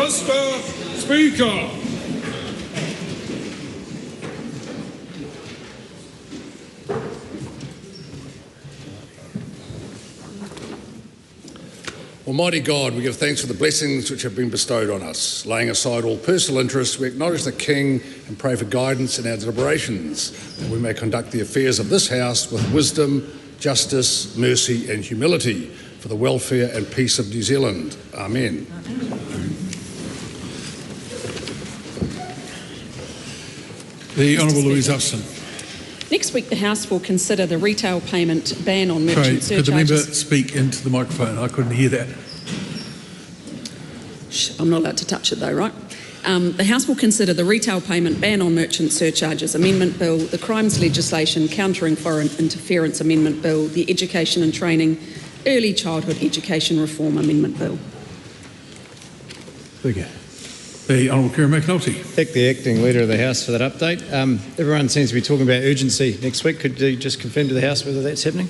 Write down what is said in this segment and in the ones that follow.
Mr. Speaker. Almighty God, we give thanks for the blessings which have been bestowed on us. Laying aside all personal interests, we acknowledge the King and pray for guidance in our deliberations, that we may conduct the affairs of this House with wisdom, justice, mercy and humility for the welfare and peace of New Zealand. Amen. The Honourable Louise Upson. Next week, the House will consider the retail payment ban on merchant surcharges. Could the member speak into the microphone? I couldn't hear that. I'm not allowed to touch it though, right? The House will consider the retail payment ban on merchant surcharges Amendment Bill, the Crimes Legislation Countering Foreign Interference Amendment Bill, the Education and Training Early Childhood Education Reform Amendment Bill. Thank you. The Honourable Kieran McNulty. Thank the Acting Leader of the House for that update. Everyone seems to be talking about urgency next week. Could you just confirm to the House whether that's happening?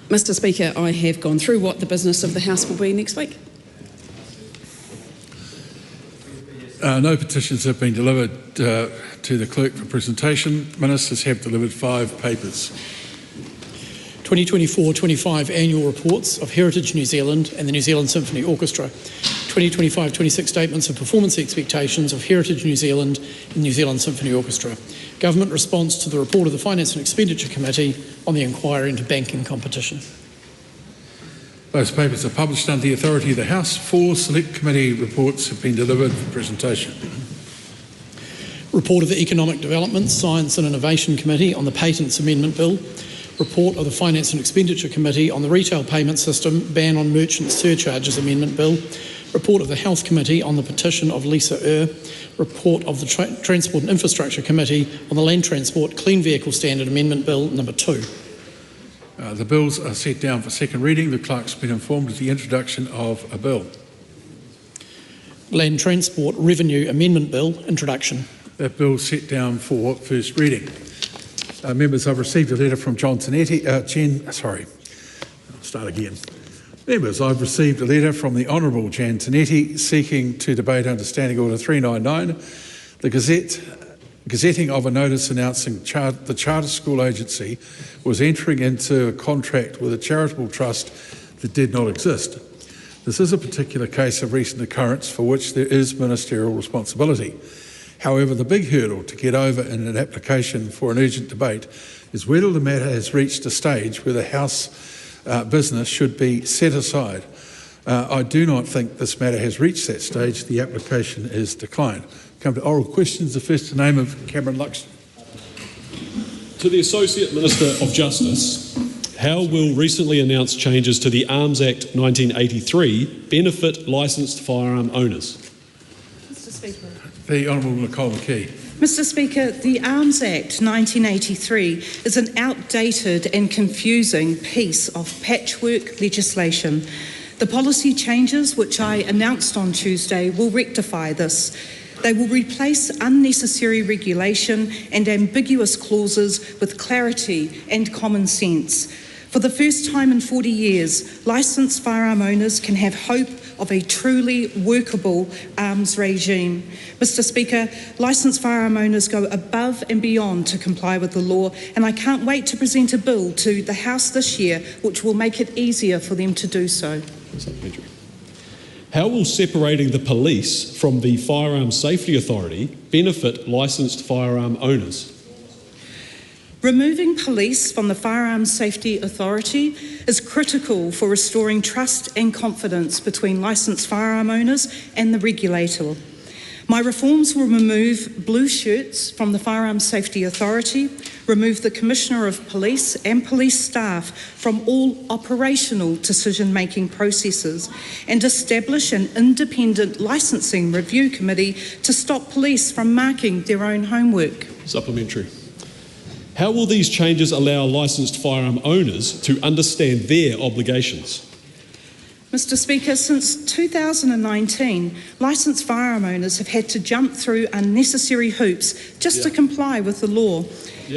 Mr Speaker, I have gone through what the business of the House will be next week. No petitions have been delivered to the Clerk for presentation. Ministers have delivered 5 papers. 2024-25 annual reports of Heritage New Zealand and the New Zealand Symphony Orchestra. 2025-26 statements of performance expectations of Heritage New Zealand and New Zealand Symphony Orchestra. Government response to the report of the Finance and Expenditure Committee on the inquiry into banking competition. Those papers are published under the authority of the House. 4 Select Committee reports have been delivered for presentation. Report of the Economic Development, Science and Innovation Committee on the Patents Amendment Bill. Report of the Finance and Expenditure Committee on the Retail Payment System Ban on Merchant Surcharges Amendment Bill. Report of the Health Committee on the petition of Lisa Report of the Transport and Infrastructure Committee on the Land Transport Clean Vehicle Standard Amendment Bill number 2. The bills are set down for second reading. The clerk's been informed of the introduction of a bill. Land Transport Revenue Amendment Bill, introduction. That bill is set down for first reading. Members, I've received a letter from Members, I've received a letter from the Honourable Jan Tinetti seeking to debate under Standing Order 399, the gazetting of a notice announcing the Charter School Agency was entering into a contract with a charitable trust that did not exist. This is a particular case of recent occurrence for which there is ministerial responsibility. However, the big hurdle to get over in an application for an urgent debate is whether the matter has reached a stage where the House business should be set aside. I do not think this matter has reached that stage. The application is declined. Come to oral questions. The first in the name of Cameron Luxon. To the Associate Minister of Justice, how will recently announced changes to the Arms Act 1983 benefit licensed firearm owners? Mr Speaker. The Honourable Nicole McKee. Mr Speaker, the Arms Act 1983 is an outdated and confusing piece of patchwork legislation. The policy changes which I announced on Tuesday will rectify this. They will replace unnecessary regulation and ambiguous clauses with clarity and common sense. For the first time in 40 years, licensed firearm owners can have hope of a truly workable arms regime. Mr Speaker, licensed firearm owners go above and beyond to comply with the law, and I can't wait to present a bill to the House this year which will make it easier for them to do so. How will separating the police from the Firearm Safety Authority benefit licensed firearm owners? Removing police from the Firearms Safety Authority is critical for restoring trust and confidence between licensed firearm owners and the regulator. My reforms will remove blue shirts from the Firearms Safety Authority, remove the Commissioner of Police and police staff from all operational decision-making processes, and establish an independent licensing review committee to stop police from marking their own homework. Supplementary. How will these changes allow licensed firearm owners to understand their obligations? Mr Speaker, since 2019, licensed firearm owners have had to jump through unnecessary hoops just to comply with the law.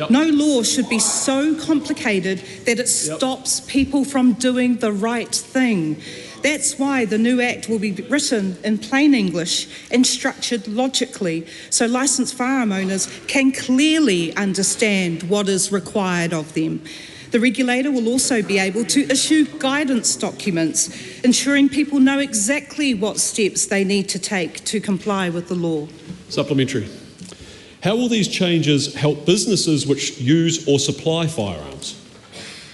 No law should be so complicated that it stops people from doing the right thing. That's why the new Act will be written in plain English and structured logically, so licensed firearm owners can clearly understand what is required of them. The regulator will also be able to issue guidance documents, ensuring people know exactly what steps they need to take to comply with the law. Supplementary. How will these changes help businesses which use or supply firearms?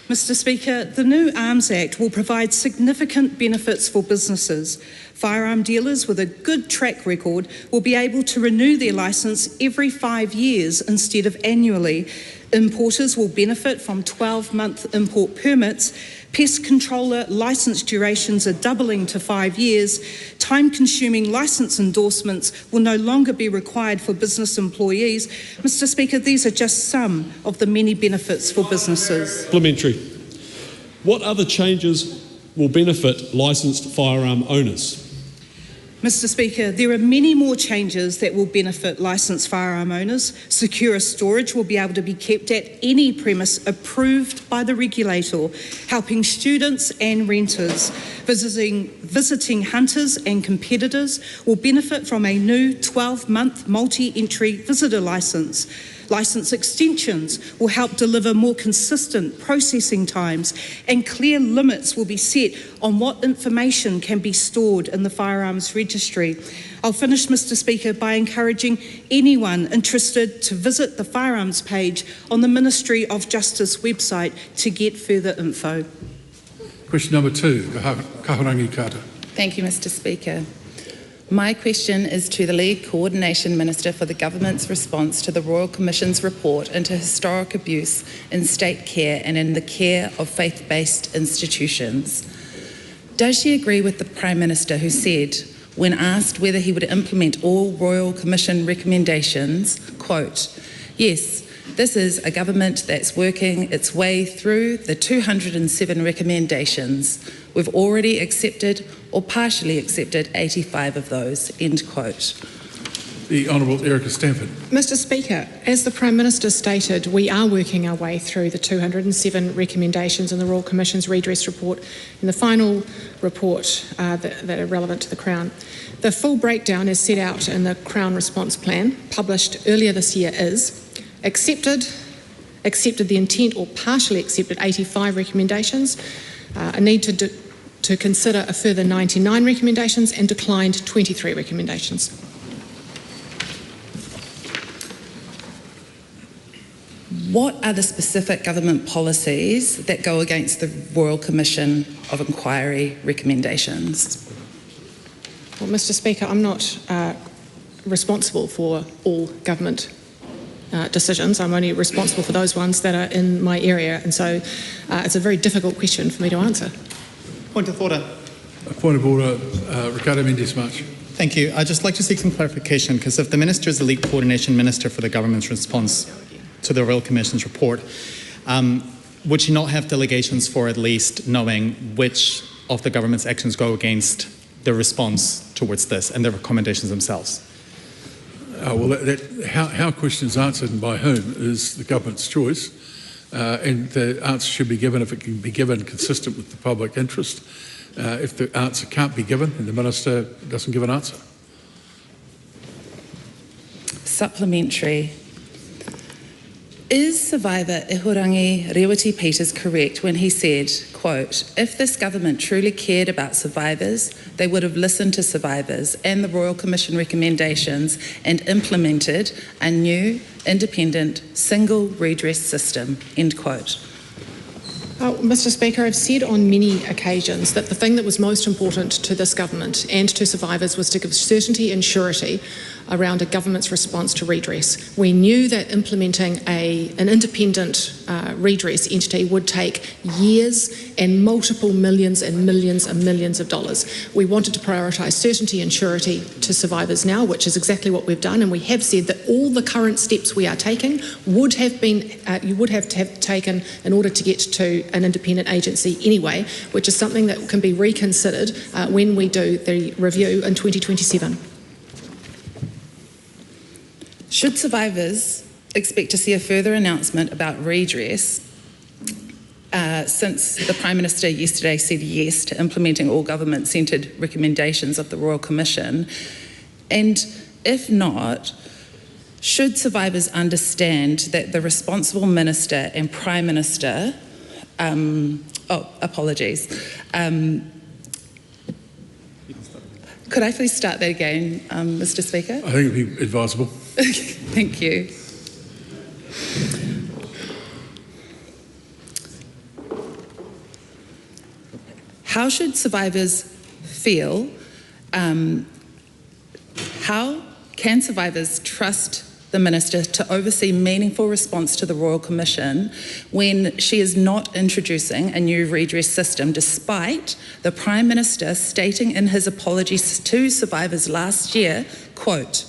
Mr. Speaker, the new Arms Act will provide significant benefits for businesses. Firearm dealers with a good track record will be able to renew their licence every 5 years instead of annually. Importers will benefit from 12-month import permits. Pest controller licence durations are doubling to 5 years. Time-consuming licence endorsements will no longer be required for business employees. Mr. Speaker, these are just some of the many benefits for businesses. Supplementary. What other changes will benefit licensed firearm owners? Mr. Speaker, there are many more changes that will benefit licensed firearm owners. Secure storage will be able to be kept at any premise approved by the regulator, helping students and renters. Visiting hunters and competitors will benefit from a new 12-month multi-entry visitor licence. Licence extensions will help deliver more consistent processing times, and clear limits will be set on what information can be stored in the firearms registry. I'll finish, Mr. Speaker, by encouraging anyone interested to visit the firearms page on the Ministry of Justice website to get further info. Question number 2, Kahurangi Kata. Thank you, Mr. Speaker. My question is to the Lead Coordination Minister for the Government's response to the Royal Commission's report into historic abuse in state care and in the care of faith-based institutions. Does she agree with the Prime Minister who said, when asked whether he would implement all Royal Commission recommendations, quote, "Yes, this is a government that's working its way through the 207 recommendations. We've already accepted or partially accepted 85 of those," end quote. The Honourable Erica Stanford. Mr. Speaker, as the Prime Minister stated, we are working our way through the 207 recommendations in the Royal Commission's redress report and the final report that are relevant to the Crown. The full breakdown is set out in the Crown Response Plan, published earlier this year, is accepted the intent or partially accepted 85 recommendations, a need to consider a further 99 recommendations, and declined 23 recommendations. What are the specific government policies that go against the Royal Commission of Inquiry recommendations? Well, Mr. Speaker, I'm not responsible for all government decisions. I'm only responsible for those ones that are in my area, and so it's a very difficult question for me to answer. Point of order. Point of order, Ricardo Mendes March. Thank you. I'd just like to seek some clarification, because if the Minister is the Lead Coordination Minister for the Government's response to the Royal Commission's report, would she not have delegations for at least knowing which of the Government's actions go against the response towards this and the recommendations themselves? Well, how a question is answered and by whom is the government's choice, and the answer should be given if it can be given consistent with the public interest. If the answer can't be given, then the Minister doesn't give an answer. Supplementary. Is survivor Ihurangi Rewati Peters correct when he said, quote, "If this government truly cared about survivors, they would have listened to survivors and the Royal Commission recommendations and implemented a new, independent, single redress system," end quote. Mr. Speaker, I've said on many occasions that the thing that was most important to this government and to survivors was to give certainty and surety around a government's response to redress. We knew that implementing an independent redress entity would take years and multiple millions and millions and millions of dollars. We wanted to prioritise certainty and surety to survivors now, which is exactly what we've done, and we have said that all the current steps we are taking would have been you would have to have taken in order to get to an independent agency anyway, which is something that can be reconsidered when we do the review in 2027. Should survivors expect to see a further announcement about redress since the Prime Minister yesterday said yes to implementing all government-centred recommendations of the Royal Commission? And if not, should survivors understand that the responsible Minister and Prime Minister, could I please start that again, Mr. Speaker? I think it would be advisable. Thank you. How should survivors feel? How can survivors trust the Minister to oversee meaningful response to the Royal Commission when she is not introducing a new redress system, despite the Prime Minister stating in his apologies to survivors last year, quote,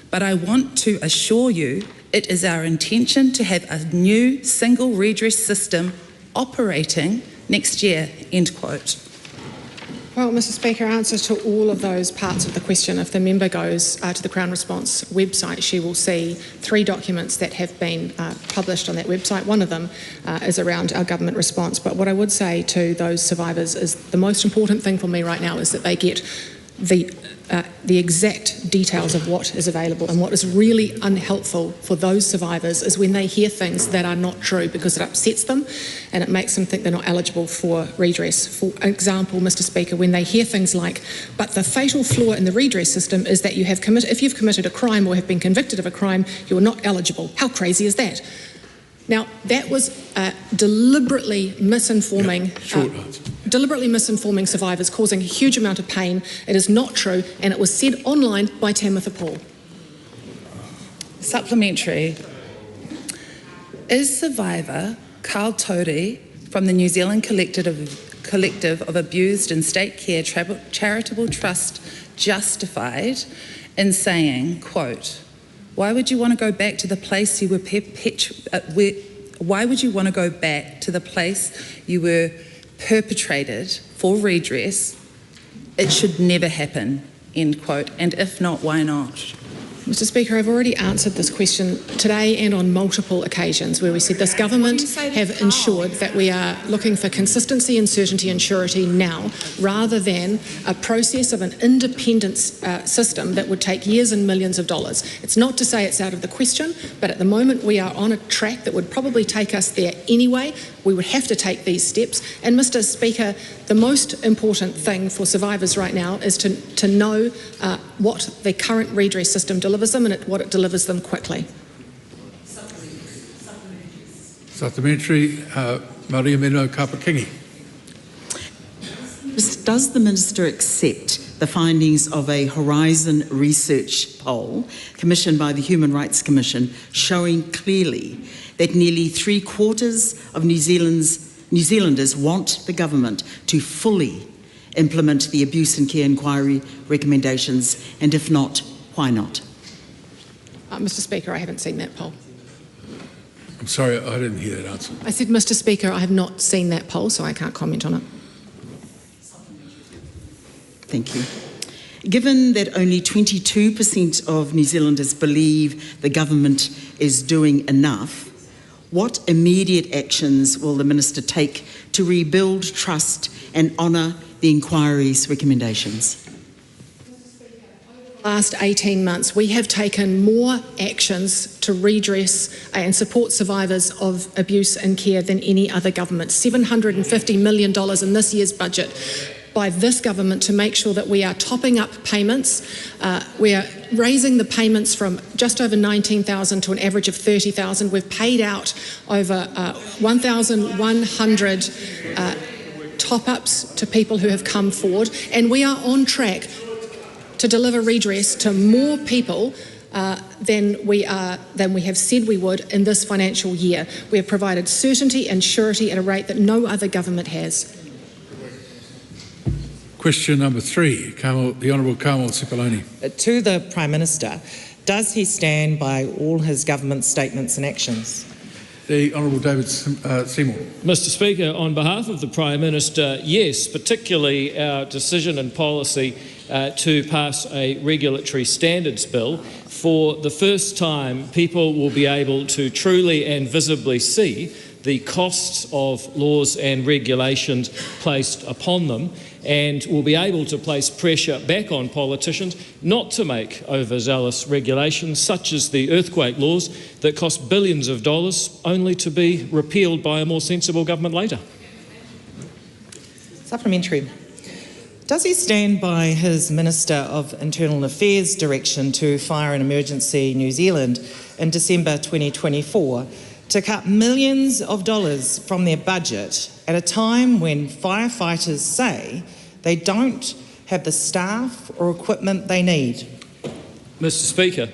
"But I want to assure you it is our intention to have a new single redress system operating next year," end quote. Well, Mr. Speaker, answer to all of those parts of the question. If the member goes to the Crown Response website, she will see 3 documents that have been published on that website. One of them is around our government response. But what I would say to those survivors is the most important thing for me right now is that they get the exact details of what is available. And what is really unhelpful for those survivors is when they hear things that are not true, because it upsets them and it makes them think they're not eligible for redress. For example, Mr. Speaker, when they hear things like, "But the fatal flaw in the redress system is that if you've committed a crime or have been convicted of a crime, you are not eligible." How crazy is that? Now, that was deliberately misinforming survivors, causing a huge amount of pain. It is not true, and it was said online by Tamitha Paul. Supplementary. Is survivor Carl Todi from the New Zealand Collective of Abused in State Care Charitable Trust justified in saying, quote, "Why would you want to go back to the place you were perpetrated for redress? It should never happen," end quote. And if not, why not? Mr. Speaker, I've already answered this question today and on multiple occasions where we said this government have ensured that we are looking for consistency and certainty and surety now, rather than a process of an independent system that would take years and millions of dollars. It's not to say it's out of the question, but at the moment we are on a track that would probably take us there anyway. We would have to take these steps. And Mr. Speaker, the most important thing for survivors right now is to know what the current redress system delivers them and what it delivers them quickly. Supplementary, Maria Mino Kapakingi. Does the Minister accept the findings of a Horizon research poll commissioned by the Human Rights Commission showing clearly that nearly 3/4 of New Zealanders want the government to fully implement the Abuse and Care Inquiry recommendations, and if not, why not? Mr. Speaker, I haven't seen that poll. I'm sorry, I didn't hear that answer. I said, Mr. Speaker, I have not seen that poll, so I can't comment on it. Thank you. Given that only 22% of New Zealanders believe the government is doing enough, what immediate actions will the Minister take to rebuild trust and honour the inquiry's recommendations? Last 18 months, we have taken more actions to redress and support survivors of abuse and care than any other government. $750 million in this year's budget by this government to make sure that we are topping up payments. We are raising the payments from just over 19,000 to an average of 30,000. We've paid out over 1,100 top-ups to people who have come forward, and we are on track to deliver redress to more people than we have said we would in this financial year. We have provided certainty and surety at a rate that no other government has. Question number 3, the Honourable Carmel Cipollone. To the Prime Minister, does he stand by all his government statements and actions? The Honourable David Seymour. Mr. Speaker, on behalf of the Prime Minister, yes, particularly our decision and policy to pass a regulatory standards bill. For the first time, people will be able to truly and visibly see the costs of laws and regulations placed upon them, and will be able to place pressure back on politicians not to make overzealous regulations such as the earthquake laws that cost billions of dollars only to be repealed by a more sensible government later. Supplementary. Does he stand by his Minister of Internal Affairs direction to Fire and Emergency New Zealand in December 2024 to cut millions of dollars from their budget at a time when firefighters say they don't have the staff or equipment they need? Mr. Speaker,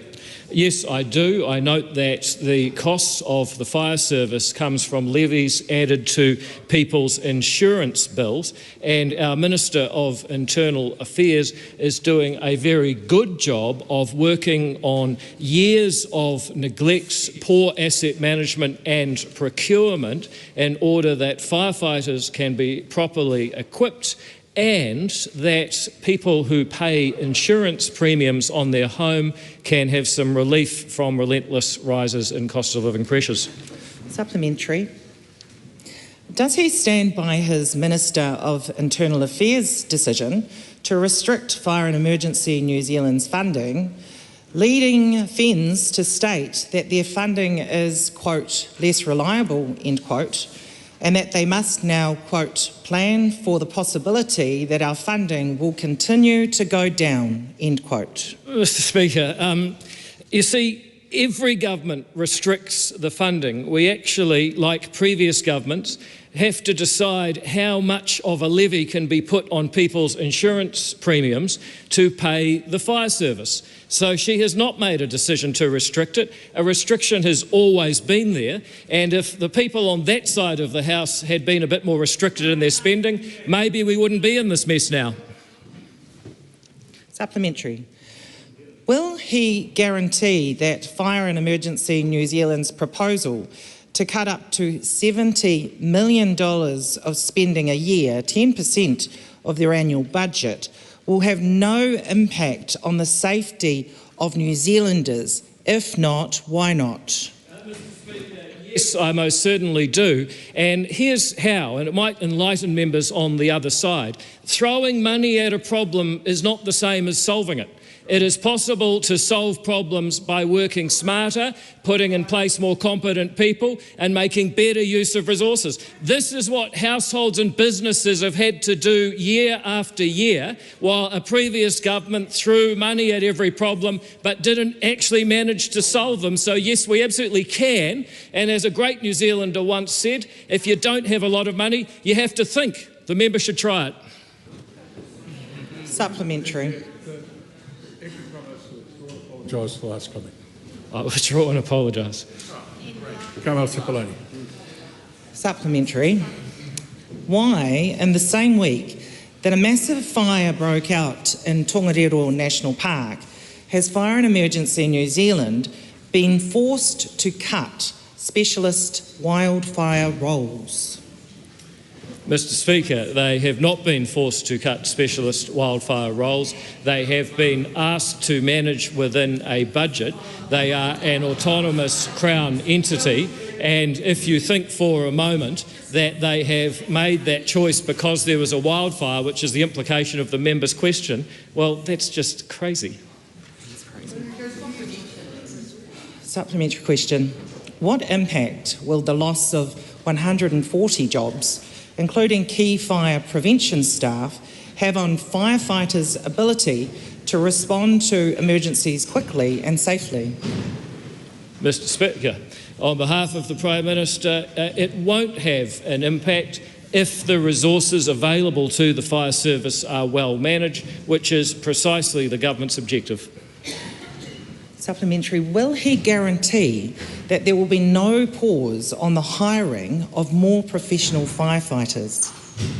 yes, I do. I note that the costs of the fire service comes from levies added to people's insurance bills, and our Minister of Internal Affairs is doing a very good job of working on years of neglect, poor asset management and procurement in order that firefighters can be properly equipped and that people who pay insurance premiums on their home can have some relief from relentless rises in cost of living pressures. Supplementary. Does he stand by his Minister of Internal Affairs decision to restrict Fire and Emergency New Zealand's funding, leading FENZ to state that their funding is, quote, less reliable, end quote, and that they must now, quote, plan for the possibility that our funding will continue to go down, end quote? Mr. Speaker, you see, every government restricts the funding. We actually, like previous governments, have to decide how much of a levy can be put on people's insurance premiums to pay the fire service. So she has not made a decision to restrict it. A restriction has always been there, and if the people on that side of the House had been a bit more restricted in their spending, maybe we wouldn't be in this mess now. Supplementary. Will he guarantee that Fire and Emergency New Zealand's proposal to cut up to $70 million of spending a year, 10% of their annual budget, will have no impact on the safety of New Zealanders? If not, why not? Yes, I most certainly do. And here's how, and it might enlighten members on the other side. Throwing money at a problem is not the same as solving it. It is possible to solve problems by working smarter, putting in place more competent people and making better use of resources. This is what households and businesses have had to do year after year, while a previous government threw money at every problem but didn't actually manage to solve them. So yes, we absolutely can. And as a great New Zealander once said, if you don't have a lot of money, you have to think. The member should try it. Supplementary. Apologise for the last comment. I withdraw and apologise. Supplementary. Why, in the same week that a massive fire broke out in Aotearoa National Park, has Fire and Emergency New Zealand been forced to cut specialist wildfire roles? Mr. Speaker, they have not been forced to cut specialist wildfire roles. They have been asked to manage within a budget. They are an autonomous Crown entity, and if you think for a moment that they have made that choice because there was a wildfire, which is the implication of the member's question, well, that's just crazy. Supplementary question. What impact will the loss of 140 jobs, including key fire prevention staff, have on firefighters' ability to respond to emergencies quickly and safely? Mr. Speaker, on behalf of the Prime Minister, it won't have an impact if the resources available to the fire service are well managed, which is precisely the government's objective. Supplementary. Will he guarantee that there will be no pause on the hiring of more professional firefighters?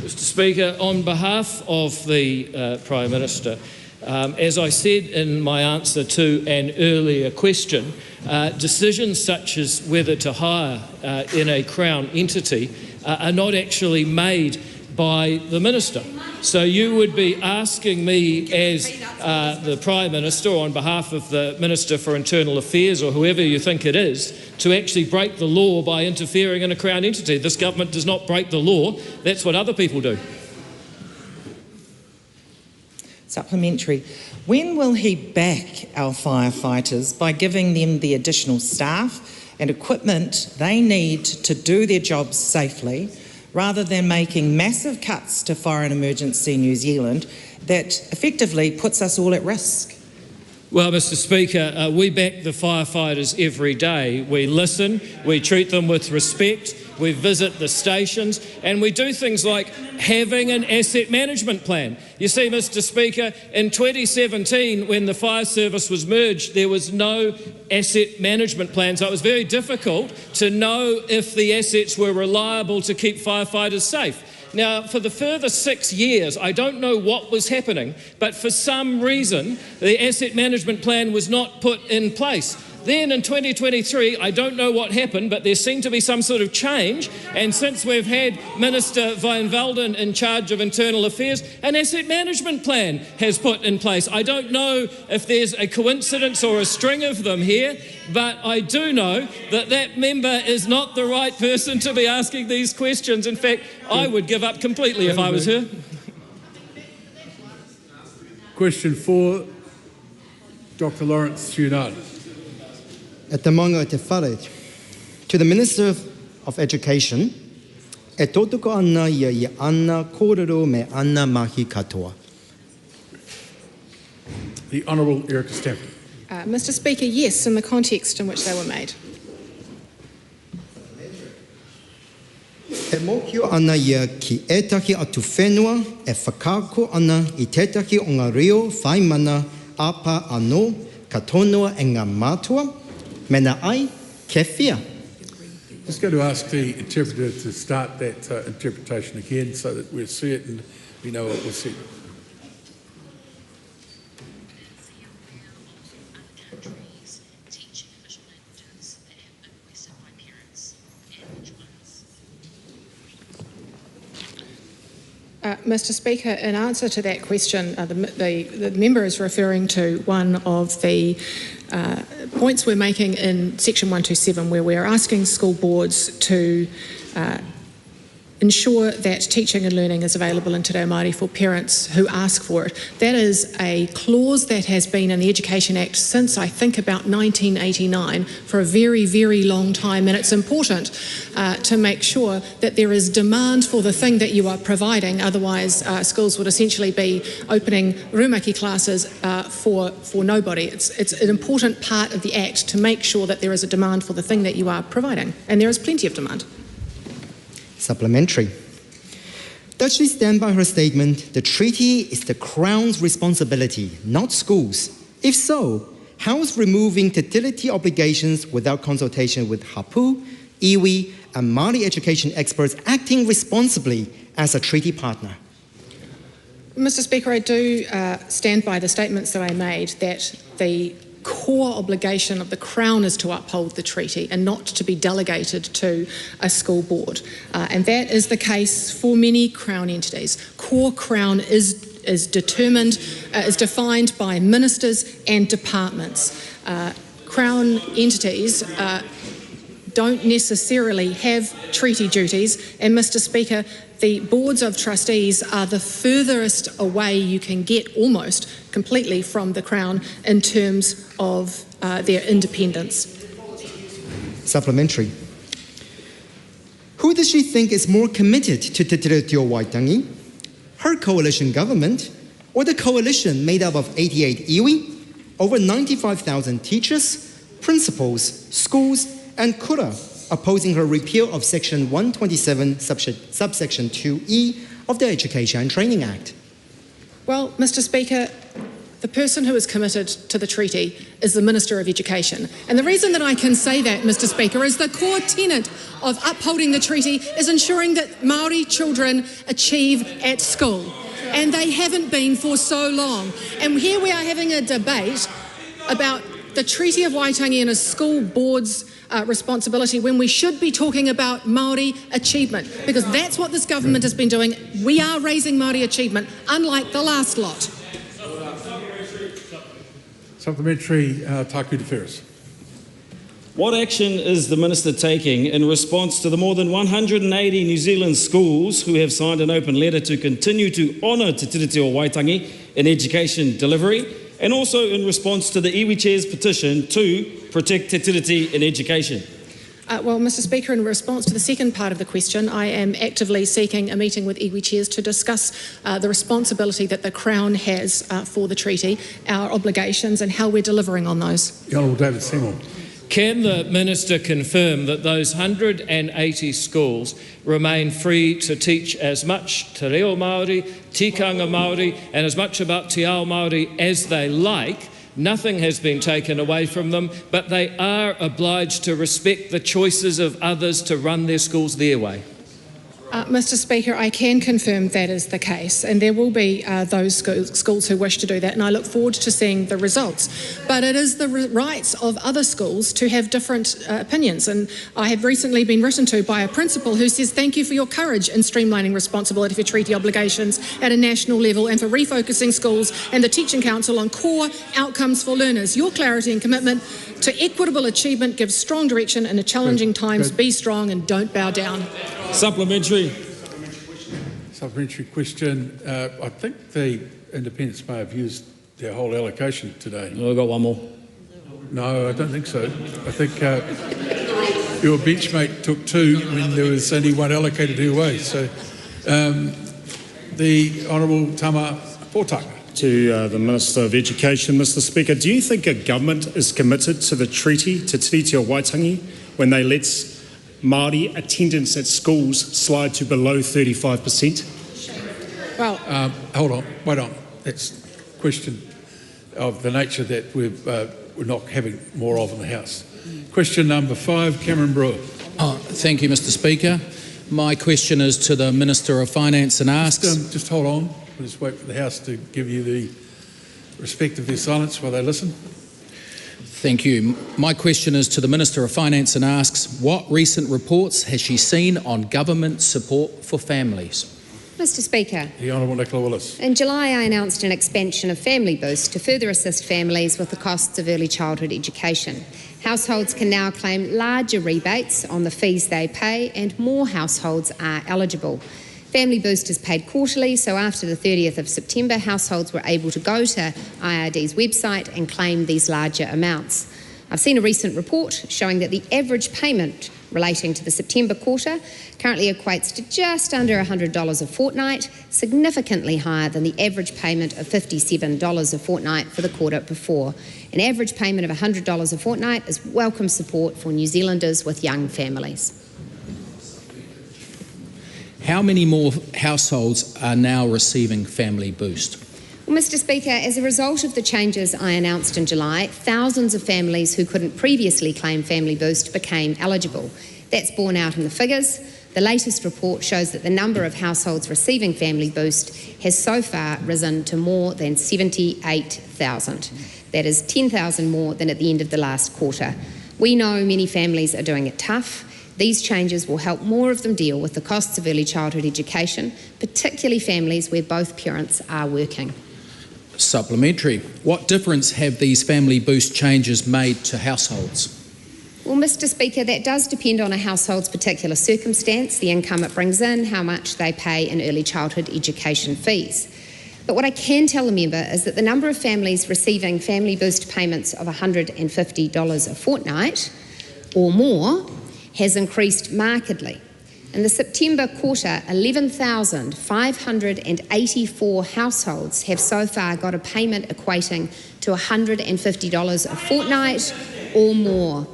Mr. Speaker, on behalf of the Prime Minister, as I said in my answer to an earlier question, decisions such as whether to hire in a Crown entity are not actually made by the Minister. So you would be asking me as the Prime Minister, on behalf of the Minister for Internal Affairs or whoever you think it is, to actually break the law by interfering in a Crown entity. This government does not break the law. That's what other people do. Supplementary. When will he back our firefighters by giving them the additional staff and equipment they need to do their jobs safely, rather than making massive cuts to Fire and Emergency New Zealand that effectively puts us all at risk? Well, Mr Speaker, we back the firefighters every day. We listen, we treat them with respect, we visit the stations, and we do things like having an asset management plan. You see, Mr Speaker, in 2017, when the fire service was merged, there was no asset management plan, so it was very difficult to know if the assets were reliable to keep firefighters safe. Now, for the further 6 years, I don't know what was happening, but for some reason, the asset management plan was not put in place. Then in 2023, I don't know what happened, but there seemed to be some sort of change. And since we've had Minister Van Velden in charge of Internal Affairs, an asset management plan has put in place. I don't know if there's a coincidence or a string of them here, but I do know that that member is not the right person to be asking these questions. In fact, I would give up completely if I was her. Question 4, Dr. Lawrence Junard. At the Manga te whare, to the Minister of Education, e tōtuko ana ia I ana kōrero me ana mahi katoa. The Honourable Erica Stafford. Mr Speaker, yes, in the context in which they were made. E mōkio ana ia ki ētahi atu whenua e whakako ana I tētahi o ngā reo whaimana apa anō katonua e ngā mātua. Mena ai, ke whia. Just going to ask the interpreter to start that interpretation again so that we're certain we know what was said. Mr Speaker, in answer to that question, the member is referring to one of the points we're making in section 127, where we're asking school boards to ensure that teaching and learning is available in Te Reo Māori for parents who ask for it. That is a clause that has been in the Education Act since, I think, about 1989 for a very, very long time, and it's important to make sure that there is demand for the thing that you are providing. Otherwise, schools would essentially be opening rumaki classes for nobody. It's an important part of the Act to make sure that there is a demand for the thing that you are providing, and there is plenty of demand. Supplementary. Does she stand by her statement, the treaty is the Crown's responsibility, not schools? If so, how is removing fertility obligations without consultation with hapu, iwi, and Māori education experts acting responsibly as a treaty partner? Mr Speaker, I do stand by the statements that I made that the core obligation of the Crown is to uphold the treaty and not to be delegated to a school board. And that is the case for many Crown entities. Core Crown is defined by ministers and departments. Crown entities don't necessarily have treaty duties, and Mr Speaker, the boards of trustees are the furthest away you can get almost completely from the Crown in terms of their independence. Supplementary. Who does she think is more committed to Te Tiriti o Waitangi? Her coalition government or the coalition made up of 88 iwi, over 95,000 teachers, principals, schools and kura opposing her repeal of Section 127, subsection 2E of the Education and Training Act? Well, Mr Speaker, the person who is committed to the treaty is the Minister of Education. And the reason that I can say that, Mr Speaker, is the core tenet of upholding the treaty is ensuring that Māori children achieve at school. And they haven't been for so long. And here we are having a debate about the Treaty of Waitangi and a school board's responsibility when we should be talking about Māori achievement, because that's what this government has been doing. We are raising Māori achievement, unlike the last lot. Supplementary, Taku Te Ferris. What action is the Minister taking in response to the more than 180 New Zealand schools who have signed an open letter to continue to honour Te Tiriti o Waitangi in education delivery, and also in response to the iwi Chair's petition to protect Te Tiriti in education? Well, Mr Speaker, in response to the second part of the question, I am actively seeking a meeting with iwi Chairs to discuss the responsibility that the Crown has for the treaty, our obligations and how we're delivering on those. The Honourable David Seymour. Can the Minister confirm that those 180 schools remain free to teach as much Te Reo Māori, Tikanga Māori and as much about Te Ao Māori as they like? Nothing has been taken away from them, but they are obliged to respect the choices of others to run their schools their way. Mr Speaker, I can confirm that is the case, and there will be those schools who wish to do that, and I look forward to seeing the results. But it is the rights of other schools to have different opinions, and I have recently been written to by a principal who says thank you for your courage in streamlining responsibility for treaty obligations at a national level and for refocusing schools and the Teaching Council on core outcomes for learners. Your clarity and commitment to equitable achievement gives strong direction in the challenging times. Be strong and don't bow down. Supplementary. Supplementary question. I think the independents may have used their whole allocation today. I've got one more. No, I don't think so. I think your benchmate took two when there was only one allocated her way. So the Honourable Tama Potaka. To the Minister of Education, Mr Speaker, do you think a government is committed to the treaty, Te Tiriti o Waitangi, when they let Māori attendance at schools slide to below 35%? Well, hold on, wait on. That's a question of the nature that we're not having more of in the House. Question number 5, Cameron Brewer. Thank you, Mr Speaker. My question is to the Minister of Finance and asks... Just hold on. We'll just wait for the House to give you the respect of their silence while they listen. Thank you. My question is to the Minister of Finance and asks, what recent reports has she seen on government support for families? Mr Speaker, The Honourable Nicola Willis. in July I announced an expansion of Family Boost to further assist families with the costs of early childhood education. Households can now claim larger rebates on the fees they pay, and more households are eligible. Family Boost is paid quarterly, so after the 30th of September, households were able to go to IRD's website and claim these larger amounts. I've seen a recent report showing that the average payment relating to the September quarter currently equates to just under $100 a fortnight, significantly higher than the average payment of $57 a fortnight for the quarter before. An average payment of $100 a fortnight is welcome support for New Zealanders with young families. How many more households are now receiving Family Boost? Well, Mr Speaker, as a result of the changes I announced in July, thousands of families who couldn't previously claim Family Boost became eligible. That's borne out in the figures. The latest report shows that the number of households receiving Family Boost has so far risen to more than 78,000. That is 10,000 more than at the end of the last quarter. We know many families are doing it tough. These changes will help more of them deal with the costs of early childhood education, particularly families where both parents are working. Supplementary. What difference have these Family Boost changes made to households? Well, Mr Speaker, that does depend on a household's particular circumstance, the income it brings in, how much they pay in early childhood education fees. But what I can tell a member is that the number of families receiving Family Boost payments of $150 a fortnight or more has increased markedly. In the September quarter, 11,584 households have so far got a payment equating to $150 a fortnight or more.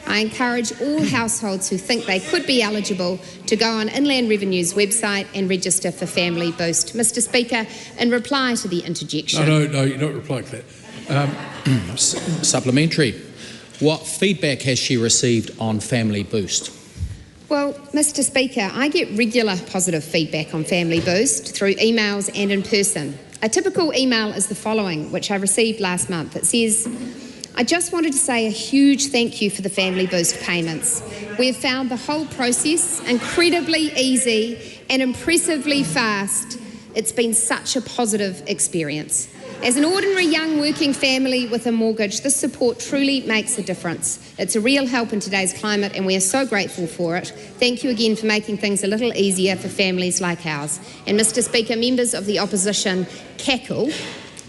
I encourage all households who think they could be eligible to go on Inland Revenue's website and register for Family Boost. Mr Speaker, in reply to the interjection... No, you're not replying to that. Supplementary. What feedback has she received on Family Boost? Well, Mr Speaker, I get regular positive feedback on Family Boost through emails and in person. A typical email is the following, which I received last month. It says, I just wanted to say a huge thank you for the Family Boost payments. We have found the whole process incredibly easy and impressively fast. It's been such a positive experience. As an ordinary young working family with a mortgage, this support truly makes a difference. It's a real help in today's climate and we are so grateful for it. Thank you again for making things a little easier for families like ours. And Mr Speaker, members of the opposition cackle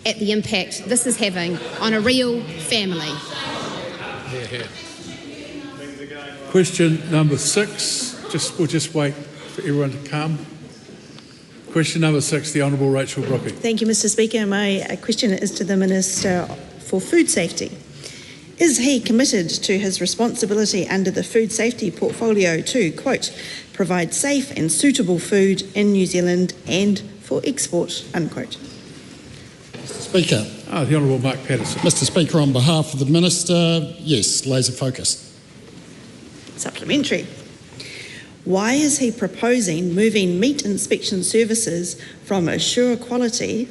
at the impact this is having on a real family. Question number 6. We'll just wait for everyone to come. Question number 6, the Honourable Rachel Brookie. Thank you, Mr Speaker. My question is to the Minister for Food Safety. Is he committed to his responsibility under the food safety portfolio to, quote, provide safe and suitable food in New Zealand and for export, unquote? Speaker. The Honourable Mark Patterson. Mr Speaker, on behalf of the Minister, yes, laser focused. Supplementary. Why is he proposing moving meat inspection services from Assure Quality,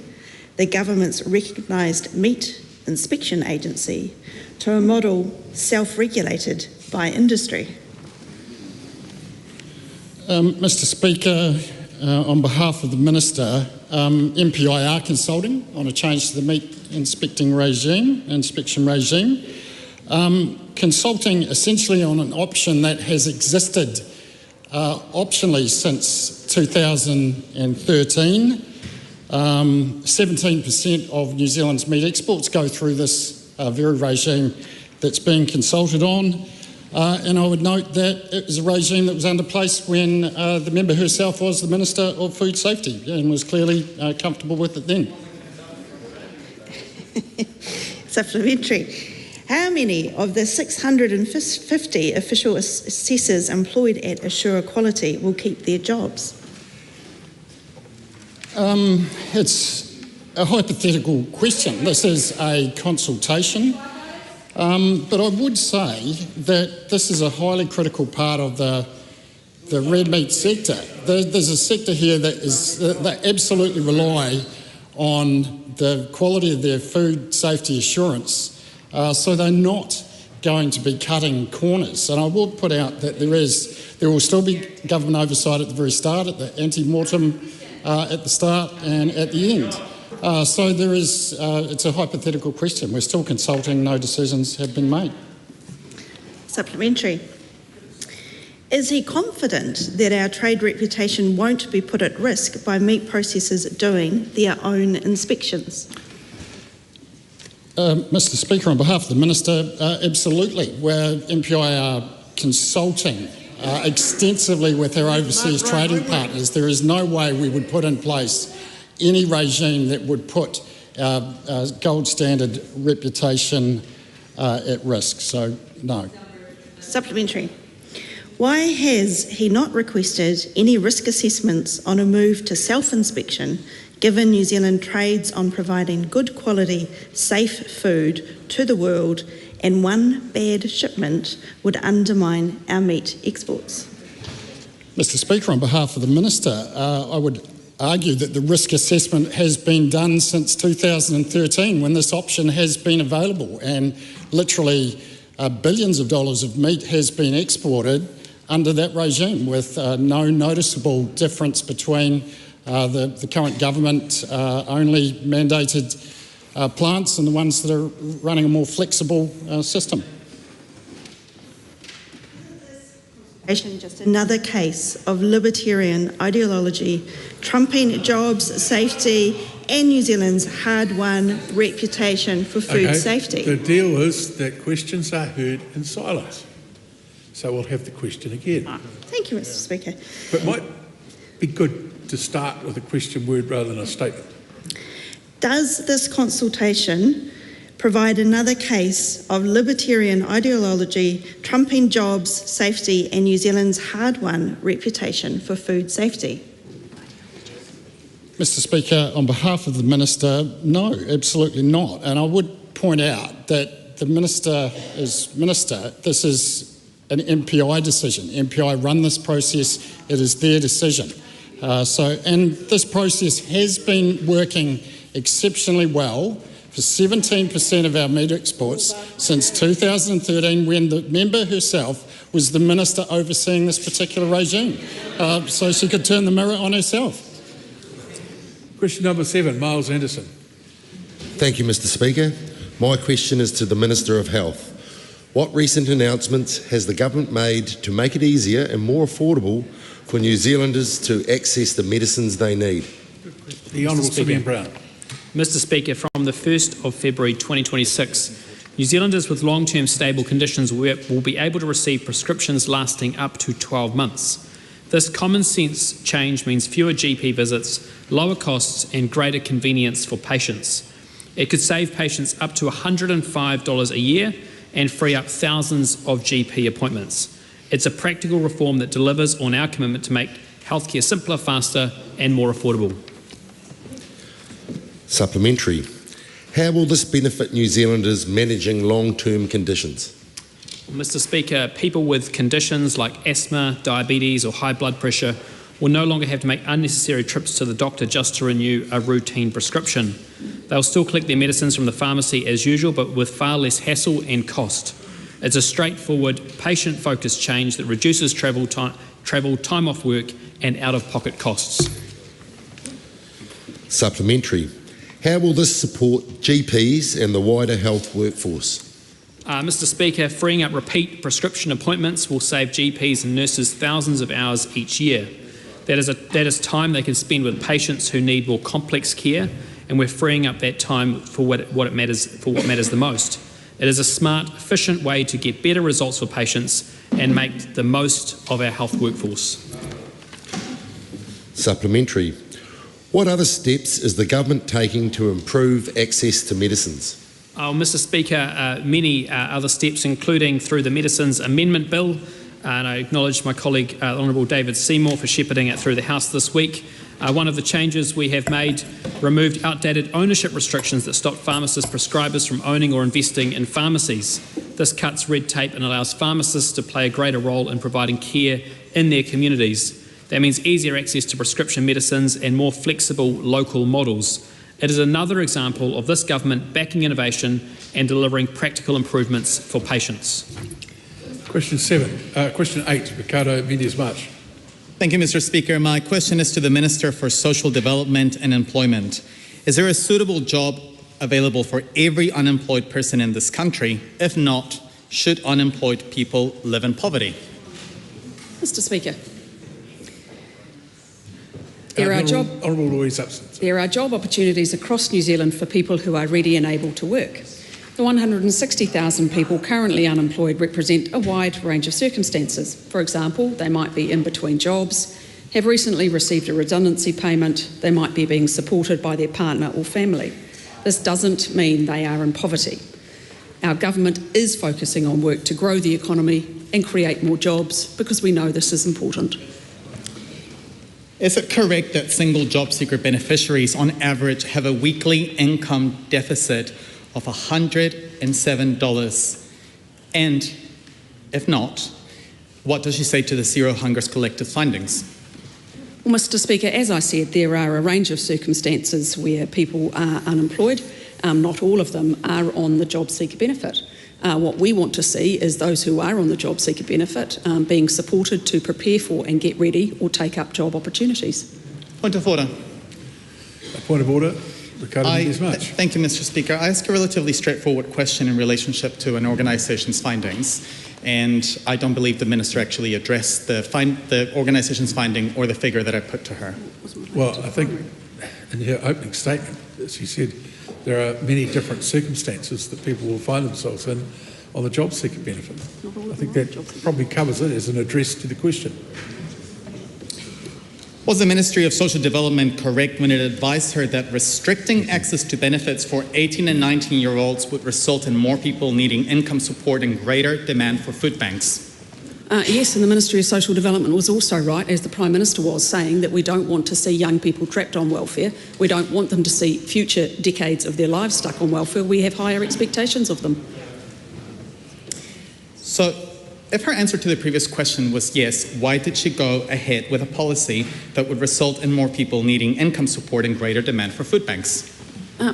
the government's recognised meat inspection agency, to a model self-regulated by industry? Mr Speaker, on behalf of the Minister, MPI are consulting on a change to the meat inspection regime, consulting essentially on an option that has existed optionally since 2013. 17% of New Zealand's meat exports go through this very regime that's being consulted on. And I would note that it was a regime that was under place when the member herself was the Minister of Food Safety and was clearly comfortable with it then. Supplementary. How many of the 650 official assessors employed at Assure Quality will keep their jobs? It's a hypothetical question. This is a consultation. But I would say that this is a highly critical part of the red meat sector. There's a sector here that absolutely rely on the quality of their food safety assurance. So they're not going to be cutting corners. And I will put out that there will still be government oversight at the very start, at the ante-mortem at the start and at the end. So there is, it's a hypothetical question. We're still consulting, no decisions have been made. Supplementary. Is he confident that our trade reputation won't be put at risk by meat processors doing their own inspections? Mr Speaker, on behalf of the Minister, absolutely. Where MPI are consulting extensively with our overseas trading partners, there is no way we would put in place any regime that would put our gold standard reputation at risk. So, no. Supplementary. Why has he not requested any risk assessments on a move to self-inspection, given New Zealand trades on providing good quality, safe food to the world, and one bad shipment would undermine our meat exports? Mr Speaker, on behalf of the Minister, I would argue that the risk assessment has been done since 2013 when this option has been available, and literally billions of dollars of meat has been exported under that regime with no noticeable difference between the current government only mandated plants and the ones that are running a more flexible system. Just another case of libertarian ideology trumping jobs, safety and New Zealand's hard-won reputation for food safety. The deal is that questions are heard in silence. So we'll have the question again. Thank you, Mr Speaker. But it might be good to start with a question word rather than a statement. Does this consultation provide another case of libertarian ideology trumping jobs, safety and New Zealand's hard-won reputation for food safety? Mr Speaker, on behalf of the Minister, no, absolutely not. And I would point out that the Minister is Minister. This is an MPI decision. MPI run this process. It is their decision. And this process has been working exceptionally well for 17% of our meat exports since 2013, when the member herself was the minister overseeing this particular regime. So she could turn the mirror on herself. Question number 7, Miles Anderson. Thank you, Mr. Speaker. My question is to the Minister of Health. What recent announcements has the government made to make it easier and more affordable for New Zealanders to access the medicines they need? The Honourable Seymour Brown. Mr. Speaker, from the 1st of February 2026, New Zealanders with long-term stable conditions will be able to receive prescriptions lasting up to 12 months. This common sense change means fewer GP visits, lower costs and greater convenience for patients. It could save patients up to $105 a year and free up thousands of GP appointments. It's a practical reform that delivers on our commitment to make healthcare simpler, faster and more affordable. Supplementary. How will this benefit New Zealanders managing long-term conditions? Mr. Speaker, people with conditions like asthma, diabetes or high blood pressure will no longer have to make unnecessary trips to the doctor just to renew a routine prescription. They'll still collect their medicines from the pharmacy as usual, but with far less hassle and cost. It's a straightforward, patient-focused change that reduces travel, time off work and out-of-pocket costs. Supplementary. How will this support GPs and the wider health workforce? Mr. Speaker, freeing up repeat prescription appointments will save GPs and nurses thousands of hours each year. That is time they can spend with patients who need more complex care, and we're freeing up that time for what matters the most. It is a smart, efficient way to get better results for patients and make the most of our health workforce. Supplementary. What other steps is the government taking to improve access to medicines? Mr. Speaker, many other steps, including through the Medicines Amendment Bill, and I acknowledge my colleague, the Honourable David Seymour, for shepherding it through the House this week. One of the changes we have made removed outdated ownership restrictions that stopped pharmacist prescribers from owning or investing in pharmacies. This cuts red tape and allows pharmacists to play a greater role in providing care in their communities. That means easier access to prescription medicines and more flexible local models. It is another example of this government backing innovation and delivering practical improvements for patients. Question 8, Ricardo Mendes-March. Thank you, Mr. Speaker. My question is to the Minister for Social Development and Employment. Is there a suitable job available for every unemployed person in this country? If not, should unemployed people live in poverty? Mr. Speaker. There are job opportunities across New Zealand for people who are ready and able to work. The 160,000 people currently unemployed represent a wide range of circumstances. For example, they might be in between jobs, have recently received a redundancy payment, they might be being supported by their partner or family. This doesn't mean they are in poverty. Our government is focusing on work to grow the economy and create more jobs because we know this is important. Is it correct that single job seeker beneficiaries on average have a weekly income deficit of $107? And if not, what does she say to the Zero Hunger's collective findings? Well, Mr. Speaker, as I said, there are a range of circumstances where people are unemployed. Not all of them are on the job seeker benefit. What we want to see is those who are on the job seeker benefit being supported to prepare for and get ready or take up job opportunities. Point of order. Point of order. Ricardo Mendes-March. Thank you, Mr. Speaker. I ask a relatively straightforward question in relationship to an organisation's findings, and I don't believe the Minister actually addressed the organisation's finding or the figure that I put to her. Well, I think in her opening statement, she said there are many different circumstances that people will find themselves in on the job seeker benefit. I think that probably covers it as an address to the question. Was the Ministry of Social Development correct when it advised her that restricting access to benefits for 18 and 19-year-olds would result in more people needing income support and greater demand for food banks? Yes, and the Ministry of Social Development was also right, as the Prime Minister was, saying that we don't want to see young people trapped on welfare. We don't want them to see future decades of their lives stuck on welfare. We have higher expectations of them. So, if her answer to the previous question was yes, why did she go ahead with a policy that would result in more people needing income support and greater demand for food banks?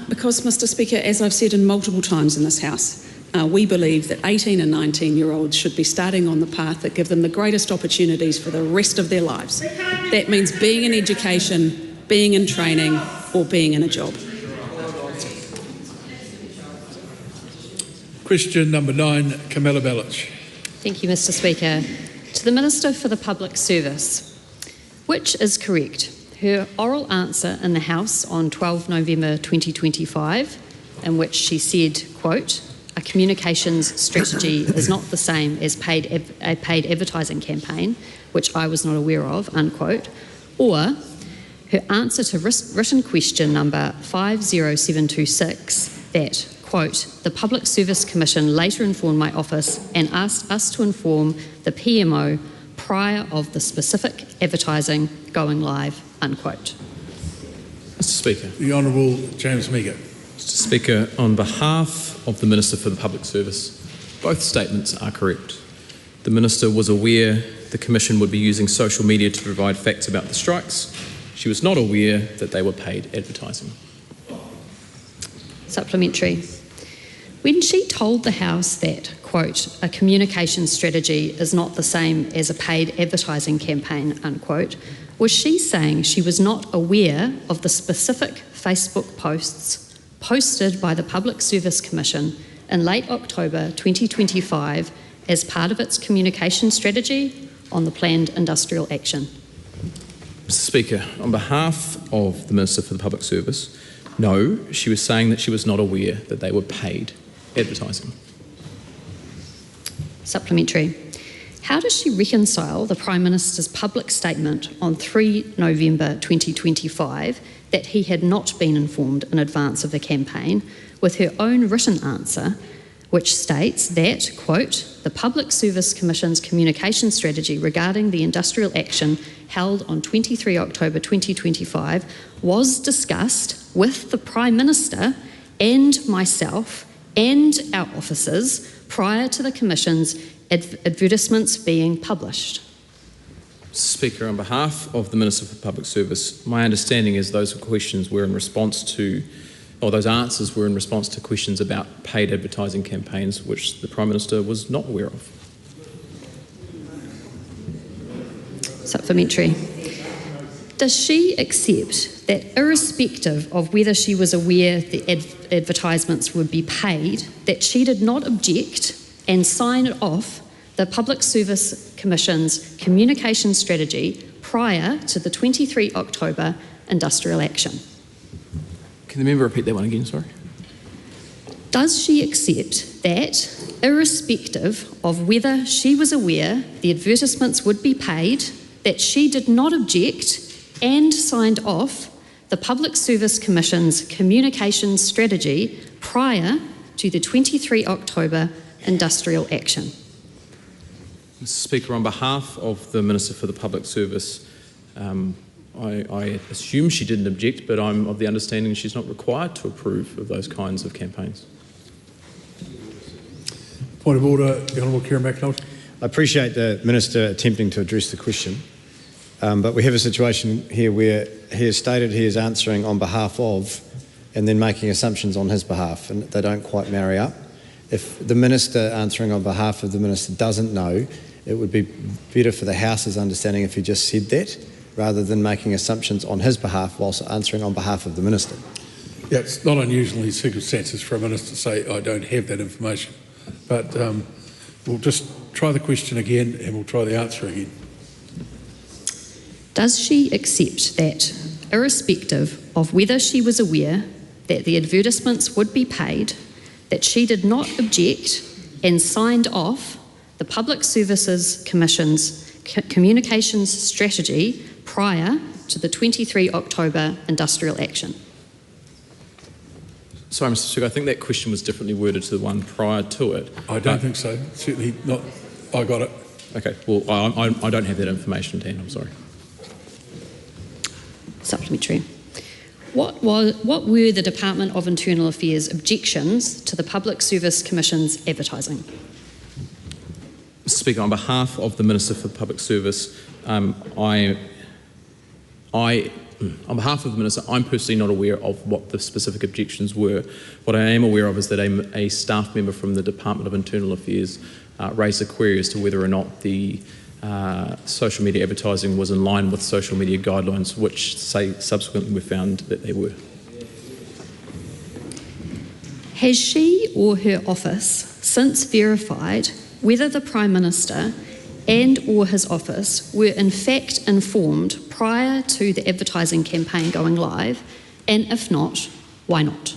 Because, Mr Speaker, as I've said in multiple times in this House, we believe that 18 and 19-year-olds should be starting on the path that give them the greatest opportunities for the rest of their lives. That means being in education, being in training, or being in a job. Question number 9, Camilla Bellich. Thank you, Mr Speaker. To the Minister for the Public Service, which is correct? Her oral answer in the House on 12 November 2025, in which she said, quote, "A communications strategy is not the same as a paid advertising campaign, which I was not aware of," unquote, or her answer to written question number 50726 that, quote, "The Public Service Commission later informed my office and asked us to inform the PMO prior of the specific advertising going live," unquote. Mr Speaker. The Honourable James Meagher. Mr Speaker, on behalf of the Minister for the Public Service, both statements are correct. The Minister was aware the Commission would be using social media to provide facts about the strikes. She was not aware that they were paid advertising. Supplementary. When she told the House that, quote, "A communication strategy is not the same as a paid advertising campaign," unquote, was she saying she was not aware of the specific Facebook posts posted by the Public Service Commission in late October 2025 as part of its communication strategy on the planned industrial action? Mr Speaker, on behalf of the Minister for the Public Service, no, she was saying that she was not aware that they were paid advertising. Supplementary. How does she reconcile the Prime Minister's public statement on 3 November 2025 that he had not been informed in advance of the campaign with her own written answer, which states that, quote, "The Public Service Commission's communication strategy regarding the industrial action held on 23 October 2025 was discussed with the Prime Minister and myself and our officers prior to the Commission's advertisements being published?" Mr Speaker, on behalf of the Minister for Public Service, my understanding is those questions were in response to, or those answers were in response to questions about paid advertising campaigns, which the Prime Minister was not aware of. Supplementary. Does she accept that irrespective of whether she was aware the advertisements would be paid, that she did not object and sign off the Public Service Commission's communication strategy prior to the 23 October industrial action? Can the member repeat that one again, sorry? Does she accept that, irrespective of whether she was aware the advertisements would be paid, that she did not object and signed off the Public Service Commission's communications strategy prior to the 23 October industrial action? Mr Speaker, on behalf of the Minister for the Public Service, I assume she didn't object, but I'm of the understanding she's not required to approve of those kinds of campaigns. Point of order, the Honourable Kieran McNulty. I appreciate the Minister attempting to address the question, but we have a situation here where he has stated he is answering on behalf of and then making assumptions on his behalf, and they don't quite marry up. If the Minister answering on behalf of the Minister doesn't know, it would be better for the House's understanding if he just said that, rather than making assumptions on his behalf whilst answering on behalf of the Minister. Yeah, it's not unusual in these circumstances for a Minister to say, "I don't have that information." But we'll just try the question again and we'll try the answer again. Does she accept that, irrespective of whether she was aware that the advertisements would be paid, that she did not object and signed off the Public Services Commission's communications strategy prior to the 23 October industrial action? Sorry, Mr Speaker, I think that question was differently worded to the one prior to it. I don't think so. Certainly not. I got it. Okay, well, I don't have that information at hand, I'm sorry. Supplementary. What were the Department of Internal Affairs' objections to the Public Service Commission's advertising? Mr Speaker, on behalf of the Minister for Public Service, I On behalf of the Minister, I'm personally not aware of what the specific objections were. What I am aware of is that a staff member from the Department of Internal Affairs raised a query as to whether or not the social media advertising was in line with social media guidelines, which subsequently we found that they were. Has she or her office since verified whether the Prime Minister and or his office were in fact informed prior to the advertising campaign going live, and if not, why not?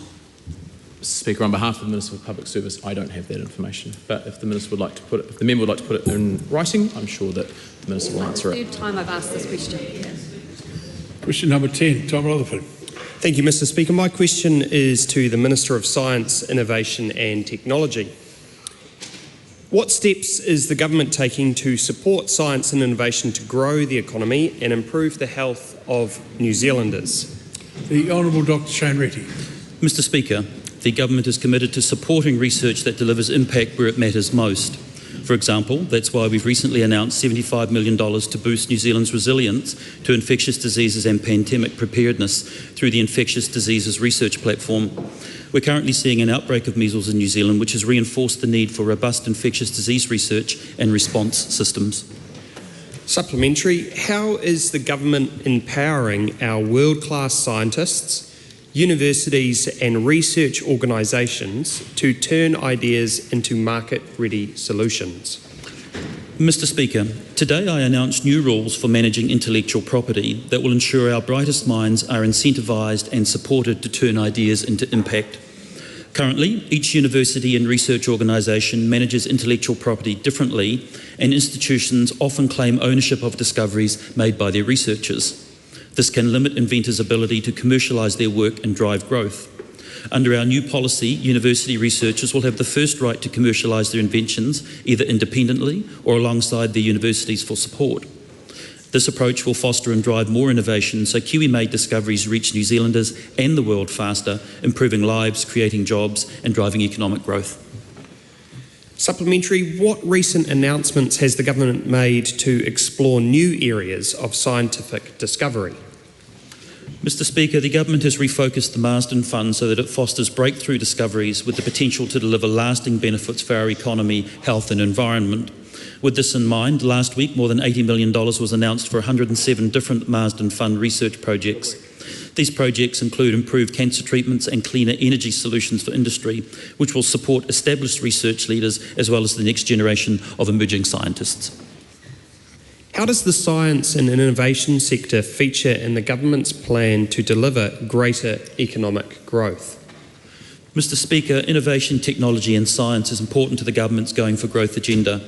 Mr. Speaker, on behalf of the Minister for Public Service, I don't have that information. But if the Minister would like to put it, if the member would like to put it in writing, I'm sure that the Minister will answer it. Third time I've asked this question. Question number 10, Tom Rutherford. Thank you, Mr. Speaker. My question is to the Minister of Science, Innovation and Technology. What steps is the government taking to support science and innovation to grow the economy and improve the health of New Zealanders? The Honourable Dr Shane Retty. Mr. Speaker, the government is committed to supporting research that delivers impact where it matters most. For example, that's why we've recently announced $75 million to boost New Zealand's resilience to infectious diseases and pandemic preparedness through the Infectious Diseases Research Platform. We're currently seeing an outbreak of measles in New Zealand, which has reinforced the need for robust infectious disease research and response systems. Supplementary, how is the government empowering our world-class scientists, universities and research organisations to turn ideas into market-ready solutions? Mr. Speaker, today I announced new rules for managing intellectual property that will ensure our brightest minds are incentivised and supported to turn ideas into impact. Currently, each university and research organisation manages intellectual property differently, and institutions often claim ownership of discoveries made by their researchers. This can limit inventors' ability to commercialise their work and drive growth. Under our new policy, university researchers will have the first right to commercialise their inventions, either independently or alongside their universities for support. This approach will foster and drive more innovation so Kiwi-made discoveries reach New Zealanders and the world faster, improving lives, creating jobs and driving economic growth. Supplementary, what recent announcements has the government made to explore new areas of scientific discovery? Mr. Speaker, the government has refocused the Marsden Fund so that it fosters breakthrough discoveries with the potential to deliver lasting benefits for our economy, health and environment. With this in mind, last week more than $80 million was announced for 107 different Marsden Fund research projects. These projects include improved cancer treatments and cleaner energy solutions for industry, which will support established research leaders as well as the next generation of emerging scientists. How does the science and innovation sector feature in the government's plan to deliver greater economic growth? Mr. Speaker, innovation, technology and science is important to the government's Going for Growth agenda.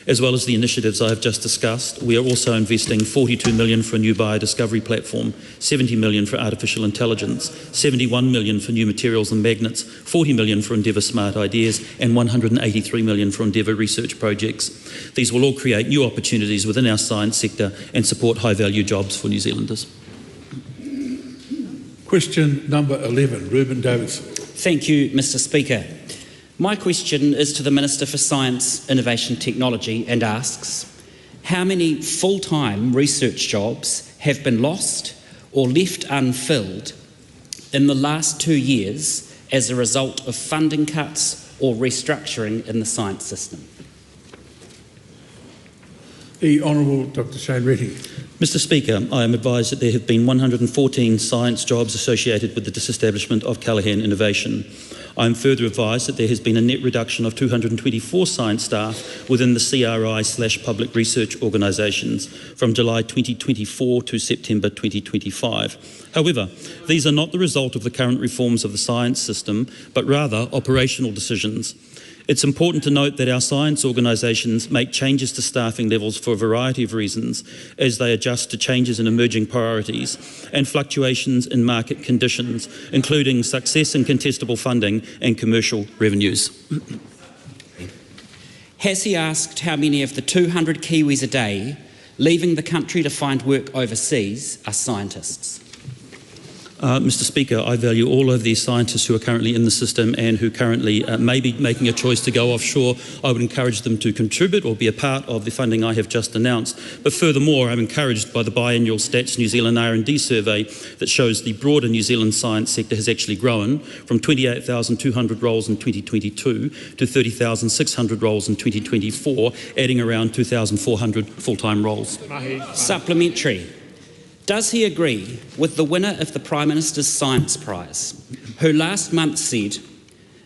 As well as the initiatives I have just discussed, we are also investing $42 million for a new biodiscovery platform, $70 million for artificial intelligence, $71 million for new materials and magnets, $40 million for Endeavour Smart Ideas and $183 million for Endeavour research projects. These will all create new opportunities within our science sector and support high-value jobs for New Zealanders. Question number 11, Reuben Davidson. Thank you, Mr. Speaker. My question is to the Minister for Science, Innovation Technology and asks, how many full-time research jobs have been lost or left unfilled in the last 2 years as a result of funding cuts or restructuring in the science system? The Honourable Dr Shane Retty. Mr. Speaker, I am advised that there have been 114 science jobs associated with the disestablishment of Callaghan Innovation. I am further advised that there has been a net reduction of 224 science staff within the CRI/public research organisations from July 2024 to September 2025. However, these are not the result of the current reforms of the science system, but rather operational decisions. It's important to note that our science organisations make changes to staffing levels for a variety of reasons as they adjust to changes in emerging priorities and fluctuations in market conditions, including success in contestable funding and commercial revenues. Has he asked how many of the 200 Kiwis a day leaving the country to find work overseas are scientists? Mr Speaker, I value all of these scientists who are currently in the system and who currently may be making a choice to go offshore. I would encourage them to contribute or be a part of the funding I have just announced. But furthermore, I'm encouraged by the biannual Stats New Zealand R&D survey that shows the broader New Zealand science sector has actually grown from 28,200 roles in 2022 to 30,600 roles in 2024, adding around 2,400 full-time roles. Supplementary. Does he agree with the winner of the Prime Minister's Science Prize, who last month said,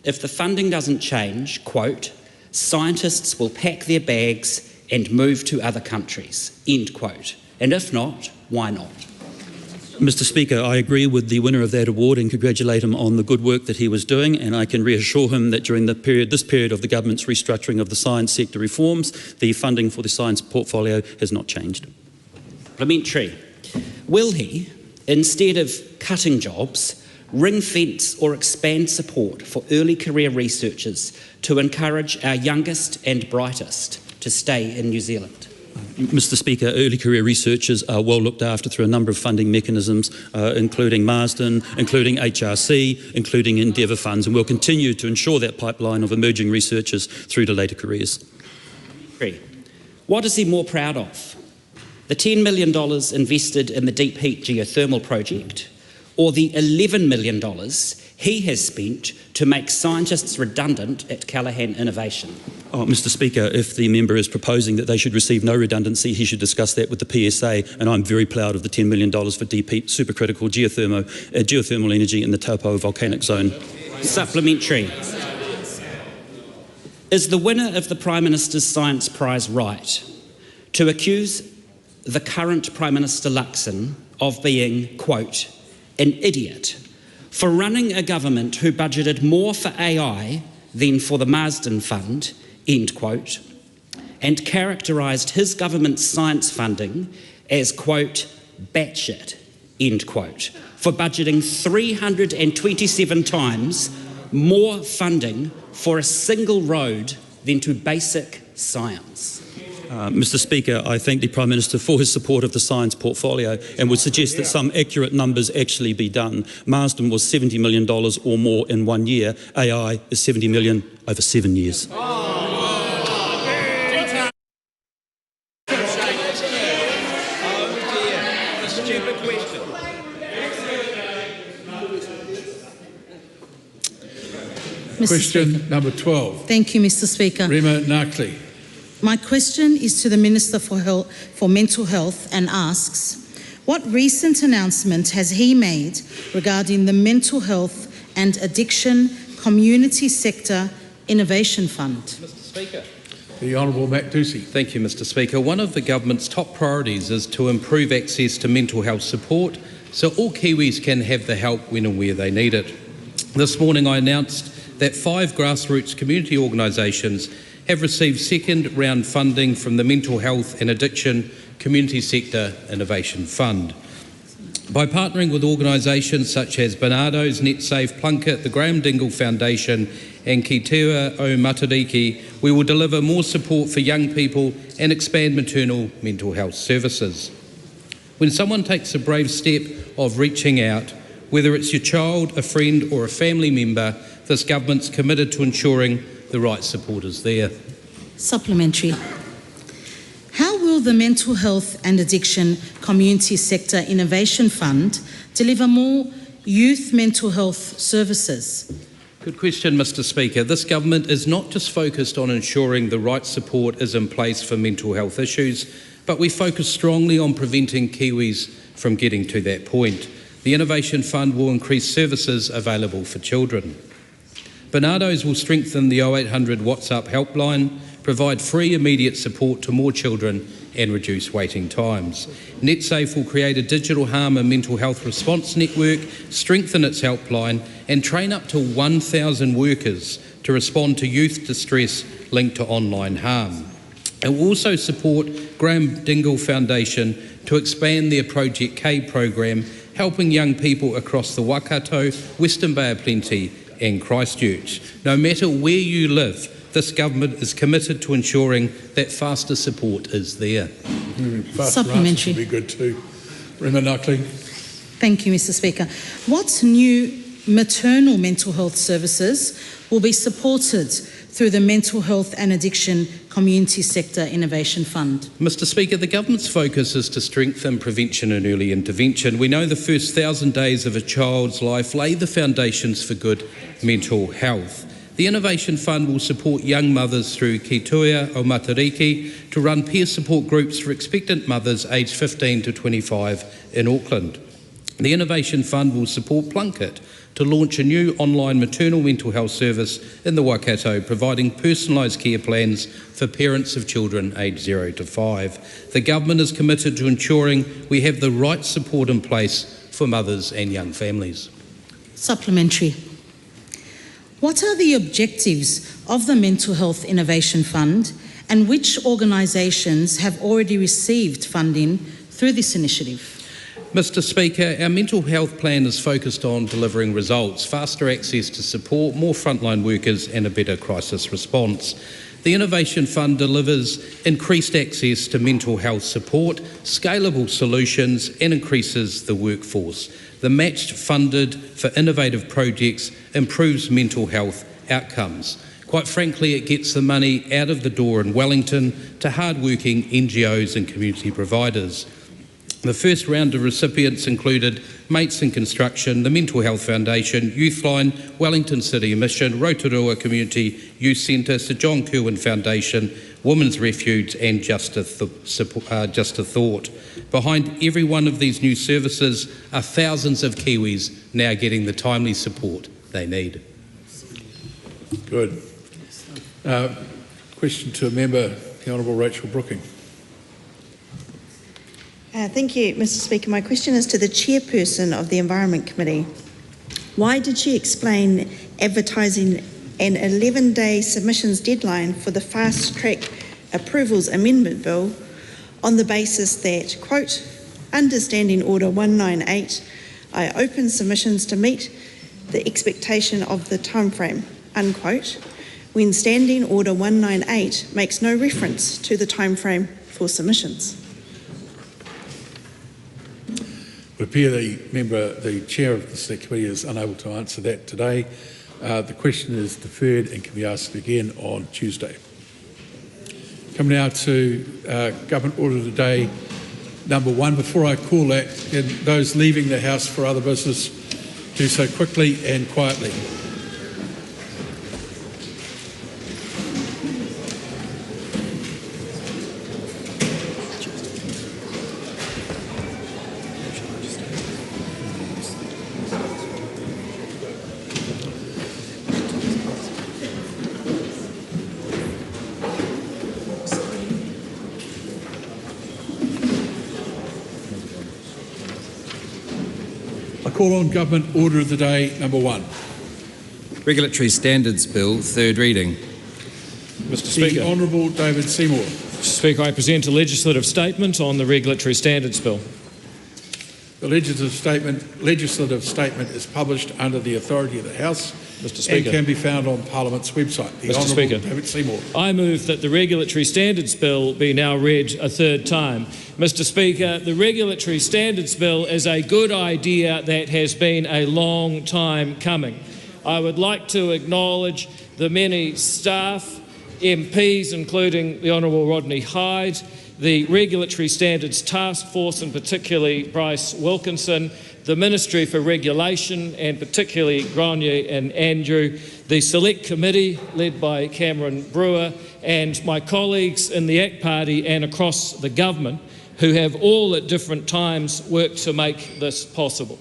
if the funding doesn't change, quote, scientists will pack their bags and move to other countries, end quote. And if not, why not? Mr Speaker, I agree with the winner of that award and congratulate him on the good work that he was doing, and I can reassure him that during this period of the government's restructuring of the science sector reforms, the funding for the science portfolio has not changed. Supplementary. Will he, instead of cutting jobs, ring-fence or expand support for early career researchers to encourage our youngest and brightest to stay in New Zealand? Mr Speaker, early career researchers are well looked after through a number of funding mechanisms, including Marsden, including HRC, including Endeavour funds, and we'll continue to ensure that pipeline of emerging researchers through to later careers. What is he more proud of? The $10 million invested in the Deep Heat geothermal project, or the $11 million he has spent to make scientists redundant at Callaghan Innovation? Oh, Mr Speaker, if the member is proposing that they should receive no redundancy, he should discuss that with the PSA, and I'm very proud of the $10 million for Deep Heat supercritical geothermal energy in the Taupo volcanic zone. Supplementary. Is the winner of the Prime Minister's Science Prize right to accuse the current Prime Minister Luxon of being, quote, an idiot for running a government who budgeted more for AI than for the Marsden Fund, end quote, and characterised his government's science funding as, quote, batshit, end quote, for budgeting 327 times more funding for a single road than to basic science? Mr Speaker, I thank the Prime Minister for his support of the science portfolio and would suggest that some accurate numbers actually be done. Marsden was $70 million or more in 1 year. AI is $70 million over 7 years. Question number 12. Thank you, Mr Speaker. Rima Narkli. My question is to the Minister for Mental Health and asks, what recent announcement has he made regarding the Mental Health and Addiction Community Sector Innovation Fund? Mr Speaker. The Honourable Matt Ducey. Thank you, Mr Speaker. One of the government's top priorities is to improve access to mental health support so all Kiwis can have the help when and where they need it. This morning I announced that 5 grassroots community organisations have received second-round funding from the Mental Health and Addiction Community Sector Innovation Fund. By partnering with organisations such as Bernardo's, NetSafe, Plunkett, the Graham Dingle Foundation and Ki Te o Matariki, we will deliver more support for young people and expand maternal mental health services. When someone takes a brave step of reaching out, whether it's your child, a friend or a family member, this government's committed to ensuring the right support is there. Supplementary. How will the Mental Health and Addiction Community Sector Innovation Fund deliver more youth mental health services? Good question, Mr Speaker. This government is not just focused on ensuring the right support is in place for mental health issues, but we focus strongly on preventing Kiwis from getting to that point. The Innovation Fund will increase services available for children. Bernardo's will strengthen the 0800 WhatsApp helpline, provide free immediate support to more children and reduce waiting times. NetSafe will create a digital harm and mental health response network, strengthen its helpline and train up to 1,000 workers to respond to youth distress linked to online harm. It will also support Graham Dingle Foundation to expand their Project K program, helping young people across the Waikato, Western Bay of Plenty and Christchurch. No matter where you live, this government is committed to ensuring that faster support is there. Supplementary would be good too. Rima Narkli. Thank you, Mr. Speaker. What new maternal mental health services will be supported through the Mental Health and Addiction Community Sector Innovation Fund? Mr. Speaker, the government's focus is to strengthen prevention and early intervention. We know the first 1,000 days of a child's life lay the foundations for good mental health. The Innovation Fund will support young mothers through Ki Tuia o Matariki to run peer support groups for expectant mothers aged 15 to 25 in Auckland. The Innovation Fund will support Plunkett to launch a new online maternal mental health service in the Waikato, providing personalised care plans for parents of children aged 0 to 5. The government is committed to ensuring we have the right support in place for mothers and young families. Supplementary. What are the objectives of the Mental Health Innovation Fund, and which organisations have already received funding through this initiative? Mr. Speaker, our mental health plan is focused on delivering results, faster access to support, more frontline workers and a better crisis response. The Innovation Fund delivers increased access to mental health support, scalable solutions and increases the workforce. The matched funded for innovative projects improves mental health outcomes. Quite frankly, it gets the money out of the door in Wellington to hard-working NGOs and community providers. The first round of recipients included Mates in Construction, the Mental Health Foundation, Youthline, Wellington City Mission, Aotearoa Community Youth Centre, Sir John Kirwan Foundation, Women's Refuge and Just a Thought. Behind every one of these new services are thousands of Kiwis now getting the timely support they need. Good. Question to a member, the Honourable Rachel Brooking. Thank you, Mr. Speaker. My question is to the chairperson of the Environment Committee. Why did she explain advertising an 11-day submissions deadline for the Fast Track Approvals Amendment Bill on the basis that, quote, understanding Order 198, I open submissions to meet the expectation of the timeframe, unquote, when Standing Order 198 makes no reference to the timeframe for submissions? It would appear the chair of the select committee is unable to answer that today. The question is deferred and can be asked again on Tuesday. Come now to Government Order of the Day number 1. Before I call that, can those leaving the House for other business do so quickly and quietly. Call on Government Order of the Day number 1. Regulatory Standards Bill, third reading. Mr. Speaker. The Honourable David Seymour. Mr. Speaker, I present a legislative statement on the Regulatory Standards Bill. The legislative statement is published under the authority of the House, Mr. Speaker, and can be found on Parliament's website. The Mr. Honourable Speaker, David Seymour. I move that the Regulatory Standards Bill be now read a third time. Mr. Speaker, the Regulatory Standards Bill is a good idea that has been a long time coming. I would like to acknowledge the many staff, MPs, including the Honourable Rodney Hyde, the Regulatory Standards Task Force, and particularly Bryce Wilkinson, the Ministry for Regulation, and particularly Grania and Andrew, the Select Committee led by Cameron Brewer, and my colleagues in the ACT Party and across the government who have all at different times worked to make this possible.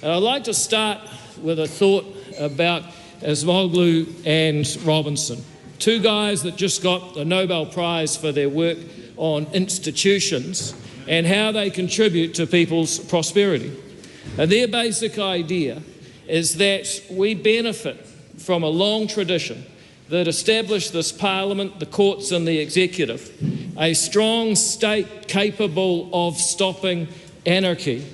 And I'd like to start with a thought about Asmoglu and Robinson, two guys that just got the Nobel Prize for their work on institutions and how they contribute to people's prosperity. And their basic idea is that we benefit from a long tradition that established this Parliament, the courts and the executive, a strong state capable of stopping anarchy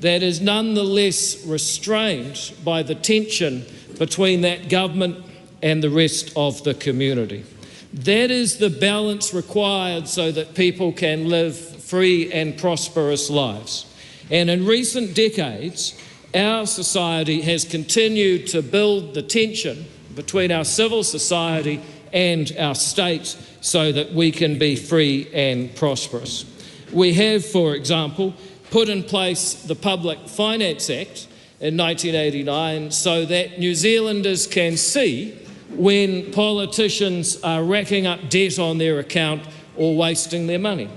that is nonetheless restrained by the tension between that government and the rest of the community. That is the balance required so that people can live free and prosperous lives. And in recent decades, our society has continued to build the tension between our civil society and our state so that we can be free and prosperous. We have, for example, put in place the Public Finance Act in 1989 so that New Zealanders can see when politicians are racking up debt on their account or wasting their money.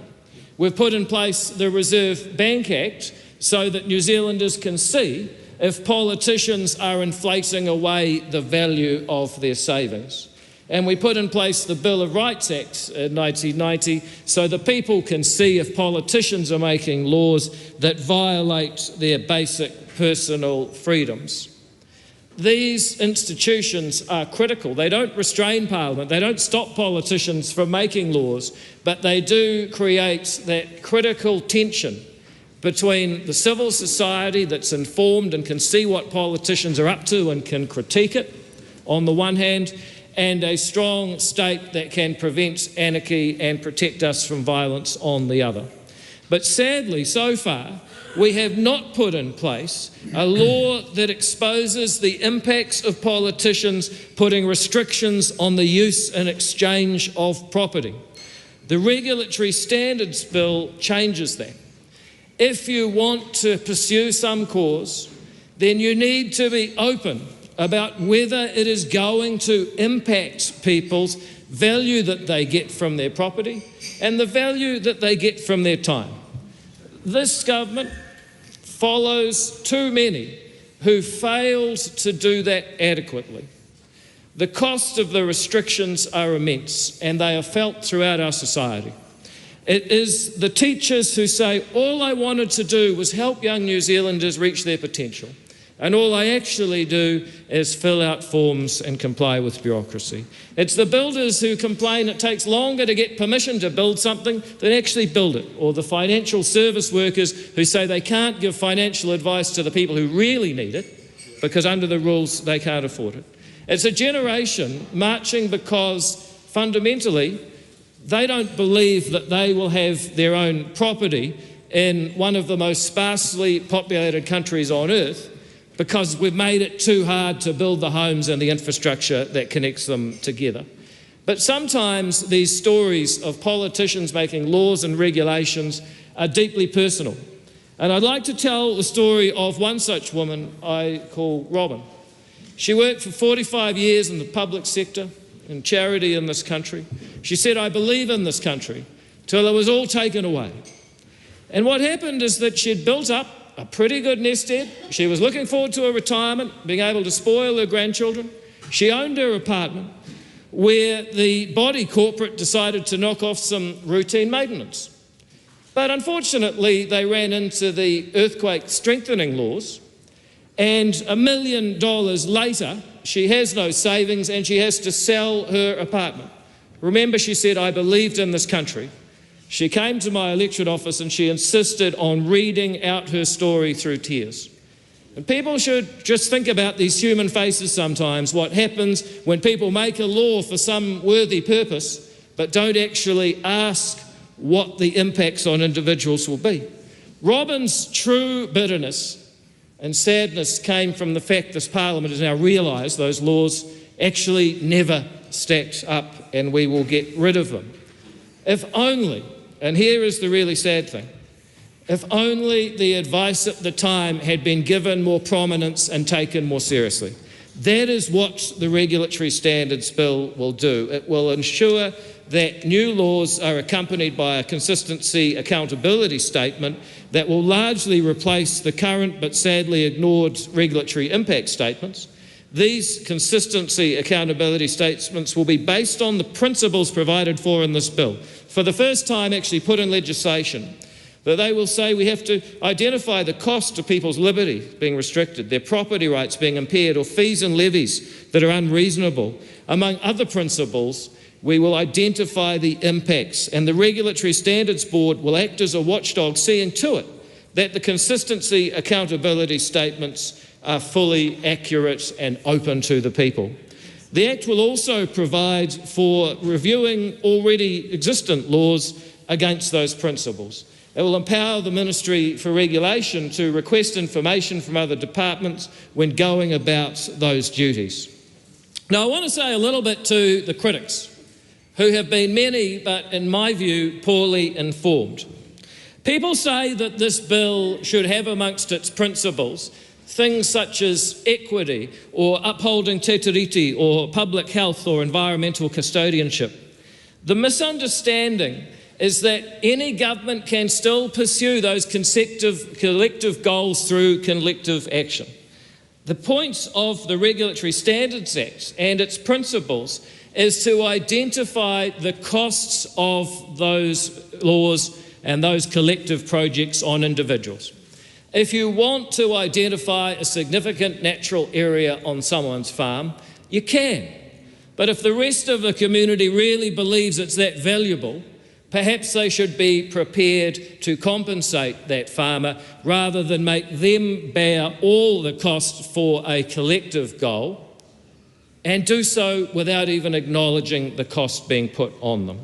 We've put in place the Reserve Bank Act so that New Zealanders can see if politicians are inflating away the value of their savings. And we put in place the Bill of Rights Act in 1990 so the people can see if politicians are making laws that violate their basic personal freedoms. These institutions are critical. They don't restrain Parliament, they don't stop politicians from making laws, but they do create that critical tension between the civil society that's informed and can see what politicians are up to and can critique it, on the one hand, and a strong state that can prevent anarchy and protect us from violence on the other. But sadly, so far, we have not put in place a law that exposes the impacts of politicians putting restrictions on the use and exchange of property. The Regulatory Standards Bill changes that. If you want to pursue some cause, then you need to be open about whether it is going to impact people's value that they get from their property and the value that they get from their time. This government follows too many who failed to do that adequately. The cost of the restrictions are immense and they are felt throughout our society. It is the teachers who say, all I wanted to do was help young New Zealanders reach their potential, and all I actually do is fill out forms and comply with bureaucracy. It's the builders who complain it takes longer to get permission to build something than actually build it, or the financial service workers who say they can't give financial advice to the people who really need it because under the rules they can't afford it. It's a generation marching because fundamentally they don't believe that they will have their own property in one of the most sparsely populated countries on earth because we've made it too hard to build the homes and the infrastructure that connects them together. But sometimes these stories of politicians making laws and regulations are deeply personal. And I'd like to tell the story of one such woman I call Robin. She worked for 45 years in the public sector, in charity in this country. She said, I believe in this country, till it was all taken away. And what happened is that she'd built up a pretty good nest egg. She was looking forward to a retirement, being able to spoil her grandchildren. She owned her apartment where the body corporate decided to knock off some routine maintenance. But unfortunately, they ran into the earthquake strengthening laws, and $1 million later, she has no savings and she has to sell her apartment. Remember, she said, I believed in this country. She came to my electorate office and she insisted on reading out her story through tears. And people should just think about these human faces sometimes, what happens when people make a law for some worthy purpose, but don't actually ask what the impacts on individuals will be. Robin's true bitterness and sadness came from the fact this Parliament has now realised those laws actually never stacked up and we will get rid of them. If only, and here is the really sad thing, if only the advice at the time had been given more prominence and taken more seriously. That is what the Regulatory Standards Bill will do. It will ensure that new laws are accompanied by a consistency accountability statement that will largely replace the current but sadly ignored regulatory impact statements. These consistency accountability statements will be based on the principles provided for in this bill. For the first time actually put in legislation, that they will say we have to identify the cost of people's liberty being restricted, their property rights being impaired, or fees and levies that are unreasonable. Among other principles, we will identify the impacts, and the Regulatory Standards Board will act as a watchdog, seeing to it that the consistency accountability statements are fully accurate and open to the people. The Act will also provide for reviewing already existent laws against those principles. It will empower the Ministry for Regulation to request information from other departments when going about those duties. Now, I want to say a little bit to the critics, who have been many, but in my view, poorly informed. People say that this bill should have amongst its principles things such as equity or upholding te tiriti or public health or environmental custodianship. The misunderstanding is that any government can still pursue those collective goals through collective action. The point of the Regulatory Standards Act and its principles is to identify the costs of those laws and those collective projects on individuals. If you want to identify a significant natural area on someone's farm, you can. But if the rest of the community really believes it's that valuable, perhaps they should be prepared to compensate that farmer rather than make them bear all the cost for a collective goal and do so without even acknowledging the cost being put on them.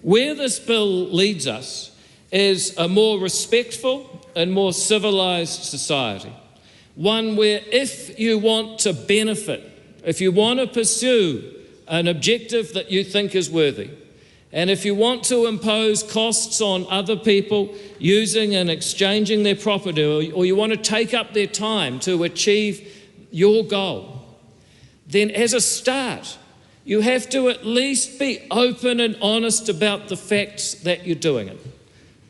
Where this bill leads us is a more respectful and more civilised society, one where if you want to benefit, if you want to pursue an objective that you think is worthy, and if you want to impose costs on other people using and exchanging their property, or you want to take up their time to achieve your goal, then as a start, you have to at least be open and honest about the facts that you're doing it.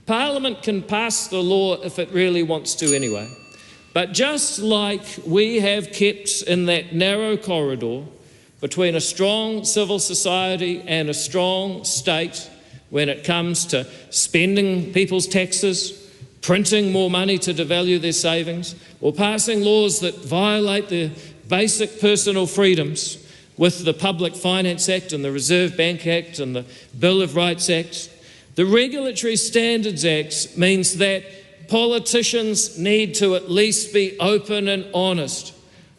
Parliament can pass the law if it really wants to anyway. But just like we have kept in that narrow corridor between a strong civil society and a strong state when it comes to spending people's taxes, printing more money to devalue their savings, or passing laws that violate their basic personal freedoms with the Public Finance Act and the Reserve Bank Act and the Bill of Rights Act, the Regulatory Standards Act means that politicians need to at least be open and honest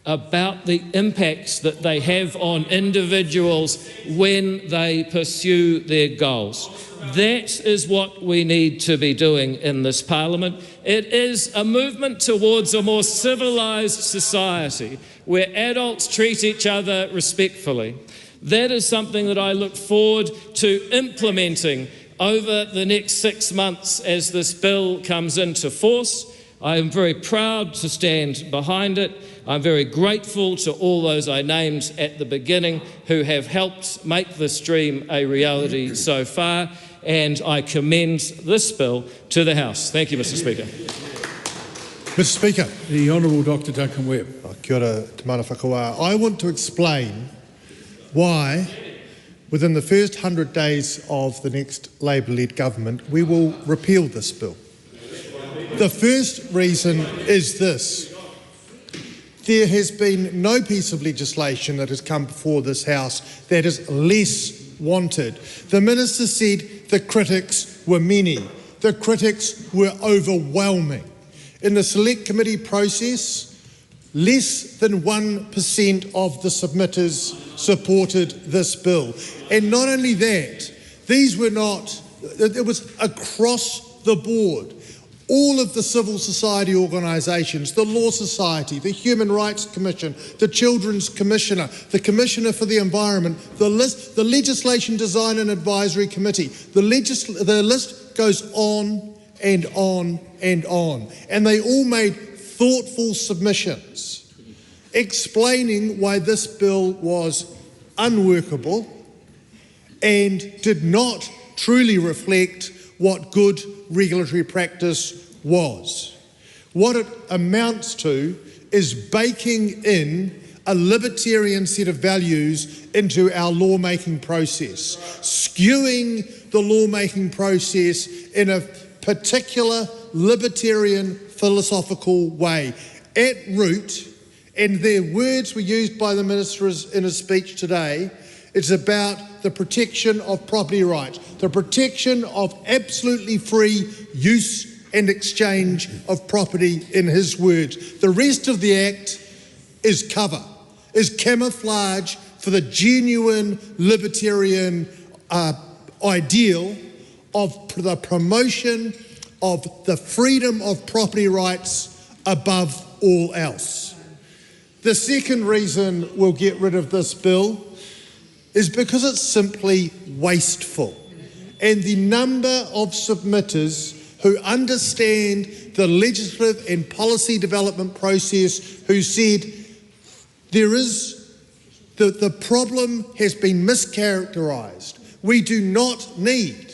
about the impacts that they have on individuals when they pursue their goals. That is what we need to be doing in this Parliament. It is a movement towards a more civilised society where adults treat each other respectfully. That is something that I look forward to implementing over the next 6 months as this bill comes into force. I am very proud to stand behind it. I'm very grateful to all those I named at the beginning who have helped make this dream a reality so far, and I commend this bill to the House. Thank you, Mr. Speaker. Mr. Speaker. The Honourable Dr. Duncan Webb. Kia ora, te mana whakaua. I want to explain why within the first 100 days of the next Labour-led government, we will repeal this bill. The first reason is this. There has been no piece of legislation that has come before this House that is less wanted. The Minister said the critics were many. The critics were overwhelming. In the Select Committee process, less than 1% of the submitters supported this bill. And not only that, it was across the board. All of the civil society organisations, the Law Society, the Human Rights Commission, the Children's Commissioner, the Commissioner for the Environment, the Legislation Design and Advisory Committee, the list goes on and on and on. And they all made thoughtful submissions explaining why this bill was unworkable and did not truly reflect what good regulatory practice was. What it amounts to is baking in a libertarian set of values into our lawmaking process, skewing the lawmaking process in a particular libertarian philosophical way. At root, and their words were used by the Minister in his speech today, it's about the protection of property rights, the protection of absolutely free use and exchange of property, in his words. The rest of the Act is cover, is camouflage for the genuine libertarian ideal of the promotion of the freedom of property rights above all else. The second reason we'll get rid of this bill is because it's simply wasteful. And the number of submitters who understand the legislative and policy development process who said the problem has been mischaracterised. We do not need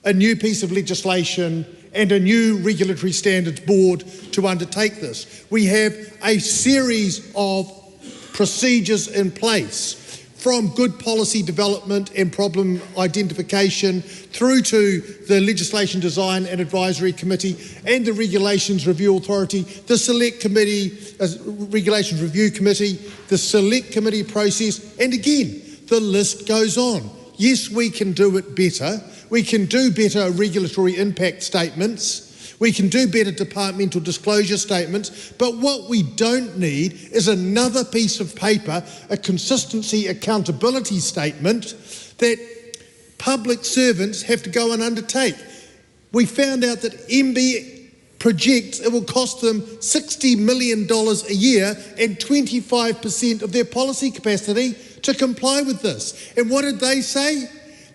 a new piece of legislation and a new regulatory standards board to undertake this. We have a series of procedures in place, from good policy development and problem identification through to the Legislation Design and Advisory Committee and the Regulations Review Authority, the Select Committee, Regulations Review Committee, the Select Committee process, and again, the list goes on. Yes, we can do it better. We can do better regulatory impact statements. We can do better departmental disclosure statements, but what we don't need is another piece of paper, a consistency accountability statement that public servants have to go and undertake. We found out that MB projects it will cost them $60 million a year and 25% of their policy capacity to comply with this. And what did they say?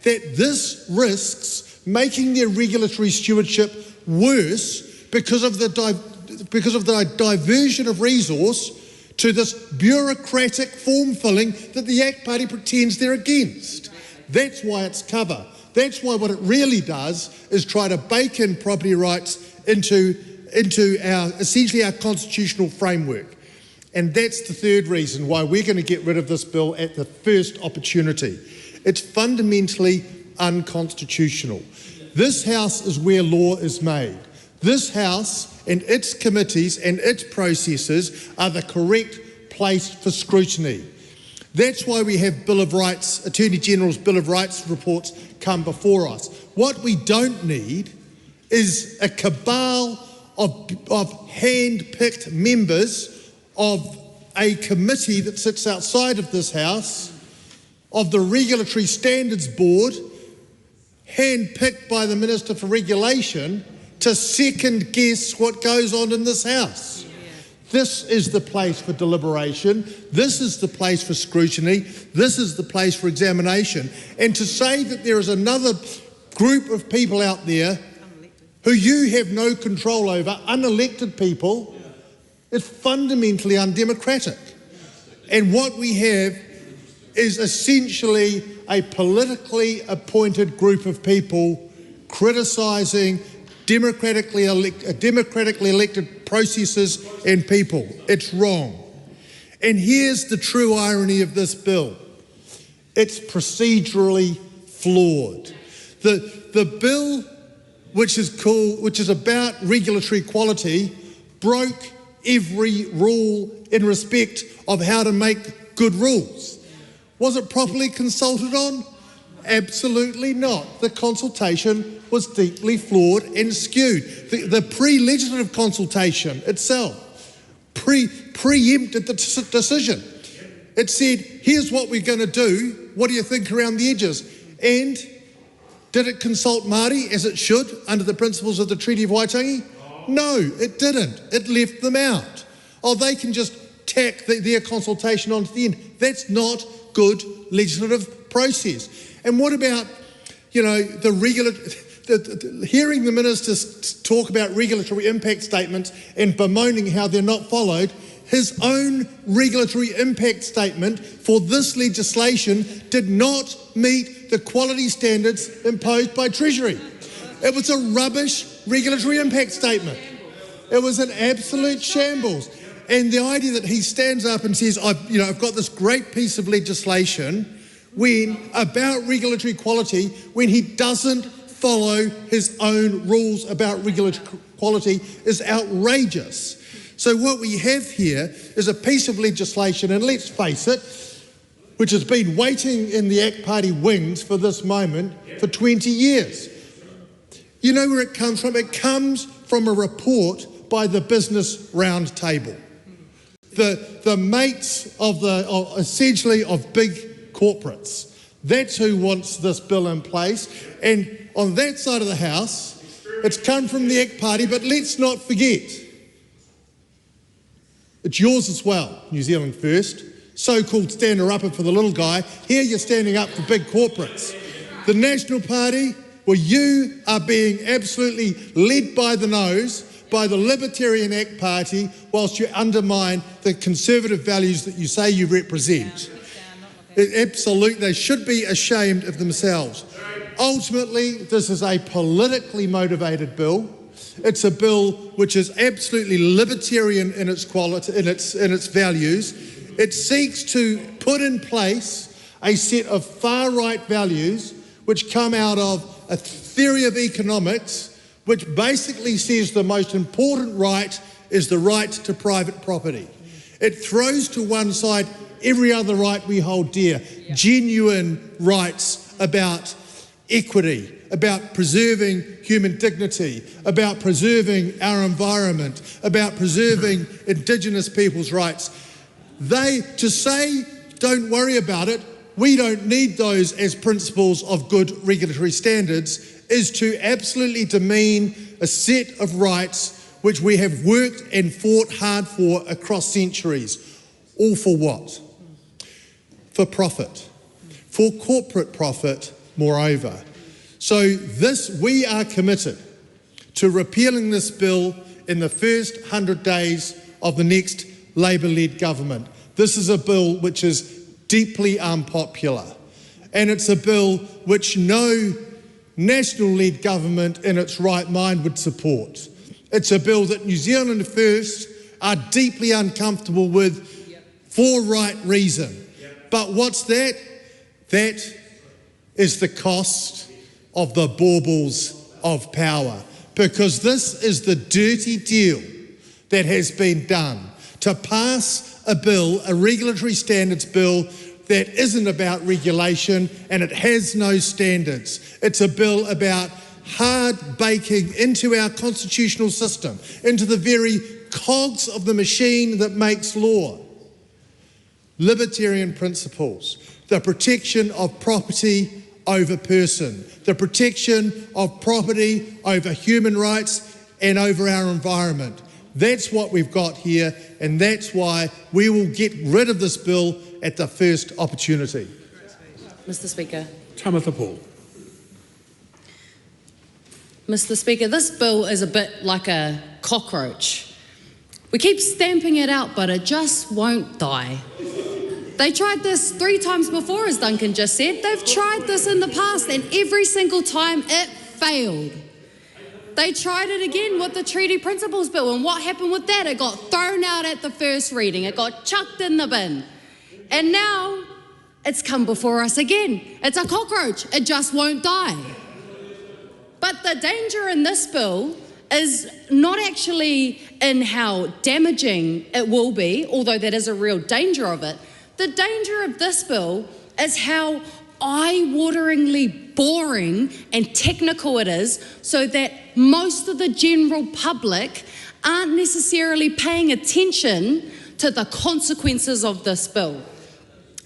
That this risks making their regulatory stewardship worse because of the diversion of resource to this bureaucratic form filling that the ACT Party pretends they're against. That's why it's cover. That's why what it really does is try to bake in property rights into essentially our constitutional framework. And that's the third reason why we're going to get rid of this bill at the first opportunity. It's fundamentally unconstitutional. This House is where law is made. This House and its committees and its processes are the correct place for scrutiny. That's why we have Bill of Rights, Attorney General's Bill of Rights reports come before us. What we don't need is a cabal of hand-picked members of a committee that sits outside of this House, of the Regulatory Standards Board, hand-picked by the Minister for Regulation, to second-guess what goes on in this House. This is the place for deliberation. This is the place for scrutiny. This is the place for examination. And to say that there is another group of people out there who you have no control over, unelected people, is fundamentally undemocratic. And what we have is essentially a politically appointed group of people criticising democratically elected processes and people. It's wrong. And here's the true irony of this bill. It's procedurally flawed. The bill, which is about regulatory quality, broke every rule in respect of how to make good rules. Was it properly consulted on? Absolutely not. The consultation was deeply flawed and skewed. The pre-legislative consultation itself preempted the decision. It said, here's what we're going to do. What do you think around the edges? And did it consult Māori as it should under the principles of the Treaty of Waitangi? No, it didn't. It left them out. Oh, they can just tack their consultation onto the end. That's not good legislative process. And what about, hearing the ministers talk about regulatory impact statements and bemoaning how they're not followed? His own regulatory impact statement for this legislation did not meet the quality standards imposed by Treasury. It was a rubbish regulatory impact statement. It was an absolute shambles. And the idea that he stands up and says, I've got this great piece of legislation about regulatory quality, when he doesn't follow his own rules about regulatory quality, is outrageous. So what we have here is a piece of legislation, and let's face it, which has been waiting in the ACT Party wings for this moment for 20 years. You know where it comes from? It comes from a report by the Business Roundtable. The mates of essentially of big corporates. That's who wants this bill in place. And on that side of the House, It's come from the ACT Party, but let's not forget, it's yours as well, New Zealand First. So-called stander-upper for the little guy. Here you're standing up for big corporates. The National Party, well, you are being absolutely led by the nose by the Libertarian ACT Party whilst you undermine the conservative values that you say you represent. Absolutely, they should be ashamed of themselves. Ultimately, this is a politically motivated bill. It's a bill which is absolutely libertarian in its quality, in its values. It seeks to put in place a set of far-right values which come out of a theory of economics which basically says the most important right is the right to private property. It throws to one side every other right we hold dear, genuine rights about equity, about preserving human dignity, about preserving our environment, about preserving Indigenous people's rights. To say, don't worry about it, we don't need those as principles of good regulatory standards, is to absolutely demean a set of rights which we have worked and fought hard for across centuries. All for what? For profit. For corporate profit, moreover. So we are committed to repealing this bill in the first 100 days of the next Labor-led government. This is a bill which is deeply unpopular, and it's a bill which no national-led government in its right mind would support. It's a bill that New Zealand First are deeply uncomfortable with for right reason. But what's that? That is the cost of the baubles of power, because this is the dirty deal that has been done to pass a bill, a regulatory standards bill, that isn't about regulation and it has no standards. It's a bill about hard baking into our constitutional system, into the very cogs of the machine that makes law, libertarian principles, the protection of property over person, the protection of property over human rights and over our environment. That's what we've got here, and that's why we will get rid of this bill at the first opportunity. Mr. Speaker. Tamatha Paul. Mr. Speaker, this bill is a bit like a cockroach. We keep stamping it out, but it just won't die. They tried this 3 times before, as Duncan just said. They've tried this in the past, and every single time it failed. They tried it again with the Treaty Principles Bill, and what happened with that? It got thrown out at the first reading. It got chucked in the bin. And now it's come before us again. It's a cockroach. It just won't die. But the danger in this bill is not actually in how damaging it will be, although that is a real danger of it. The danger of this bill is how eye-wateringly boring and technical it is, so that most of the general public aren't necessarily paying attention to the consequences of this bill.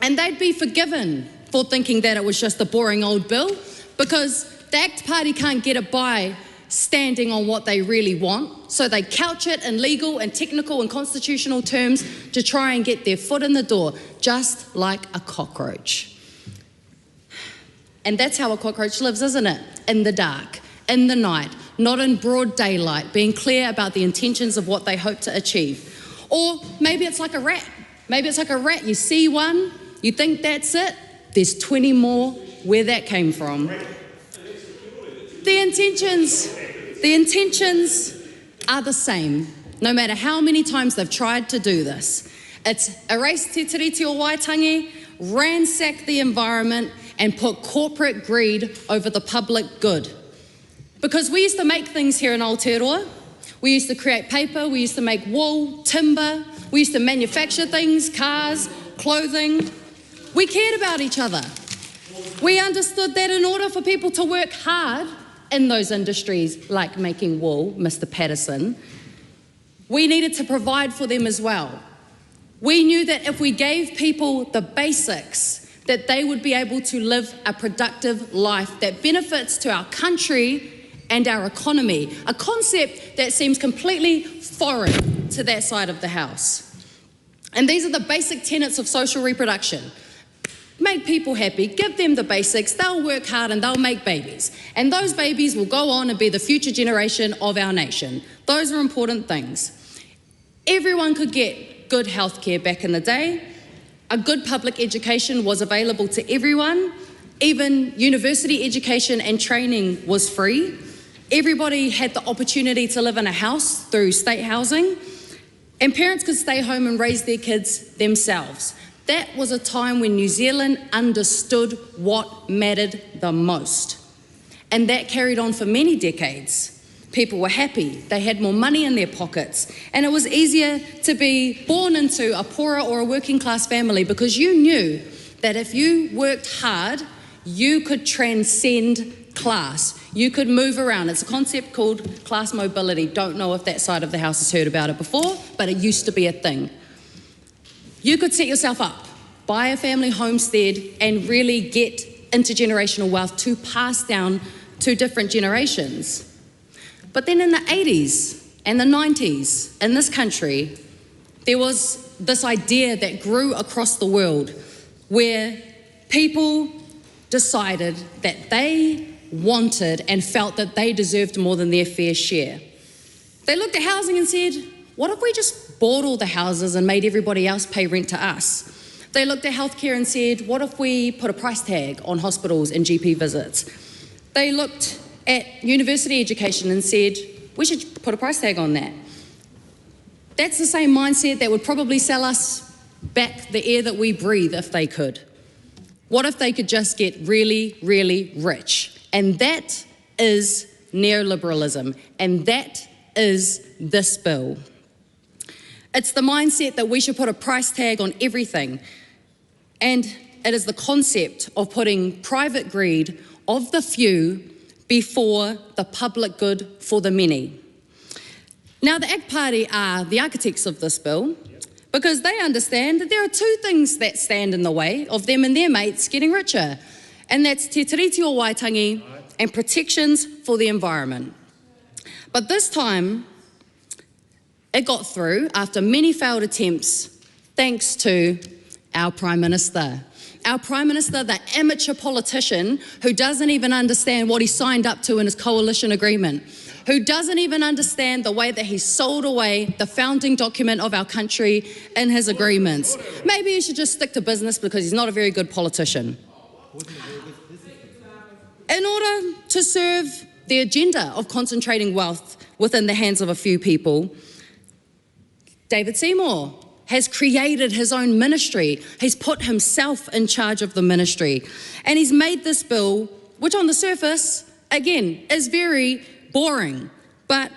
And they'd be forgiven for thinking that it was just a boring old bill, because the ACT Party can't get it by standing on what they really want, so they couch it in legal and technical and constitutional terms to try and get their foot in the door, just like a cockroach. And that's how a cockroach lives, isn't it? In the dark, in the night, not in broad daylight, being clear about the intentions of what they hope to achieve. Or maybe it's like a rat. Maybe it's like a rat. You see one, you think that's it, there's 20 more. Where that came from. The intentions are the same, no matter how many times they've tried to do this. It's erase te tiriti o Waitangi, ransack the environment, and put corporate greed over the public good. Because we used to make things here in Aotearoa. We used to create paper, we used to make wool, timber, we used to manufacture things, cars, clothing. We cared about each other. We understood that in order for people to work hard in those industries, like making wool, Mr. Patterson, we needed to provide for them as well. We knew that if we gave people the basics, that they would be able to live a productive life that benefits to our country and our economy, a concept that seems completely foreign to that side of the House. And these are the basic tenets of social reproduction. Make people happy, give them the basics, they'll work hard and they'll make babies. And those babies will go on and be the future generation of our nation. Those are important things. Everyone could get good health care back in the day. A good public education was available to everyone. Even university education and training was free. Everybody had the opportunity to live in a house through state housing. And parents could stay home and raise their kids themselves. That was a time when New Zealand understood what mattered the most. And that carried on for many decades. People were happy, they had more money in their pockets, and it was easier to be born into a poorer or a working class family because you knew that if you worked hard, you could transcend class. You could move around. It's a concept called class mobility. Don't know if that side of the House has heard about it before, but it used to be a thing. You could set yourself up, buy a family homestead, and really get intergenerational wealth to pass down to different generations. But then in the 80s and the 90s in this country, there was this idea that grew across the world where people decided that they wanted and felt that they deserved more than their fair share. They looked at housing and said, what if we just bought all the houses and made everybody else pay rent to us? They looked at healthcare and said, what if we put a price tag on hospitals and GP visits? They looked at university education and said, we should put a price tag on that. That's the same mindset that would probably sell us back the air that we breathe if they could. What if they could just get really, really rich? And that is neoliberalism, and that is this bill. It's the mindset that we should put a price tag on everything, and it is the concept of putting private greed of the few before the public good for the many. Now, the ACT Party are the architects of this bill because they understand that there are two things that stand in the way of them and their mates getting richer, and that's Te Tiriti o Waitangi and protections for the environment. But this time, it got through after many failed attempts, thanks to our Prime Minister. Our Prime Minister, the amateur politician who doesn't even understand what he signed up to in his coalition agreement, who doesn't even understand the way that he sold away the founding document of our country in his agreements. Maybe he should just stick to business because he's not a very good politician. In order to serve the agenda of concentrating wealth within the hands of a few people, David Seymour has created his own ministry. He's put himself in charge of the ministry. And he's made this bill, which on the surface, again, is very boring, but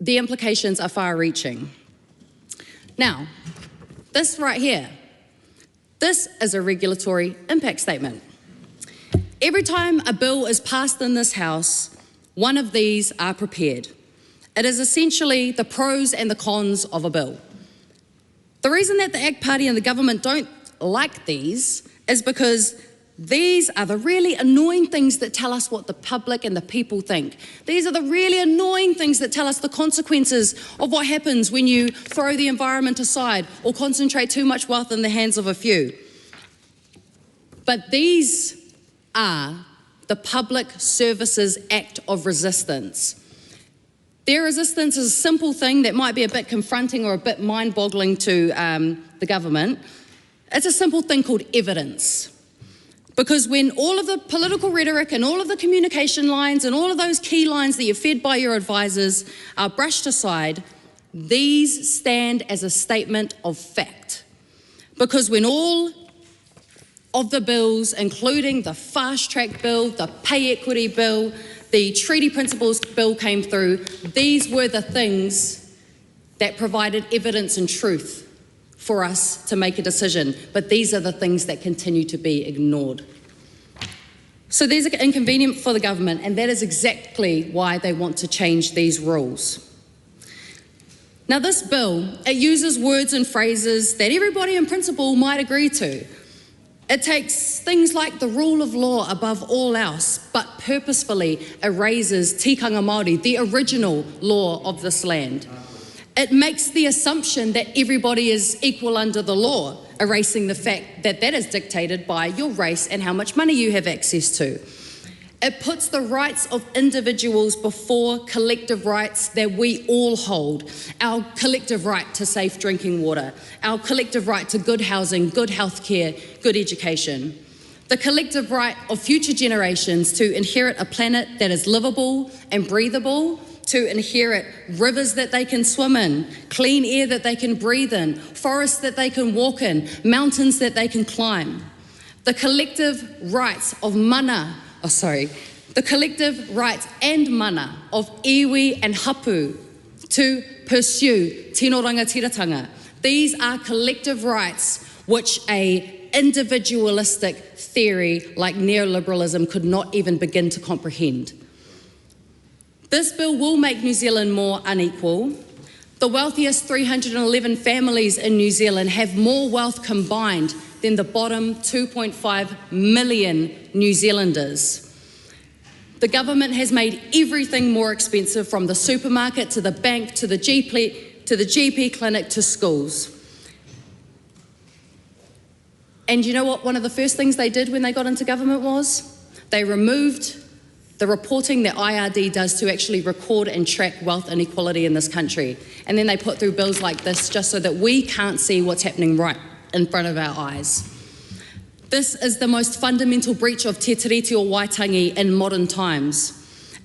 the implications are far-reaching. Now, this right here, this is a regulatory impact statement. Every time a bill is passed in this House, one of these are prepared. It is essentially the pros and the cons of a bill. The reason that the ACT Party and the government don't like these is because these are the really annoying things that tell us what the public and the people think. These are the really annoying things that tell us the consequences of what happens when you throw the environment aside or concentrate too much wealth in the hands of a few. But these are the Public Services Act of Resistance. Their resistance is a simple thing that might be a bit confronting or a bit mind-boggling to the government. It's a simple thing called evidence. Because when all of the political rhetoric and all of the communication lines and all of those key lines that you're fed by your advisors are brushed aside, these stand as a statement of fact. Because when all of the bills, including the fast-track bill, the pay equity bill, the treaty principles bill came through, these were the things that provided evidence and truth for us to make a decision, but these are the things that continue to be ignored. So these are inconvenient for the government, and that is exactly why they want to change these rules. Now this bill, it uses words and phrases that everybody in principle might agree to. It takes things like the rule of law above all else, but purposefully erases tikanga Māori, the original law of this land. It makes the assumption that everybody is equal under the law, erasing the fact that that is dictated by your race and how much money you have access to. It puts the rights of individuals before collective rights that we all hold. Our collective right to safe drinking water, our collective right to good housing, good healthcare, good education. The collective right of future generations to inherit a planet that is livable and breathable, to inherit rivers that they can swim in, clean air that they can breathe in, forests that they can walk in, mountains that they can climb. The collective rights of the collective rights and mana of iwi and hapu to pursue tino rangatiratanga. These are collective rights which a individualistic theory like neoliberalism could not even begin to comprehend. This bill will make New Zealand more unequal. The wealthiest 311 families in New Zealand have more wealth combined than the bottom 2.5 million New Zealanders. The government has made everything more expensive, from the supermarket to the bank to the GP clinic to schools. And you know what one of the first things they did when they got into government was? They removed the reporting that IRD does to actually record and track wealth inequality in this country. And then they put through bills like this just so that we can't see what's happening right in front of our eyes. This is the most fundamental breach of Te Tiriti o Waitangi in modern times.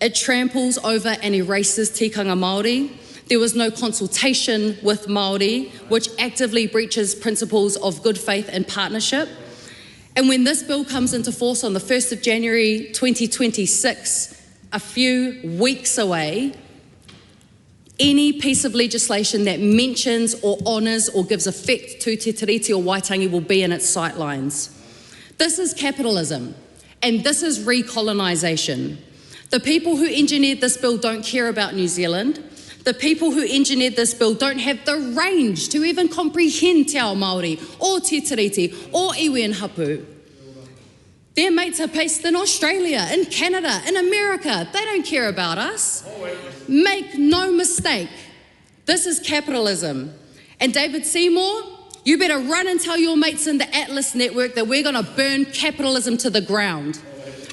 It tramples over and erases tikanga Māori. There was no consultation with Māori, which actively breaches principles of good faith and partnership. And when this bill comes into force on the 1st of January 2026, a few weeks away, any piece of legislation that mentions or honours or gives effect to Te Tiriti o Waitangi will be in its sightlines. This is capitalism, and this is recolonisation. The people who engineered this bill don't care about New Zealand. The people who engineered this bill don't have the range to even comprehend Te Ao Māori or Te Tiriti or iwi and hapu. Their mates are based in Australia, in Canada, in America. They don't care about us. Make no mistake, this is capitalism. And David Seymour, you better run and tell your mates in the Atlas network that we're going to burn capitalism to the ground.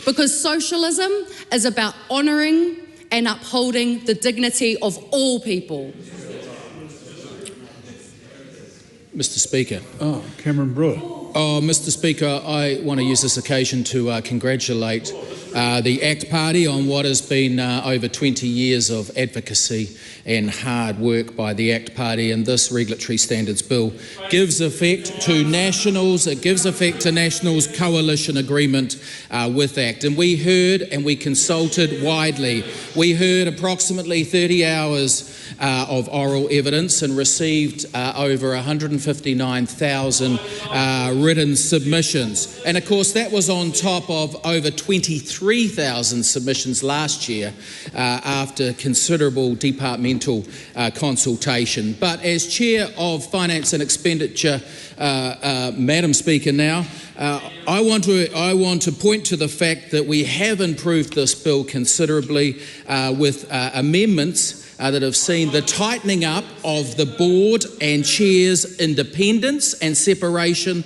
Because socialism is about honouring and upholding the dignity of all people. Mr. Speaker. Cameron Brewer. Mr. Speaker, I want to use this occasion to congratulate the ACT Party on what has been over 20 years of advocacy and hard work by the ACT Party, and this Regulatory Standards Bill gives effect to Nationals, it gives effect to Nationals' coalition agreement with ACT. And we heard and we consulted widely. We heard approximately 30 hours of oral evidence and received over 159,000 written submissions. And of course that was on top of over 23,000 submissions last year after considerable departmental consultation. But as Chair of Finance and Expenditure, Madam Speaker now, I want to point to the fact that we have improved this bill considerably with amendments that have seen the tightening up of the board and chair's independence and separation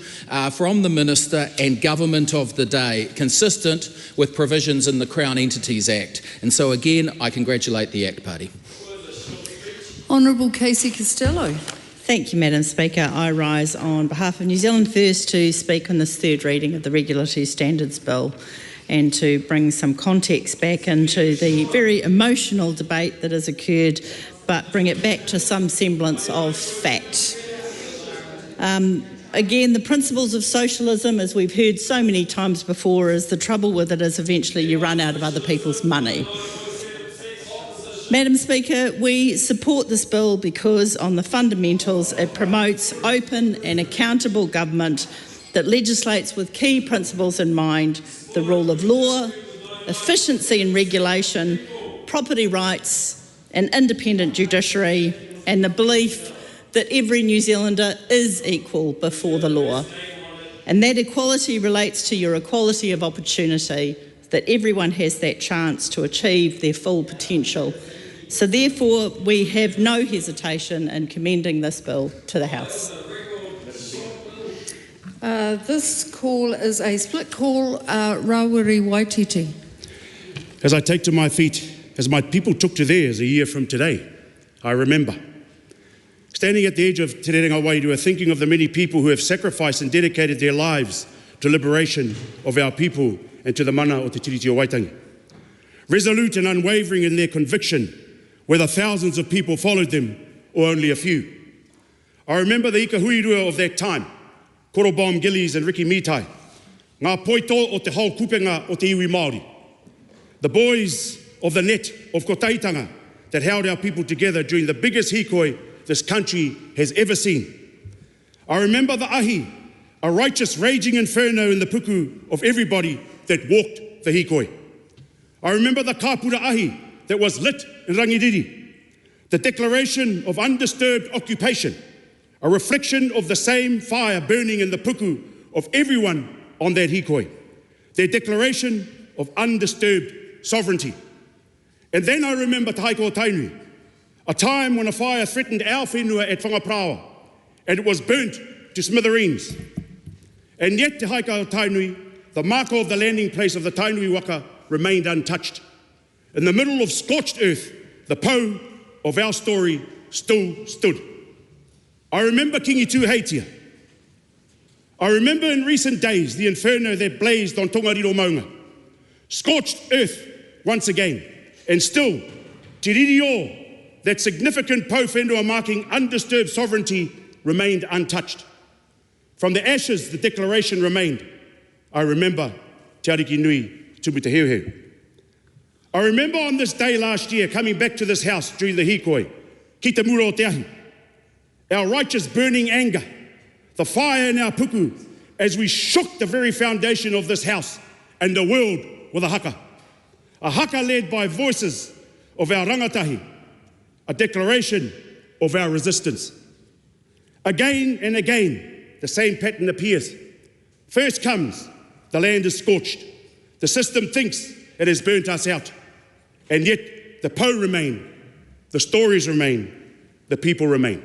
from the minister and government of the day, consistent with provisions in the Crown Entities Act. And so again, I congratulate the ACT Party. Honourable Casey Costello. Thank you, Madam Speaker. I rise on behalf of New Zealand First to speak on this third reading of the Regulatory Standards Bill and to bring some context back into the very emotional debate that has occurred, but bring it back to some semblance of fact. Again, the principles of socialism, as we've heard so many times before, is the trouble with it is eventually you run out of other people's money. Madam Speaker, we support this bill because on the fundamentals it promotes open and accountable government that legislates with key principles in mind: the rule of law, efficiency in regulation, property rights, an independent judiciary, and the belief that every New Zealander is equal before the law. And that equality relates to your equality of opportunity, that everyone has that chance to achieve their full potential. So therefore, we have no hesitation in commending this bill to the House. This call is a split call. Rawiri Waititi. As I take to my feet, as my people took to theirs a year from today, I remember. Standing at the edge of Te Rerenga Wairua, thinking of the many people who have sacrificed and dedicated their lives to liberation of our people and to the mana o te tiriti o Waitangi. Resolute and unwavering in their conviction, whether thousands of people followed them or only a few. I remember the ikahuirua of that time, Korobom Gillies and Ricky Mitai, ngā poito o te hau kupenga o te iwi Māori, the boys of the net of kotaitanga that held our people together during the biggest hikoi this country has ever seen. I remember the ahi, a righteous raging inferno in the puku of everybody that walked the hikoi. I remember the kapura ahi that was lit in Rangiriri, the declaration of undisturbed occupation, a reflection of the same fire burning in the puku of everyone on that hikoi, their declaration of undisturbed sovereignty. And then I remember Te Haiko o Tainui, a time when a fire threatened our whenua at Whangaprawa, and it was burnt to smithereens. And yet Te Haiko o Tainui, the marker of the landing place of the Tainui waka, remained untouched. In the middle of scorched earth, the po of our story still stood. I remember Kingi Tūheitia. I remember in recent days the inferno that blazed on Tongariro Maunga. Scorched earth once again, and still, Te Riri o, that significant po whenua marking undisturbed sovereignty, remained untouched. From the ashes, the declaration remained. I remember Te Ariki Nui Tumu Te Heuheu. I remember on this day last year coming back to this house during the hikoi, ki te mura o te ahi, our righteous burning anger, the fire in our puku, as we shook the very foundation of this house and the world with a haka led by voices of our rangatahi, a declaration of our resistance. Again and again, the same pattern appears. First comes, the land is scorched. The system thinks it has burnt us out. And yet, the po remain, the stories remain, the people remain.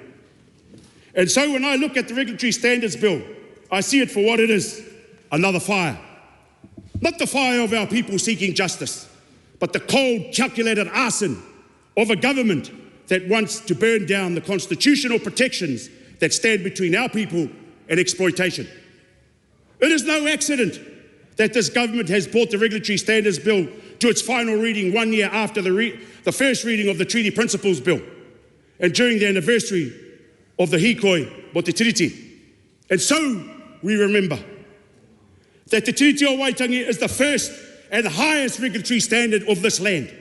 And so when I look at the Regulatory Standards Bill, I see it for what it is, another fire. Not the fire of our people seeking justice, but the cold, calculated arson of a government that wants to burn down the constitutional protections that stand between our people and exploitation. It is no accident that this government has brought the Regulatory Standards Bill to its final reading 1 year after the first reading of the Treaty Principles Bill, and during the anniversary of the hikoi o te tiriti. And so we remember that the tiriti o Waitangi is the first and highest regulatory standard of this land.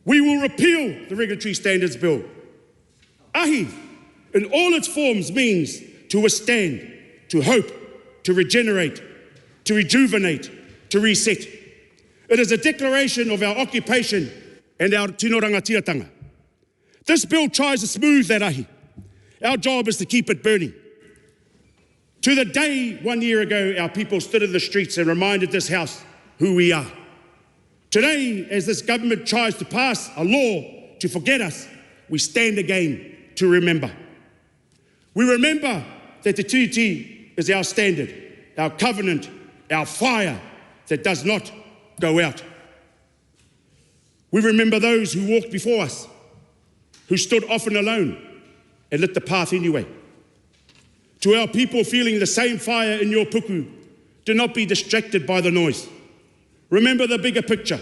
We will repeal the Regulatory Standards Bill. Ahi, in all its forms, means to withstand, to hope, to regenerate, to rejuvenate, to reset. It is a declaration of our occupation and our tino rangatiratanga. This bill tries to smooth that ahi. Our job is to keep it burning. To the day 1 year ago, our people stood in the streets and reminded this House who we are. Today, as this government tries to pass a law to forget us, we stand again to remember. We remember that the tiriti is our standard, our covenant, our fire that does not go out. We remember those who walked before us, who stood often alone and lit the path anyway. To our people feeling the same fire in your puku, do not be distracted by the noise. Remember the bigger picture.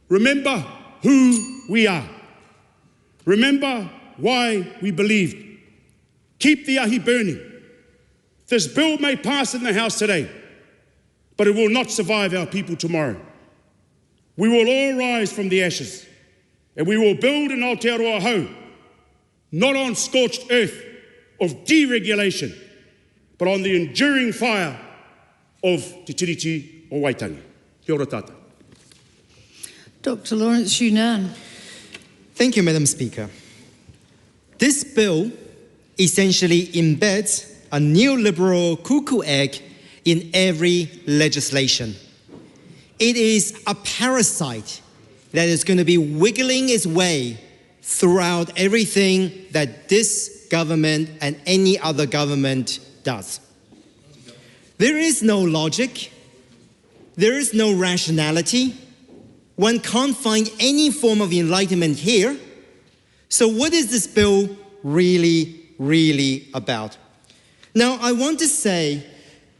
Remember who we are. Remember why we believed. Keep the ahi burning. This bill may pass in the House today, but it will not survive our people tomorrow. We will all rise from the ashes, and we will build an Aotearoa hau, not on scorched earth of deregulation, but on the enduring fire of te tiriti o Waitangi. Kia ora tata. Dr. Lawrence Yunnan. Thank you, Madam Speaker. This bill essentially embeds a neoliberal cuckoo egg in every legislation. It is a parasite that is going to be wiggling its way throughout everything that this government and any other government does. There is no logic. There is no rationality. One can't find any form of enlightenment here. So what is this bill really about? Now, I want to say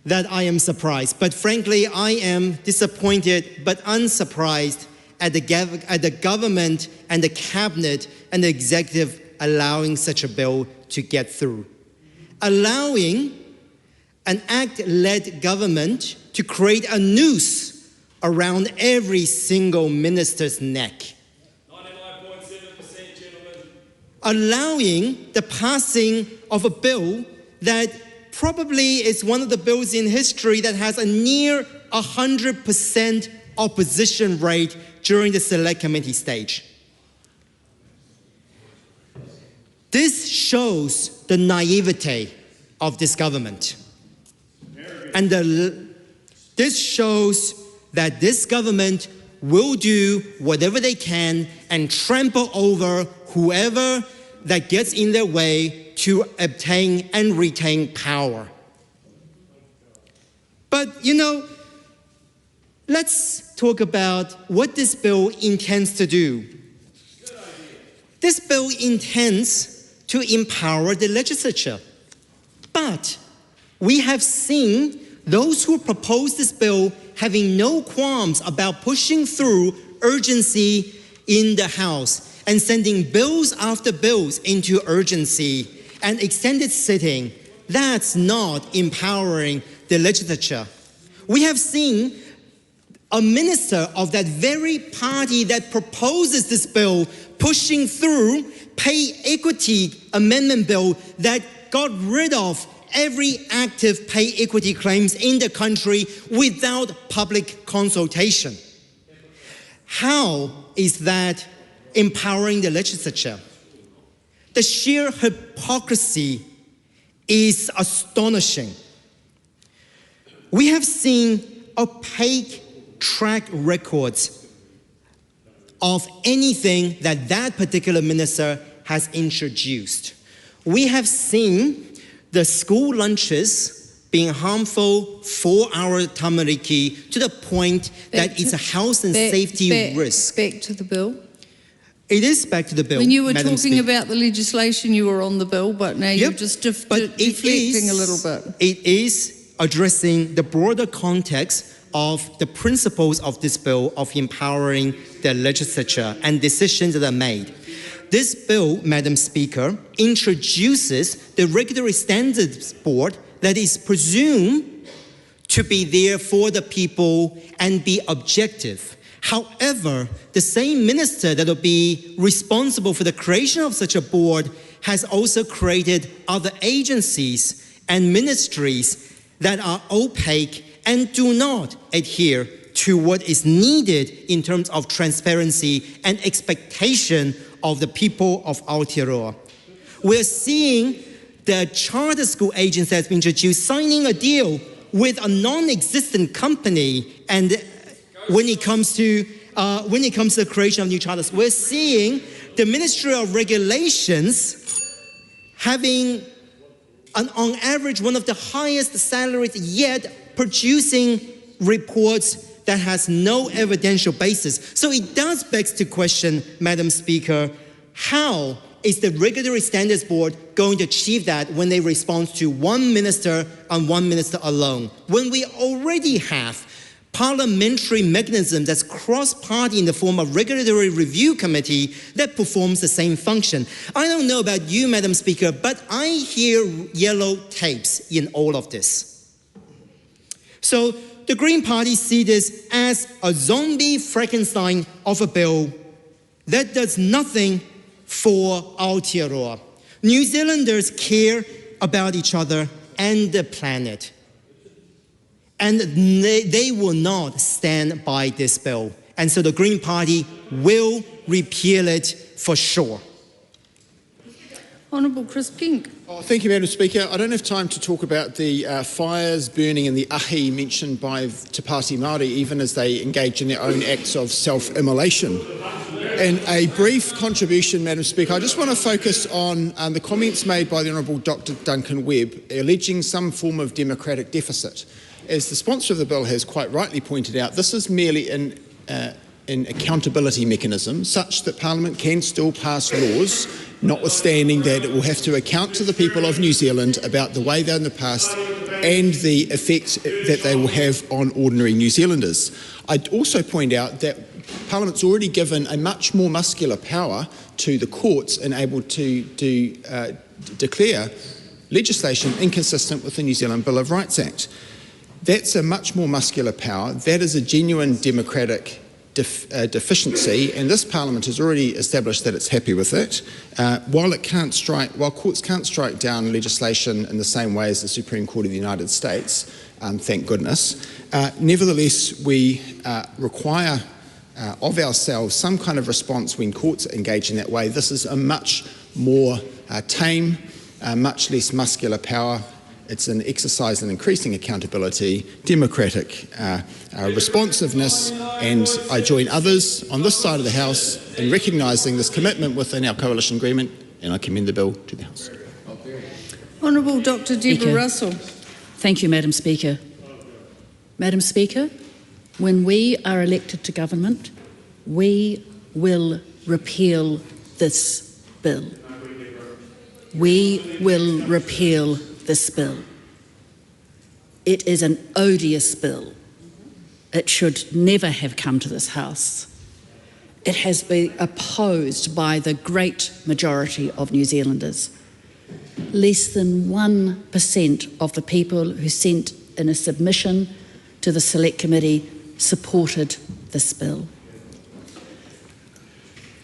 that I am surprised, but frankly, I am disappointed but unsurprised at the government and the cabinet and the executive allowing such a bill to get through. Allowing an act-led government to create a noose around every single minister's neck. 99.7%, gentlemen. Allowing the passing of a bill that probably is one of the bills in history that has a near 100% opposition rate during the select committee stage. This shows the naivete of this government. And this shows that this government will do whatever they can and trample over whoever that gets in their way to obtain and retain power. But, you know, let's talk about what this bill intends to do. This bill intends to empower the legislature. But we have seen those who propose this bill having no qualms about pushing through urgency in the House and sending bills after bills into urgency and extended sitting. That's not empowering the legislature. We have seen a minister of that very party that proposes this bill pushing through pay equity amendment bill that got rid of every active pay equity claims in the country without public consultation. How is that empowering the legislature? The sheer hypocrisy is astonishing. We have seen opaque track records of anything that particular minister has introduced. We have seen the school lunches being harmful for our tamariki to the point that it's a health and safety risk. Back to the bill. It is back to the bill. When you were Madam talking Speaker. about the legislation, you were on the bill, but now you're just deflecting a little bit. It is addressing the broader context of the principles of this bill of empowering the legislature and decisions that are made. This bill, Madam Speaker, introduces the Regulatory Standards Board that is presumed to be there for the people and be objective. However, the same minister that will be responsible for the creation of such a board has also created other agencies and ministries that are opaque and do not adhere to what is needed in terms of transparency and expectation of the people of Aotearoa. We're seeing the charter school agency that's been introduced signing a deal with a non-existent company, and when it comes to the creation of new charters, we're seeing the Ministry of Regulations having on average one of the highest salaries yet producing reports that has no evidential basis. So it does beg to question, Madam Speaker, how is the Regulatory Standards Board going to achieve that when they respond to one minister and one minister alone? When we already have parliamentary mechanism that's cross-party in the form of regulatory review committee that performs the same function. I don't know about you, Madam Speaker, but I hear yellow tapes in all of this. So the Green Party see this as a zombie Frankenstein of a bill that does nothing for Aotearoa. New Zealanders care about each other and the planet. And they will not stand by this bill. And so the Green Party will repeal it for sure. Honourable Chris Pink. Oh, thank you, Madam Speaker. I don't have time to talk about the fires burning in the ahi mentioned by Te Pāti Māori, even as they engage in their own acts of self-immolation. And a brief contribution, Madam Speaker, I just want to focus on the comments made by the Honourable Dr Duncan Webb, alleging some form of democratic deficit. As the sponsor of the bill has quite rightly pointed out, this is merely an accountability mechanism such that Parliament can still pass laws, notwithstanding that it will have to account to the people of New Zealand about the way they're in the past and the effect that they will have on ordinary New Zealanders. I'd also point out that Parliament's already given a much more muscular power to the courts and able to declare legislation inconsistent with the New Zealand Bill of Rights Act. That's a much more muscular power. That is a genuine democratic deficiency, and this Parliament has already established that it's happy with it. While courts can't strike down legislation in the same way as the Supreme Court of the United States, thank goodness, nevertheless we require of ourselves some kind of response when courts engage in that way. This is a much more tame, much less muscular power. It's an exercise in increasing accountability, democratic responsiveness, and I join others on this side of the House in recognising this commitment within our coalition agreement, and I commend the bill to the House. Honourable Dr Deborah Russell. Thank you, Madam Speaker. Madam Speaker, when we are elected to government, we will repeal this bill. We will repeal this bill. It is an odious bill. It should never have come to this House. It has been opposed by the great majority of New Zealanders. Less than 1% of the people who sent in a submission to the Select Committee supported this bill.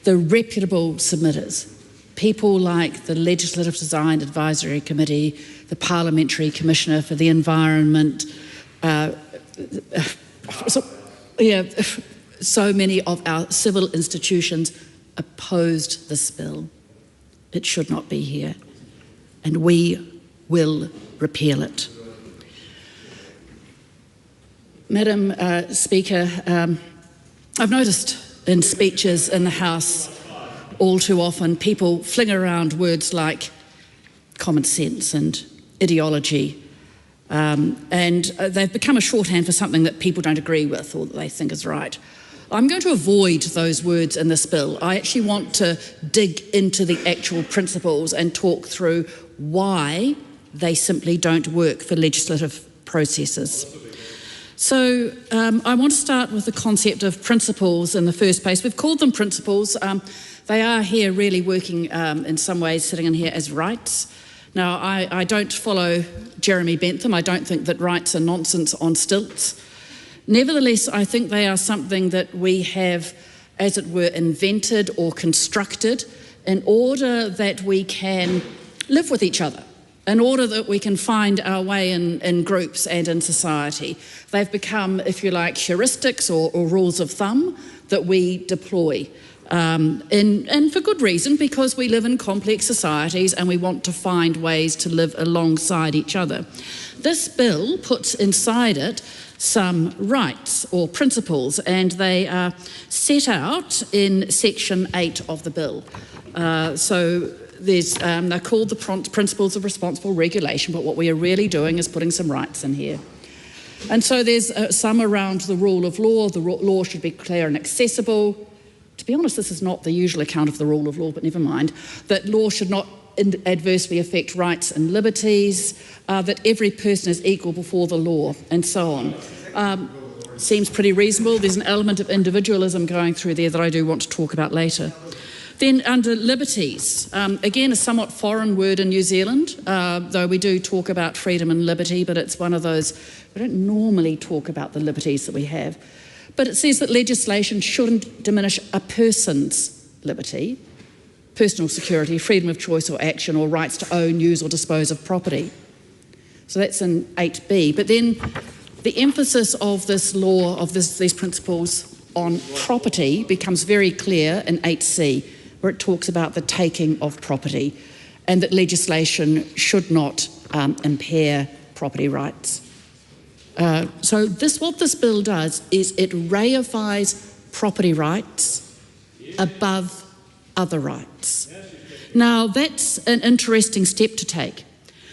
The reputable submitters, people like the Legislative Design Advisory Committee, the Parliamentary Commissioner for the Environment, so many of our civil institutions opposed this bill. It should not be here, and we will repeal it. Madam Speaker, I've noticed in speeches in the House all too often people fling around words like common sense and ideology, and they've become a shorthand for something that people don't agree with or that they think is right. I'm going to avoid those words in this bill. I actually want to dig into the actual principles and talk through why they simply don't work for legislative processes. So I want to start with the concept of principles in the first place. We've called them principles. They are here really working in some ways, sitting in here as rights. Now, I don't follow Jeremy Bentham. I don't think that rights are nonsense on stilts. Nevertheless, I think they are something that we have, as it were, invented or constructed in order that we can live with each other, in order that we can find our way in groups and in society. They've become, if you like, heuristics or rules of thumb that we deploy. And for good reason, because we live in complex societies and we want to find ways to live alongside each other. This bill puts inside it some rights or principles, and they are set out in section 8 of the bill. They're called the Principles of Responsible Regulation, but what we are really doing is putting some rights in here. And so there's some around the rule of law. The law should be clear and accessible. To be honest, this is not the usual account of the rule of law, but never mind. That law should not adversely affect rights and liberties, that every person is equal before the law, and so on. Seems pretty reasonable. There's an element of individualism going through there that I do want to talk about later. Then under liberties, again a somewhat foreign word in New Zealand, though we do talk about freedom and liberty, but it's one of those, we don't normally talk about the liberties that we have. But it says that legislation shouldn't diminish a person's liberty, personal security, freedom of choice or action, or rights to own, use or dispose of property. So that's in 8B. But then the emphasis of this law, of these principles on property becomes very clear in 8C, where it talks about the taking of property. and that legislation should not impair property rights. So what this bill does is it reifies property rights above other rights. Now, that's an interesting step to take,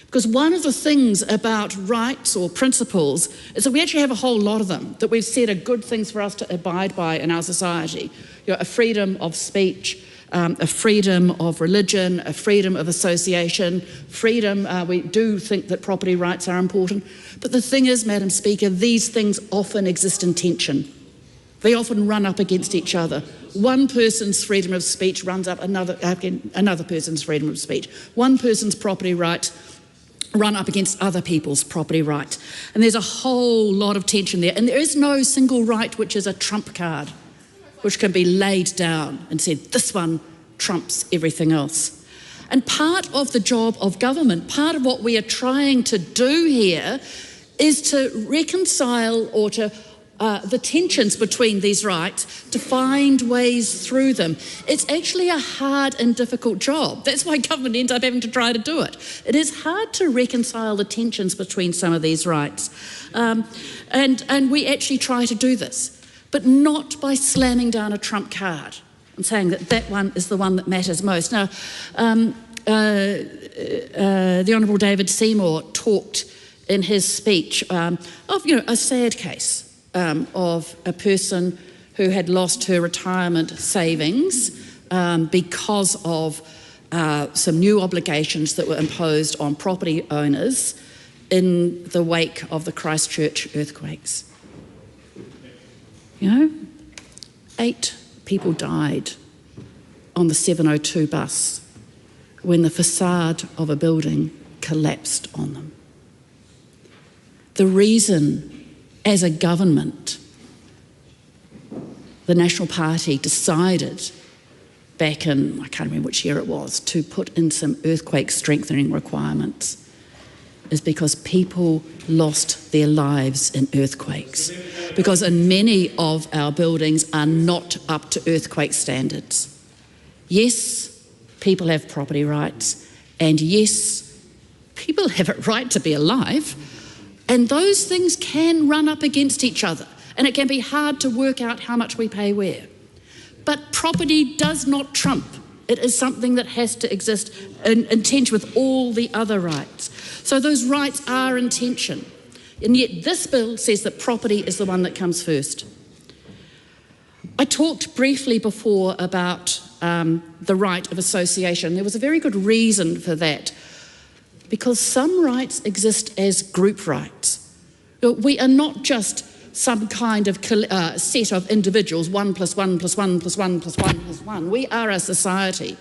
because one of the things about rights or principles is that we actually have a whole lot of them that we've said are good things for us to abide by in our society. You know, a freedom of speech, a freedom of religion, a freedom of association, freedom, we do think that property rights are important. But the thing is, Madam Speaker, these things often exist in tension. They often run up against each other. One person's freedom of speech runs up another person's freedom of speech. One person's property rights run up against other people's property rights. And there's a whole lot of tension there. And there is no single right which is a trump card, which can be laid down and said, this one trumps everything else. And part of the job of government, part of what we are trying to do here is to reconcile or to the tensions between these rights, to find ways through them. It's actually a hard and difficult job. That's why government ends up having to try to do it. It is hard to reconcile the tensions between some of these rights. And we actually try to do this, but not by slamming down a trump card and saying that that one is the one that matters most. Now, the Honourable David Seymour talked in his speech of a sad case of a person who had lost her retirement savings because of some new obligations that were imposed on property owners in the wake of the Christchurch earthquakes. 8 people died on the 702 bus when the facade of a building collapsed on them. The reason, as a government, the National Party decided back in, I can't remember which year it was, to put in some earthquake strengthening requirements is because people lost their lives in earthquakes. Because many of our buildings are not up to earthquake standards. Yes, people have property rights, and yes, people have a right to be alive. And those things can run up against each other, and it can be hard to work out how much we pay where. But property does not trump. It is something that has to exist in tension with all the other rights. So those rights are in tension. And yet this bill says that property is the one that comes first. I talked briefly before about the right of association. There was a very good reason for that, because some rights exist as group rights. We are not just some kind of set of individuals, 1 + 1 + 1 + 1 + 1 + 1. We are a society.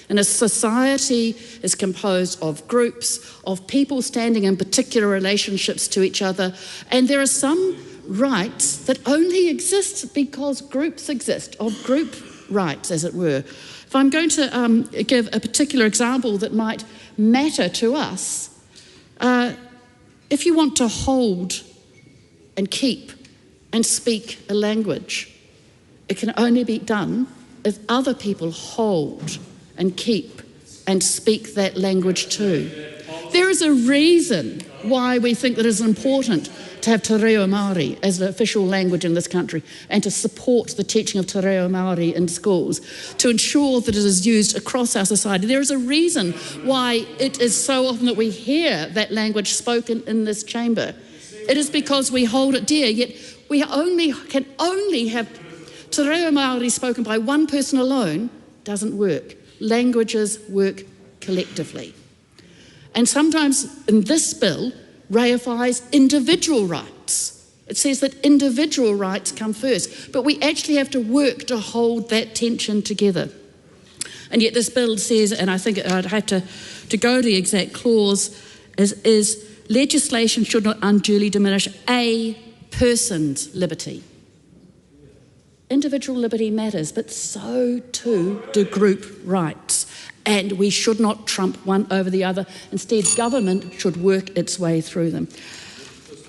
And a society is composed of groups, of people standing in particular relationships to each other. And there are some rights that only exist because groups exist, of group rights, as it were. If I'm going to give a particular example that might matter to us, if you want to hold and keep and speak a language, it can only be done if other people hold and keep and speak that language too. There is a reason why we think that it is important to have te reo Māori as the official language in this country and to support the teaching of te reo Māori in schools, to ensure that it is used across our society. There is a reason why it is so often that we hear that language spoken in this chamber. It is because we hold it dear, yet we can only have te reo Māori spoken by one person alone. Doesn't work. Languages work collectively. And sometimes in this bill reifies individual rights. It says that individual rights come first, but we actually have to work to hold that tension together. And yet this bill says, and I think I'd have to go to the exact clause, is legislation should not unduly diminish a person's liberty. Individual liberty matters, but so too do group rights. And we should not trump one over the other. Instead, government should work its way through them.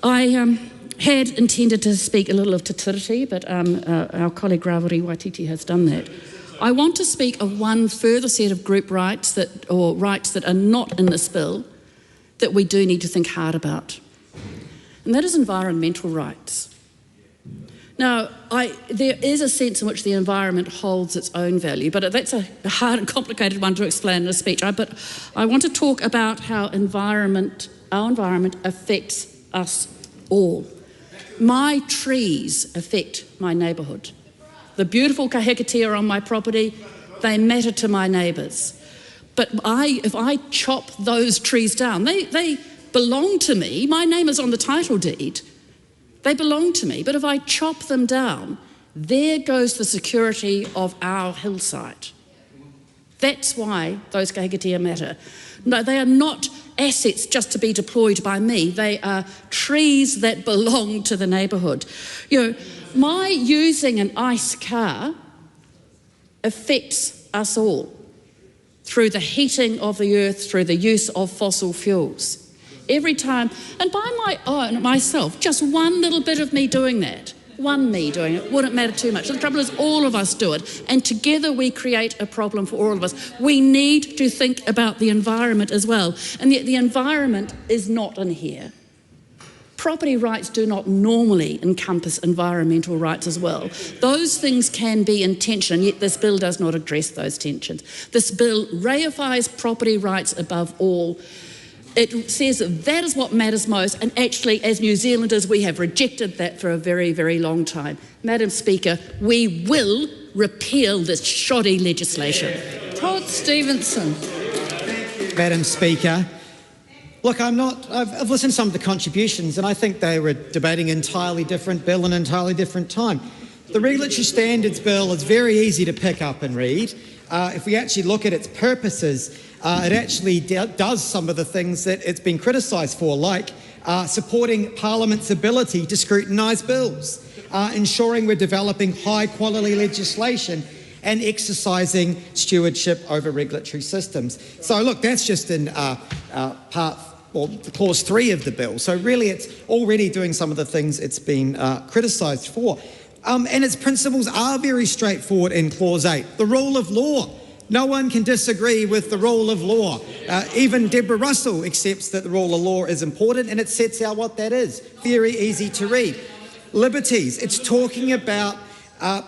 I had intended to speak a little of Te Tiriti, but our colleague Rawiri Waititi has done that. I want to speak of one further set of group rights or rights that are not in this bill that we do need to think hard about, and that is environmental rights. Now, there is a sense in which the environment holds its own value, but that's a hard and complicated one to explain in a speech. But I want to talk about how our environment affects us all. My trees affect my neighbourhood. The beautiful kahikatea on my property, they matter to my neighbours. But if I chop those trees down, they belong to me. My name is on the title deed. They belong to me, but if I chop them down, there goes the security of our hillside. That's why those kahikatea matter. No, they are not assets just to be deployed by me. They are trees that belong to the neighbourhood. My using an ICE car affects us all through the heating of the earth, through the use of fossil fuels. Every time, and by myself, just one little bit of me doing that, wouldn't matter too much. The trouble is all of us do it, and together we create a problem for all of us. We need to think about the environment as well, and yet the environment is not in here. Property rights do not normally encompass environmental rights as well. Those things can be in tension, and yet this bill does not address those tensions. This bill reifies property rights above all. It says that is what matters most, and actually, as New Zealanders, we have rejected that for a very, very long time. Madam Speaker, we will repeal this shoddy legislation. Todd Stevenson. Madam Speaker, look, I've listened to some of the contributions, and I think they were debating an entirely different bill and an entirely different time. The Regulatory Standards Bill is very easy to pick up and read. If we actually look at its purposes, it actually does some of the things that it's been criticised for, like supporting Parliament's ability to scrutinise bills, ensuring we're developing high-quality legislation and exercising stewardship over regulatory systems. So, look, that's just in Clause 3 of the bill. So really it's already doing some of the things it's been criticised for. And its principles are very straightforward in Clause 8. The rule of law. No one can disagree with the rule of law. Even Deborah Russell accepts that the rule of law is important, and it sets out what that is. Very easy to read. Liberties. It's talking about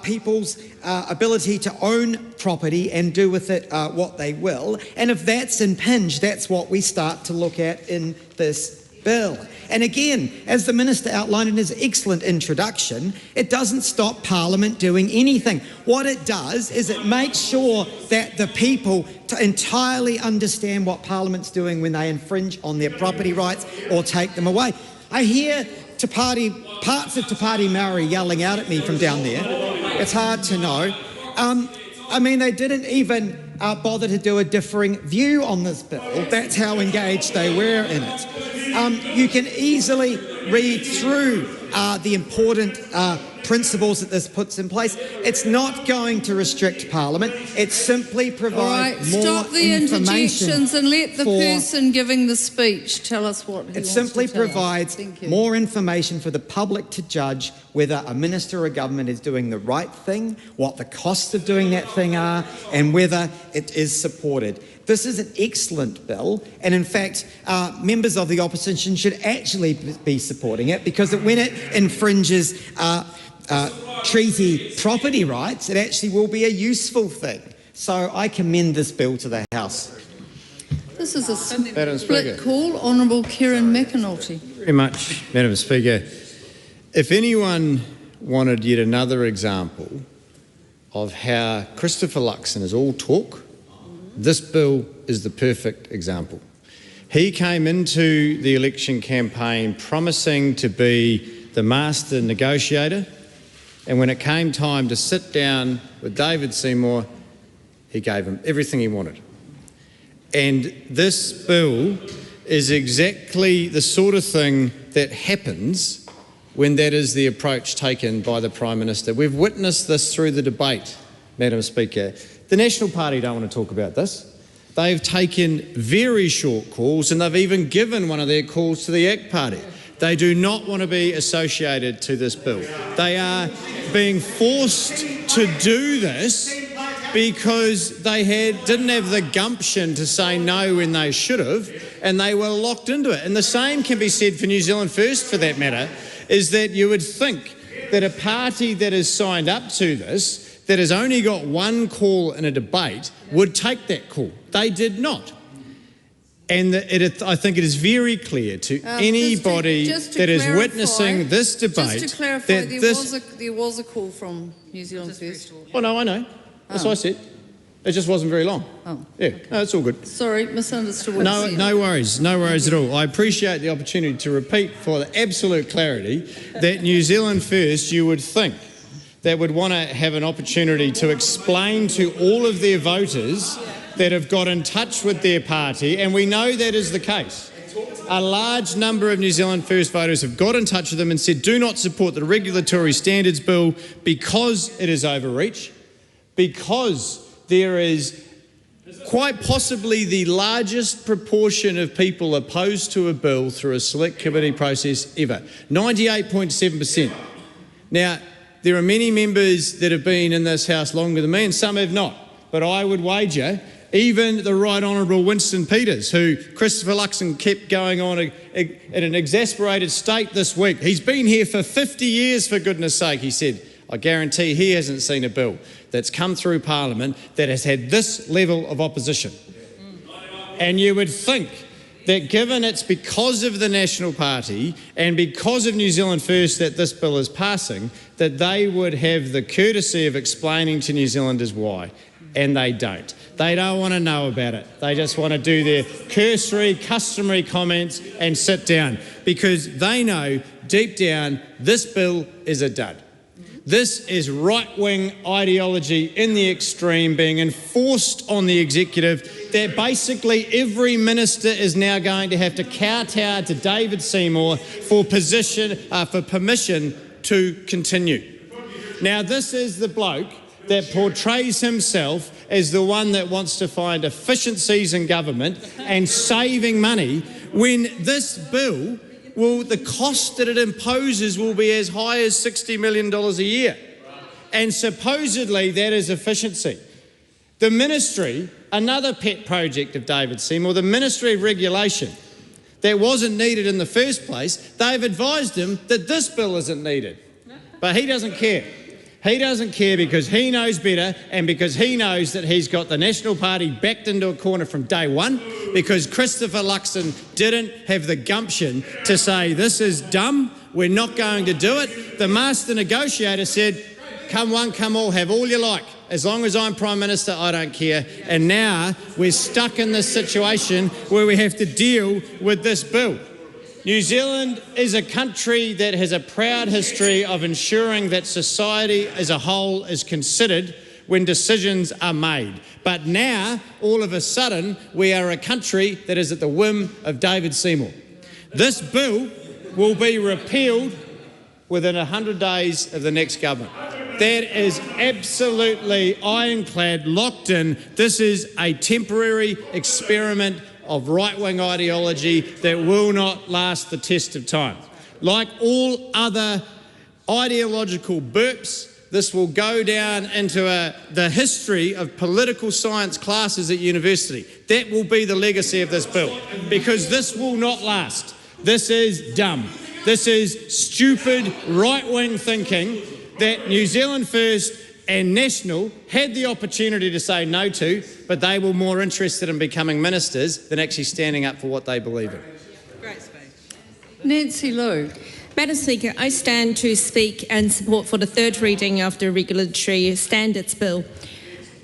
people's ability to own property and do with it what they will. And if that's impinged, that's what we start to look at in this bill. And again, as the Minister outlined in his excellent introduction, it doesn't stop Parliament doing anything. What it does is it makes sure that the people entirely understand what Parliament's doing when they infringe on their property rights or take them away. I hear parts of Te Pāti Maori yelling out at me from down there. It's hard to know. I mean, they didn't even bother to do a differing view on this bill. That's how engaged they were in it. You can easily read through the important principles that this puts in place. It's not going to restrict Parliament. It simply provides more information. Stop the interjections and let the person giving the speech tell us what he wants to tell us. It simply provides more information for the public to judge whether a minister or a government is doing the right thing, what the costs of doing that thing are, and whether it is supported. This is an excellent bill, and in fact, members of the opposition should actually be supporting it, because when it infringes treaty property rights, it actually will be a useful thing. So I commend this bill to the House. This is a split call. Honourable Kieran McAnulty. Very much, Madam Speaker. If anyone wanted yet another example of how Christopher Luxon is all talk, this bill is the perfect example. He came into the election campaign promising to be the master negotiator, and when it came time to sit down with David Seymour, he gave him everything he wanted. And this bill is exactly the sort of thing that happens when that is the approach taken by the Prime Minister. We've witnessed this through the debate, Madam Speaker. The National Party don't want to talk about this. They've taken very short calls, and they've even given one of their calls to the ACT Party. They do not want to be associated to this bill. They are being forced to do this because they didn't have the gumption to say no when they should have, and they were locked into it. And the same can be said for New Zealand First, for that matter, is that you would think that a party that has signed up to this, that has only got one call in a debate, would take that call. They did not. And I think it is very clear to anybody that is witnessing this debate just to clarify, that there was a call from New Zealand First. Oh no, I know. That's what I said. It just wasn't very long. Oh. Yeah, no, it's all good. Sorry, misunderstood what you said. No worries at all. I appreciate the opportunity to repeat for the absolute clarity that New Zealand First, you would think, that would want to have an opportunity to explain to all of their voters that have got in touch with their party, and we know that is the case. A large number of New Zealand First voters have got in touch with them and said, do not support the Regulatory Standards Bill because it is overreach, because there is quite possibly the largest proportion of people opposed to a bill through a select committee process ever, 98.7%. Now, there are many members that have been in this House longer than me, and some have not, but I would wager even the Right Honourable Winston Peters, who Christopher Luxon kept going on in an exasperated state this week. He's been here for 50 years, for goodness sake, he said. I guarantee he hasn't seen a bill that's come through Parliament that has had this level of opposition. And you would think that given it's because of the National Party and because of New Zealand First that this bill is passing, that they would have the courtesy of explaining to New Zealanders why. And they don't. They don't want to know about it. They just want to do their cursory, customary comments and sit down, because they know deep down this bill is a dud. This is right-wing ideology in the extreme being enforced on the executive, that basically every minister is now going to have to kowtow to David Seymour for permission to continue. Now, this is the bloke that portrays himself as the one that wants to find efficiencies in government and saving money, when this bill, the cost that it imposes will be as high as $60 million a year. And supposedly that is efficiency. The ministry, another pet project of David Seymour, the Ministry of Regulation, that wasn't needed in the first place, they've advised him that this bill isn't needed. But he doesn't care. He doesn't care because he knows better, and because he knows that he's got the National Party backed into a corner from day one, because Christopher Luxon didn't have the gumption to say, this is dumb, we're not going to do it. The master negotiator said, come one, come all, have all you like. As long as I'm Prime Minister, I don't care. And now we're stuck in this situation where we have to deal with this bill. New Zealand is a country that has a proud history of ensuring that society as a whole is considered when decisions are made. But now, all of a sudden, we are a country that is at the whim of David Seymour. This bill will be repealed within 100 days of the next government. That is absolutely ironclad, locked in. This is a temporary experiment of right-wing ideology that will not last the test of time. Like all other ideological burps, this will go down into the history of political science classes at university. That will be the legacy of this bill, because this will not last. This is dumb. This is stupid right-wing thinking that New Zealand First and National had the opportunity to say no to, but they were more interested in becoming ministers than actually standing up for what they believe in. Great speech. Nancy Lowe. Madam Speaker, I stand to speak and support for the third reading of the Regulatory Standards Bill.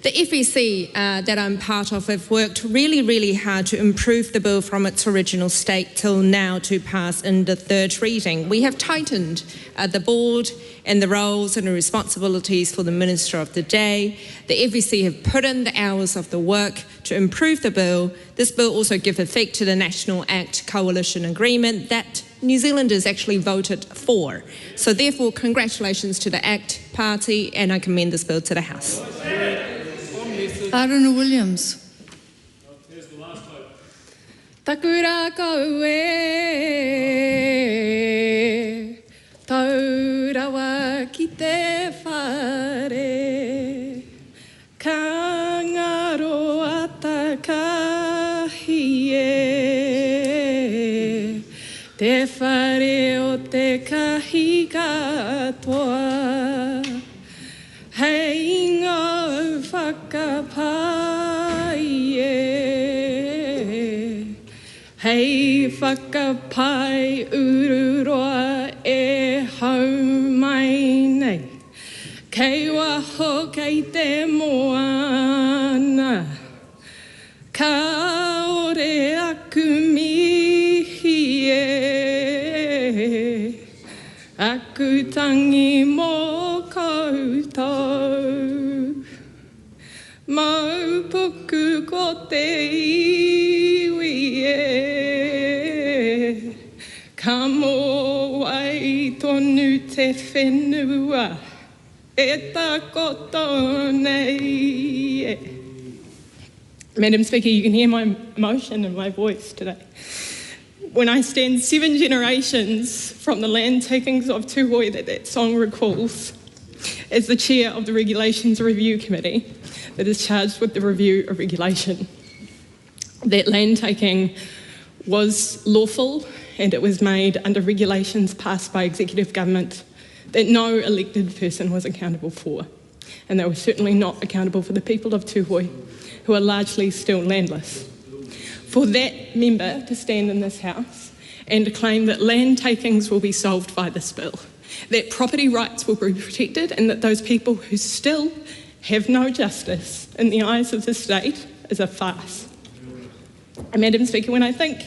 The FEC that I'm part of have worked really, really hard to improve the bill from its original state till now to pass in the third reading. We have tightened the board and the roles and the responsibilities for the Minister of the Day. The FEC have put in the hours of the work to improve the bill. This bill also gives effect to the National Act Coalition Agreement that New Zealanders actually voted for. So therefore, congratulations to the ACT Party, and I commend this bill to the House. Aruna Williams. Takura koe, taurawa ki te whare, Ka ngaro atakahi e, te whare o te kahi katoa, hei ngau whakapai e, hei whakapai ururoa e hau mai nei. Kei waho kei te moana, ka ore aku mihi e, aku tangi mō koutou. Maupuku ko te iwi e, ka mō wai tonu te whenua, e takoto nei. Madam Speaker, you can hear my emotion in my voice today. When I stand 7 generations from the land takings of Tūhoe that song recalls, as the chair of the Regulations Review Committee that is charged with the review of regulation. That land taking was lawful and it was made under regulations passed by executive government that no elected person was accountable for. And they were certainly not accountable for the people of Tūhoe, who are largely still landless. For that member to stand in this House and to claim that land takings will be solved by this bill, that property rights will be protected and that those people who still have no justice in the eyes of the state is a farce. And Madam Speaker, when I think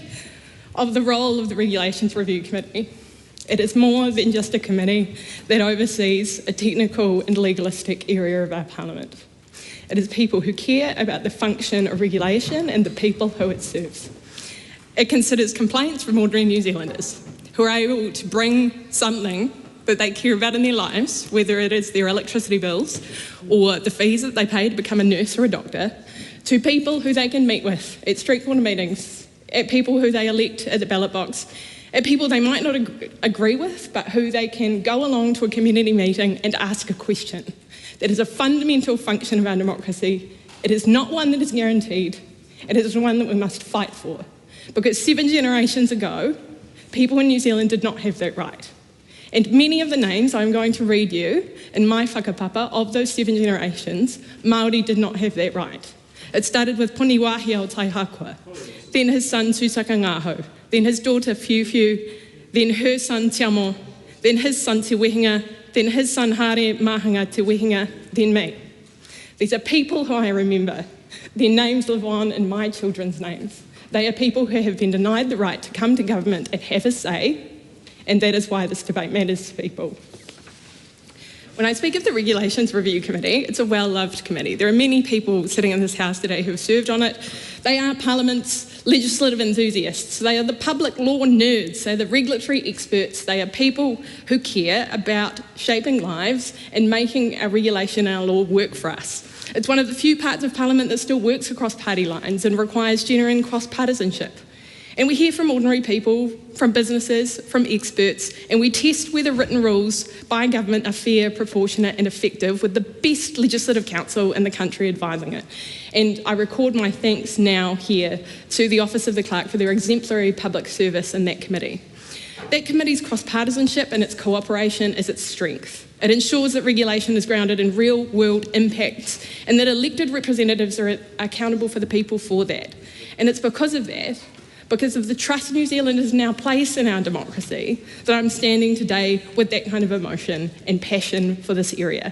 of the role of the Regulations Review Committee, it is more than just a committee that oversees a technical and legalistic area of our Parliament. It is people who care about the function of regulation and the people who it serves. It considers complaints from ordinary New Zealanders who are able to bring something that they care about in their lives, whether it is their electricity bills or the fees that they pay to become a nurse or a doctor, to people who they can meet with at street corner meetings, at people who they elect at the ballot box, at people they might not agree with, but who they can go along to a community meeting and ask a question. That is a fundamental function of our democracy. It is not one that is guaranteed. It is one that we must fight for. Because 7 generations ago, people in New Zealand did not have that right. And many of the names I'm going to read you in my whakapapa of those 7 generations, Māori did not have that right. It started with Puniwahi o Taihakua, then his son Susaka Ngāho, then his daughter Fiu Fiu, then her son Tiamo, then his son Te Wehinga, then his son Hare Mahanga Te Wehinga, then me. These are people who I remember. Their names live on in my children's names. They are people who have been denied the right to come to government and have a say, and that is why this debate matters to people. When I speak of the Regulations Review Committee, it's a well-loved committee. There are many people sitting in this House today who have served on it. They are Parliament's legislative enthusiasts. They are the public law nerds. They are the regulatory experts. They are people who care about shaping lives and making our regulation and our law work for us. It's one of the few parts of Parliament that still works across party lines and requires genuine cross-partisanship. And we hear from ordinary people, from businesses, from experts, and we test whether written rules by government are fair, proportionate and effective with the best legislative counsel in the country advising it. And I record my thanks now here to the Office of the Clerk for their exemplary public service in that committee. That committee's cross-partisanship and its cooperation is its strength. It ensures that regulation is grounded in real-world impacts and that elected representatives are accountable for the people for that. And it's because of that, because of the trust New Zealanders now place in our democracy, that I'm standing today with that kind of emotion and passion for this area.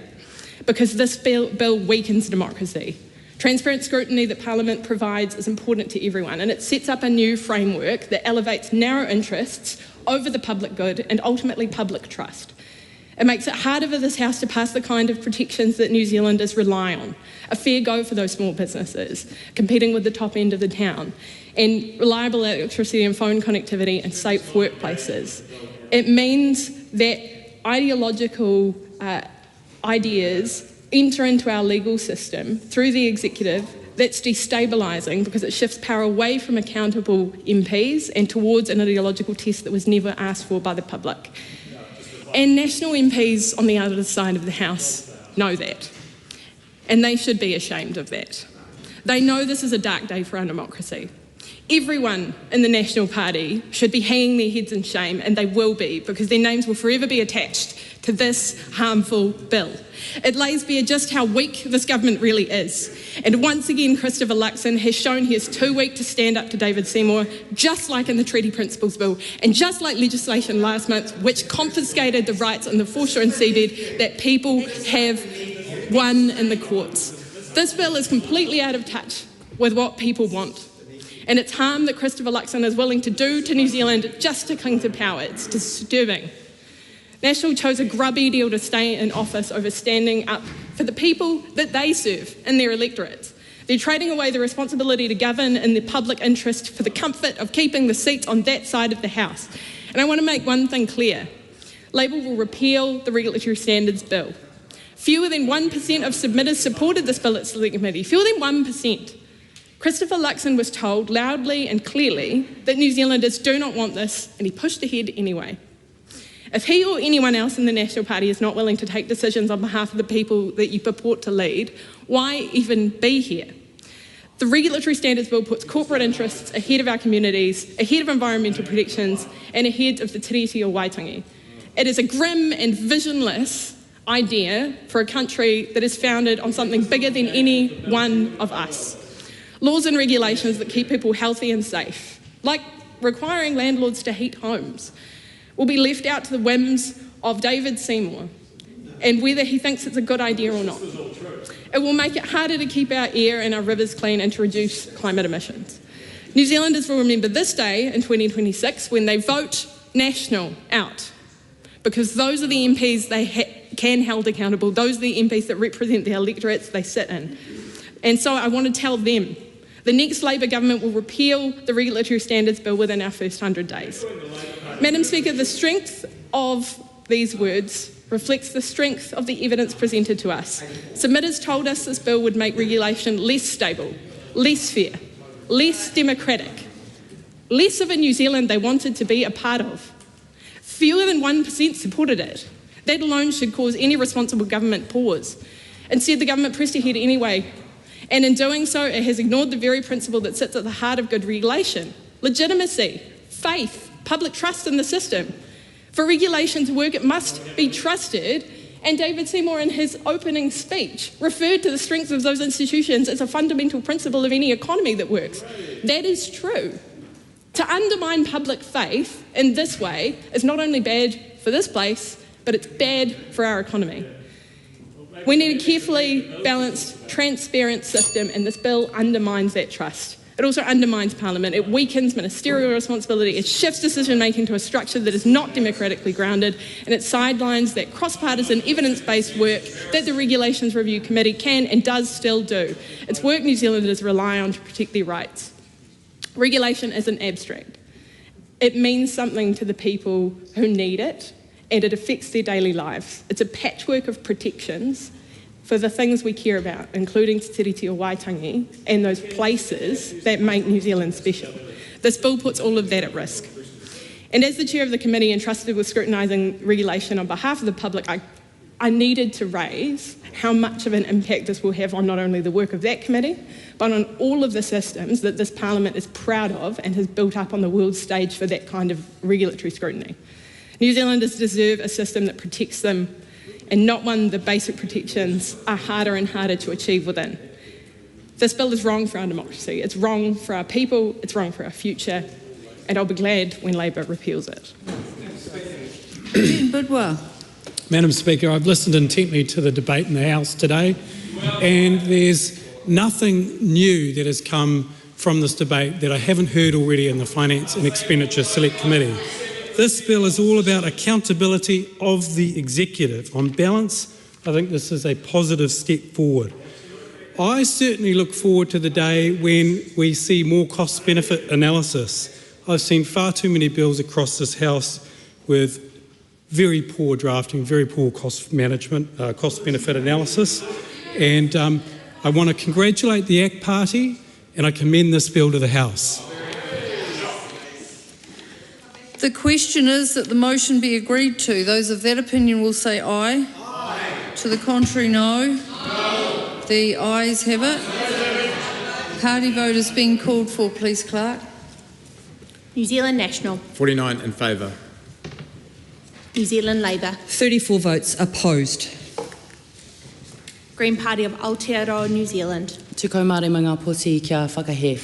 Because this bill weakens democracy. Transparent scrutiny that Parliament provides is important to everyone, and it sets up a new framework that elevates narrow interests over the public good and ultimately public trust. It makes it harder for this House to pass the kind of protections that New Zealanders rely on. A fair go for those small businesses, competing with the top end of the town, and reliable electricity and phone connectivity and safe workplaces. It means that ideological ideas enter into our legal system through the executive. That's destabilising because it shifts power away from accountable MPs and towards an ideological test that was never asked for by the public. And national MPs on the other side of the House know that. and they should be ashamed of that. They know this is a dark day for our democracy. Everyone in the National Party should be hanging their heads in shame, and they will be, because their names will forever be attached to this harmful bill. It lays bare just how weak this government really is. And once again, Christopher Luxon has shown he is too weak to stand up to David Seymour, just like in the Treaty Principles Bill, and just like legislation last month, which confiscated the rights on the foreshore and seabed that people have won in the courts. This bill is completely out of touch with what people want. And it's harm that Christopher Luxon is willing to do to New Zealand just to cling to power. It's disturbing. National chose a grubby deal to stay in office over standing up for the people that they serve in their electorates. They're trading away the responsibility to govern in the public interest for the comfort of keeping the seats on that side of the House. And I want to make one thing clear. Labor will repeal the Regulatory Standards Bill. Fewer than 1% of submitters supported this bill at Select Committee. Fewer than 1%. Christopher Luxon was told loudly and clearly that New Zealanders do not want this, and he pushed ahead anyway. If he or anyone else in the National Party is not willing to take decisions on behalf of the people that you purport to lead, why even be here? The Regulatory Standards Bill puts corporate interests ahead of our communities, ahead of environmental protections, and ahead of the tiriti o Waitangi. It is a grim and visionless idea for a country that is founded on something bigger than any one of us. Laws and regulations that keep people healthy and safe, like requiring landlords to heat homes, will be left out to the whims of David Seymour and whether he thinks it's a good idea or not. It will make it harder to keep our air and our rivers clean and to reduce climate emissions. New Zealanders will remember this day in 2026 when they vote National out, because those are the MPs they can hold accountable. Those are the MPs that represent the electorates they sit in. And so I want to tell them, the next Labor government will repeal the Regulatory Standards Bill within our first 100 days. Madam Speaker, the strength of these words reflects the strength of the evidence presented to us. Submitters told us this bill would make regulation less stable, less fair, less democratic, less of a New Zealand they wanted to be a part of. Fewer than 1% supported it. That alone should cause any responsible government pause. Instead, the government pressed ahead anyway. And in doing so, it has ignored the very principle that sits at the heart of good regulation: legitimacy, faith, public trust in the system. For regulation to work, it must be trusted. And David Seymour, in his opening speech, referred to the strength of those institutions as a fundamental principle of any economy that works. That is true. To undermine public faith in this way is not only bad for this place, but it's bad for our economy. We need a carefully balanced, transparent system, and this bill undermines that trust. It also undermines Parliament. It weakens ministerial responsibility. It shifts decision-making to a structure that is not democratically grounded, and it sidelines that cross-partisan, evidence-based work that the Regulations Review Committee can and does still do. It's work New Zealanders rely on to protect their rights. Regulation isn't abstract. It means something to the people who need it, and it affects their daily lives. It's a patchwork of protections for the things we care about, including Te Tiriti o Waitangi and those places that make New Zealand special. This bill puts all of that at risk. And as the chair of the committee entrusted with scrutinising regulation on behalf of the public, I needed to raise how much of an impact this will have on not only the work of that committee, but on all of the systems that this Parliament is proud of and has built up on the world stage for that kind of regulatory scrutiny. New Zealanders deserve a system that protects them, and not one the basic protections are harder and harder to achieve within. This bill is wrong for our democracy, it's wrong for our people, it's wrong for our future, and I'll be glad when Labor repeals it. Bidwell. Madam Speaker, I've listened intently to the debate in the House today, and there's nothing new that has come from this debate that I haven't heard already in the Finance and Expenditure Select Committee. This bill is all about accountability of the executive. On balance, I think this is a positive step forward. I certainly look forward to the day when we see more cost-benefit analysis. I've seen far too many bills across this House with very poor drafting, very poor cost management, cost-benefit analysis, and I want to congratulate the ACT Party, and I commend this bill to the House. The question is that the motion be agreed to. Those of that opinion will say aye. Aye. To the contrary, no. No. The ayes have it. Party vote is being called for, please, Clerk. New Zealand National. 49 in favour. New Zealand Labour. 34 votes opposed. Green Party of Aotearoa, New Zealand. Tuko Māori mga poti kia whakahe.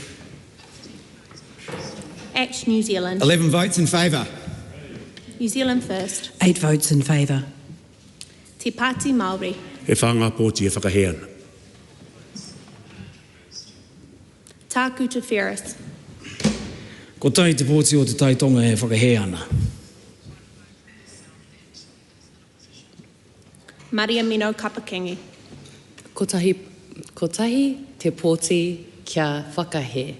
Act New Zealand. 11 votes in favour. New Zealand First. 8 votes in favour. Te Pāti Māori. E whanga pōti e whakaheana. Tāku Te Whereas. Ko tai te pōti o te taitonga e whakahea ana. Maria Mino Kapakingi. Ko tahi te pōti kia whakahe.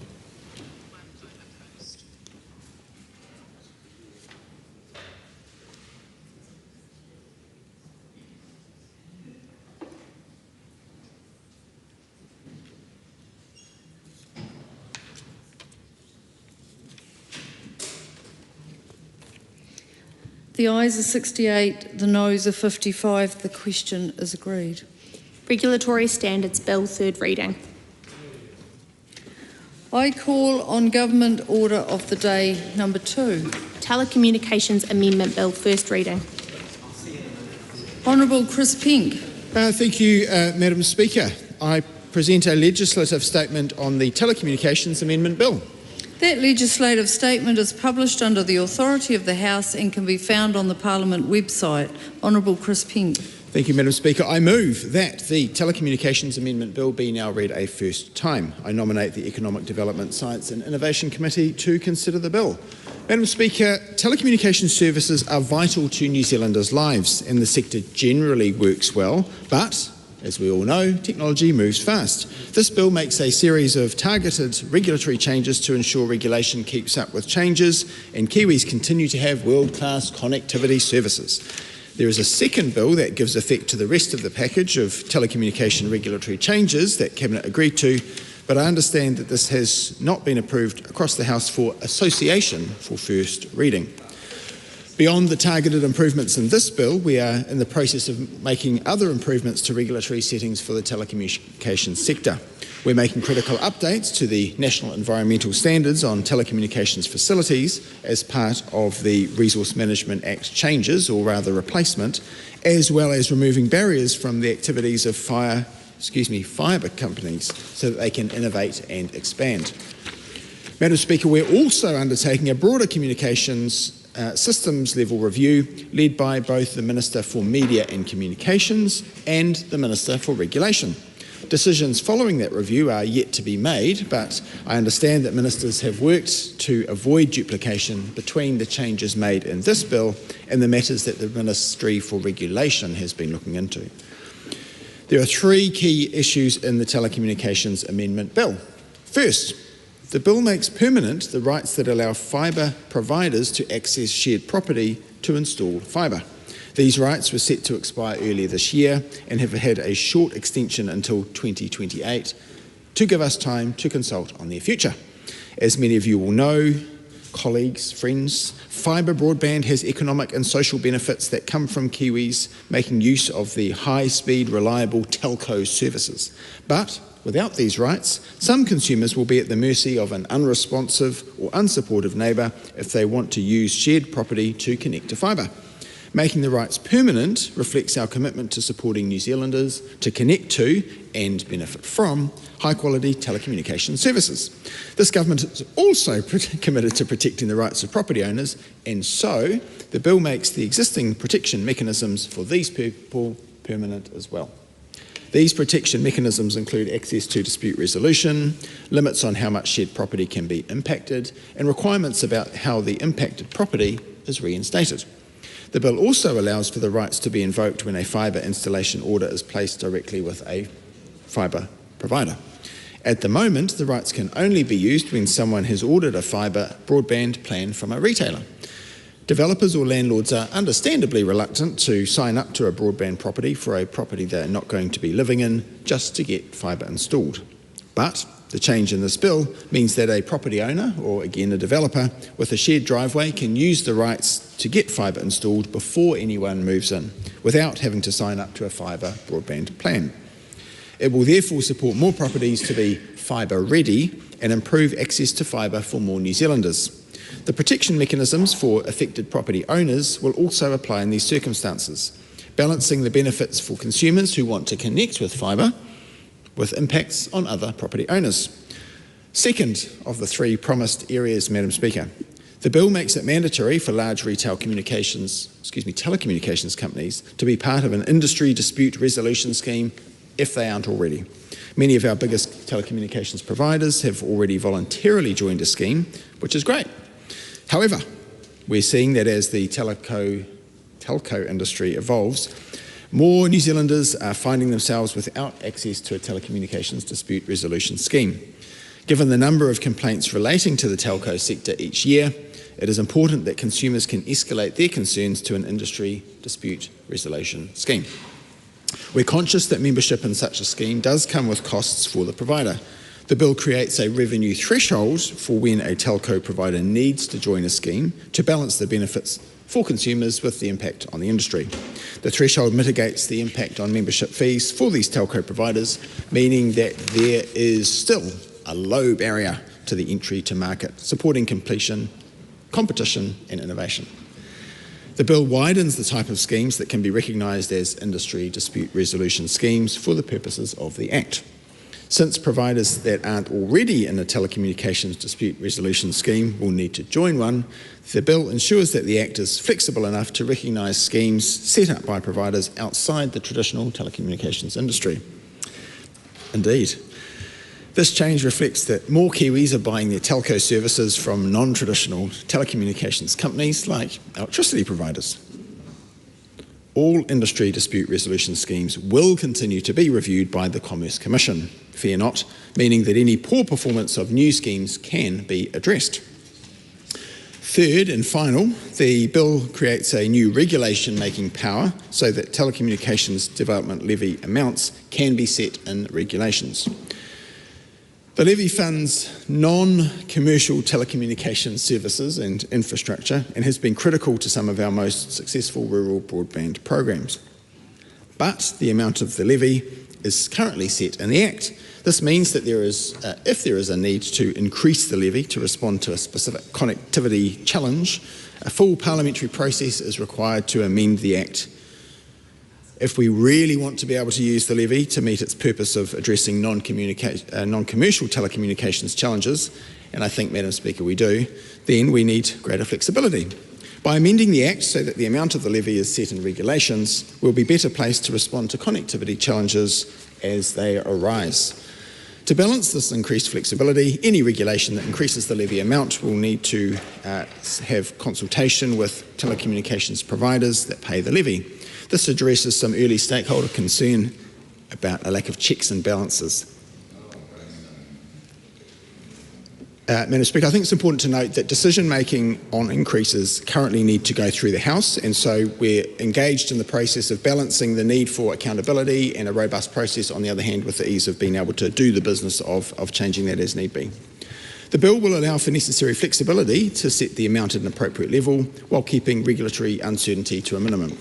The ayes are 68, the noes are 55. The question is agreed. Regulatory Standards Bill, third reading. I call on Government Order of the Day number 2. Telecommunications Amendment Bill, first reading. Honourable Chris Pink. Thank you, Madam Speaker. I present a legislative statement on the Telecommunications Amendment Bill. That legislative statement is published under the authority of the House and can be found on the Parliament website. Honourable Chris Pink. Thank you, Madam Speaker. I move that the Telecommunications Amendment Bill be now read a first time. I nominate the Economic Development, Science and Innovation Committee to consider the bill. Madam Speaker, telecommunications services are vital to New Zealanders' lives and the sector generally works well, but as we all know, technology moves fast. This bill makes a series of targeted regulatory changes to ensure regulation keeps up with changes and Kiwis continue to have world-class connectivity services. There is a second bill that gives effect to the rest of the package of telecommunication regulatory changes that Cabinet agreed to, but I understand that this has not been approved across the House for association for first reading. Beyond the targeted improvements in this bill, we are in the process of making other improvements to regulatory settings for the telecommunications sector. We're making critical updates to the National Environmental Standards on telecommunications facilities as part of the Resource Management Act changes, or rather replacement, as well as removing barriers from the activities of fibre companies so that they can innovate and expand. Madam Speaker, we're also undertaking a broader communications systems level review led by both the Minister for Media and Communications and the Minister for Regulation. Decisions following that review are yet to be made, but I understand that ministers have worked to avoid duplication between the changes made in this bill and the matters that the Ministry for Regulation has been looking into. There are three key issues in the Telecommunications Amendment Bill. First, the bill makes permanent the rights that allow fibre providers to access shared property to install fibre. These rights were set to expire earlier this year and have had a short extension until 2028 to give us time to consult on their future. As many of you will know, colleagues, friends, fibre broadband has economic and social benefits that come from Kiwis making use of the high-speed, reliable telco services. But without these rights, some consumers will be at the mercy of an unresponsive or unsupportive neighbour if they want to use shared property to connect to fibre. Making the rights permanent reflects our commitment to supporting New Zealanders to connect to and benefit from high-quality telecommunication services. This government is also committed to protecting the rights of property owners, and so the bill makes the existing protection mechanisms for these people permanent as well. These protection mechanisms include access to dispute resolution, limits on how much shared property can be impacted, and requirements about how the impacted property is reinstated. The bill also allows for the rights to be invoked when a fibre installation order is placed directly with a fibre provider. At the moment, the rights can only be used when someone has ordered a fibre broadband plan from a retailer. Developers or landlords are understandably reluctant to sign up to a broadband property for a property they're not going to be living in just to get fibre installed. But the change in this bill means that a property owner, or again a developer, with a shared driveway can use the rights to get fibre installed before anyone moves in, without having to sign up to a fibre broadband plan. It will therefore support more properties to be fibre ready and improve access to fibre for more New Zealanders. The protection mechanisms for affected property owners will also apply in these circumstances, balancing the benefits for consumers who want to connect with fibre with impacts on other property owners. Second of the three promised areas, Madam Speaker, the bill makes it mandatory for large retail telecommunications companies to be part of an industry dispute resolution scheme if they aren't already. Many of our biggest telecommunications providers have already voluntarily joined a scheme, which is great. However, we're seeing that as the telco industry evolves, more New Zealanders are finding themselves without access to a telecommunications dispute resolution scheme. Given the number of complaints relating to the telco sector each year, it is important that consumers can escalate their concerns to an industry dispute resolution scheme. We're conscious that membership in such a scheme does come with costs for the provider. The bill creates a revenue threshold for when a telco provider needs to join a scheme to balance the benefits for consumers with the impact on the industry. The threshold mitigates the impact on membership fees for these telco providers, meaning that there is still a low barrier to the entry to market, supporting competition and innovation. The bill widens the type of schemes that can be recognised as industry dispute resolution schemes for the purposes of the Act. Since providers that aren't already in a telecommunications dispute resolution scheme will need to join one, the bill ensures that the Act is flexible enough to recognise schemes set up by providers outside the traditional telecommunications industry. Indeed, this change reflects that more Kiwis are buying their telco services from non-traditional telecommunications companies like electricity providers. All industry dispute resolution schemes will continue to be reviewed by the Commerce Commission, fear not, meaning that any poor performance of new schemes can be addressed. Third and final, the bill creates a new regulation-making power so that telecommunications development levy amounts can be set in regulations. The levy funds non-commercial telecommunications services and infrastructure and has been critical to some of our most successful rural broadband programs. But the amount of the levy is currently set in the Act. This means that if there is a need to increase the levy to respond to a specific connectivity challenge, a full parliamentary process is required to amend the Act. If we really want to be able to use the levy to meet its purpose of addressing non-commercial telecommunications challenges, and I think, Madam Speaker, we do, then we need greater flexibility. By amending the Act so that the amount of the levy is set in regulations, we'll be better placed to respond to connectivity challenges as they arise. To balance this increased flexibility, any regulation that increases the levy amount will need to have consultation with telecommunications providers that pay the levy. This addresses some early stakeholder concern about a lack of checks and balances. Madam Speaker, I think it's important to note that decision-making on increases currently need to go through the House, and so we're engaged in the process of balancing the need for accountability and a robust process, on the other hand, with the ease of being able to do the business of changing that as need be. The bill will allow for necessary flexibility to set the amount at an appropriate level while keeping regulatory uncertainty to a minimum.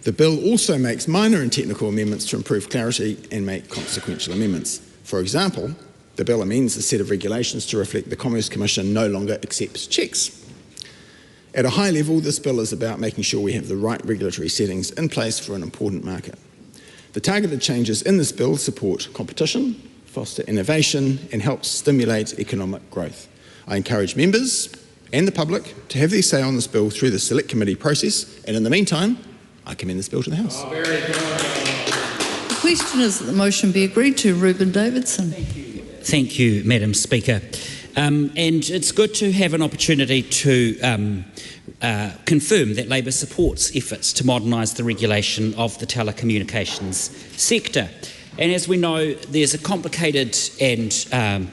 The bill also makes minor and technical amendments to improve clarity and make consequential amendments. For example, the bill amends a set of regulations to reflect the Commerce Commission no longer accepts cheques. At a high level, this bill is about making sure we have the right regulatory settings in place for an important market. The targeted changes in this bill support competition, foster innovation, and help stimulate economic growth. I encourage members and the public to have their say on this bill through the Select Committee process, and in the meantime, I commend this bill to the House. The question is that the motion be agreed to. Reuben Davidson. Thank you, Madam Speaker. And it's good to have an opportunity to confirm that Labor supports efforts to modernise the regulation of the telecommunications sector. And as we know, there's a complicated and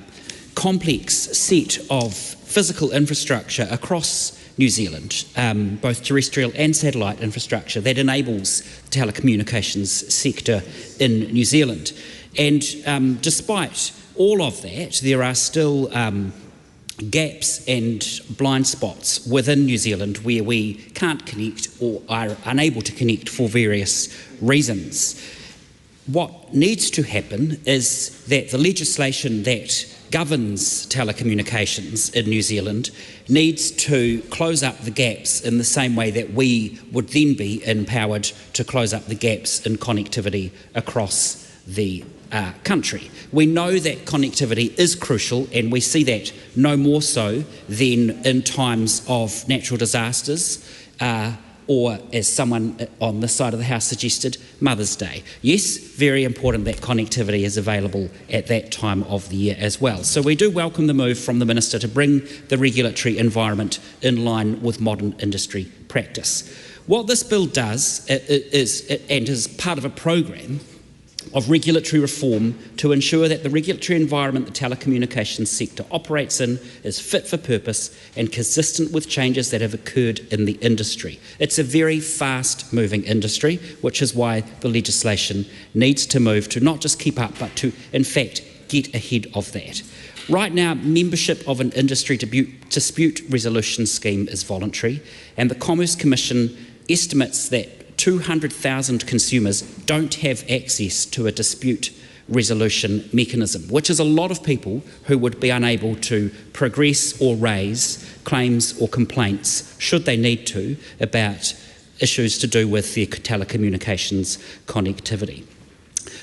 complex set of physical infrastructure across New Zealand, both terrestrial and satellite infrastructure that enables the telecommunications sector in New Zealand. And despite all of that, there are still gaps and blind spots within New Zealand where we can't connect or are unable to connect for various reasons. what needs to happen is that the legislation that governs telecommunications in New Zealand needs to close up the gaps in the same way that we would then be empowered to close up the gaps in connectivity across the country. We know that connectivity is crucial, and we see that no more so than in times of natural disasters, or, as someone on this side of the House suggested, Mother's Day. Yes, very important that connectivity is available at that time of the year as well. So we do welcome the move from the Minister to bring the regulatory environment in line with modern industry practice. What this bill does is part of a program of regulatory reform to ensure that the regulatory environment the telecommunications sector operates in is fit for purpose and consistent with changes that have occurred in the industry. It's a very fast-moving industry, which is why the legislation needs to move to not just keep up, but to, in fact, get ahead of that. Right now, membership of an industry dispute resolution scheme is voluntary, and the Commerce Commission estimates that 200,000 consumers don't have access to a dispute resolution mechanism, which is a lot of people who would be unable to progress or raise claims or complaints, should they need to, about issues to do with their telecommunications connectivity.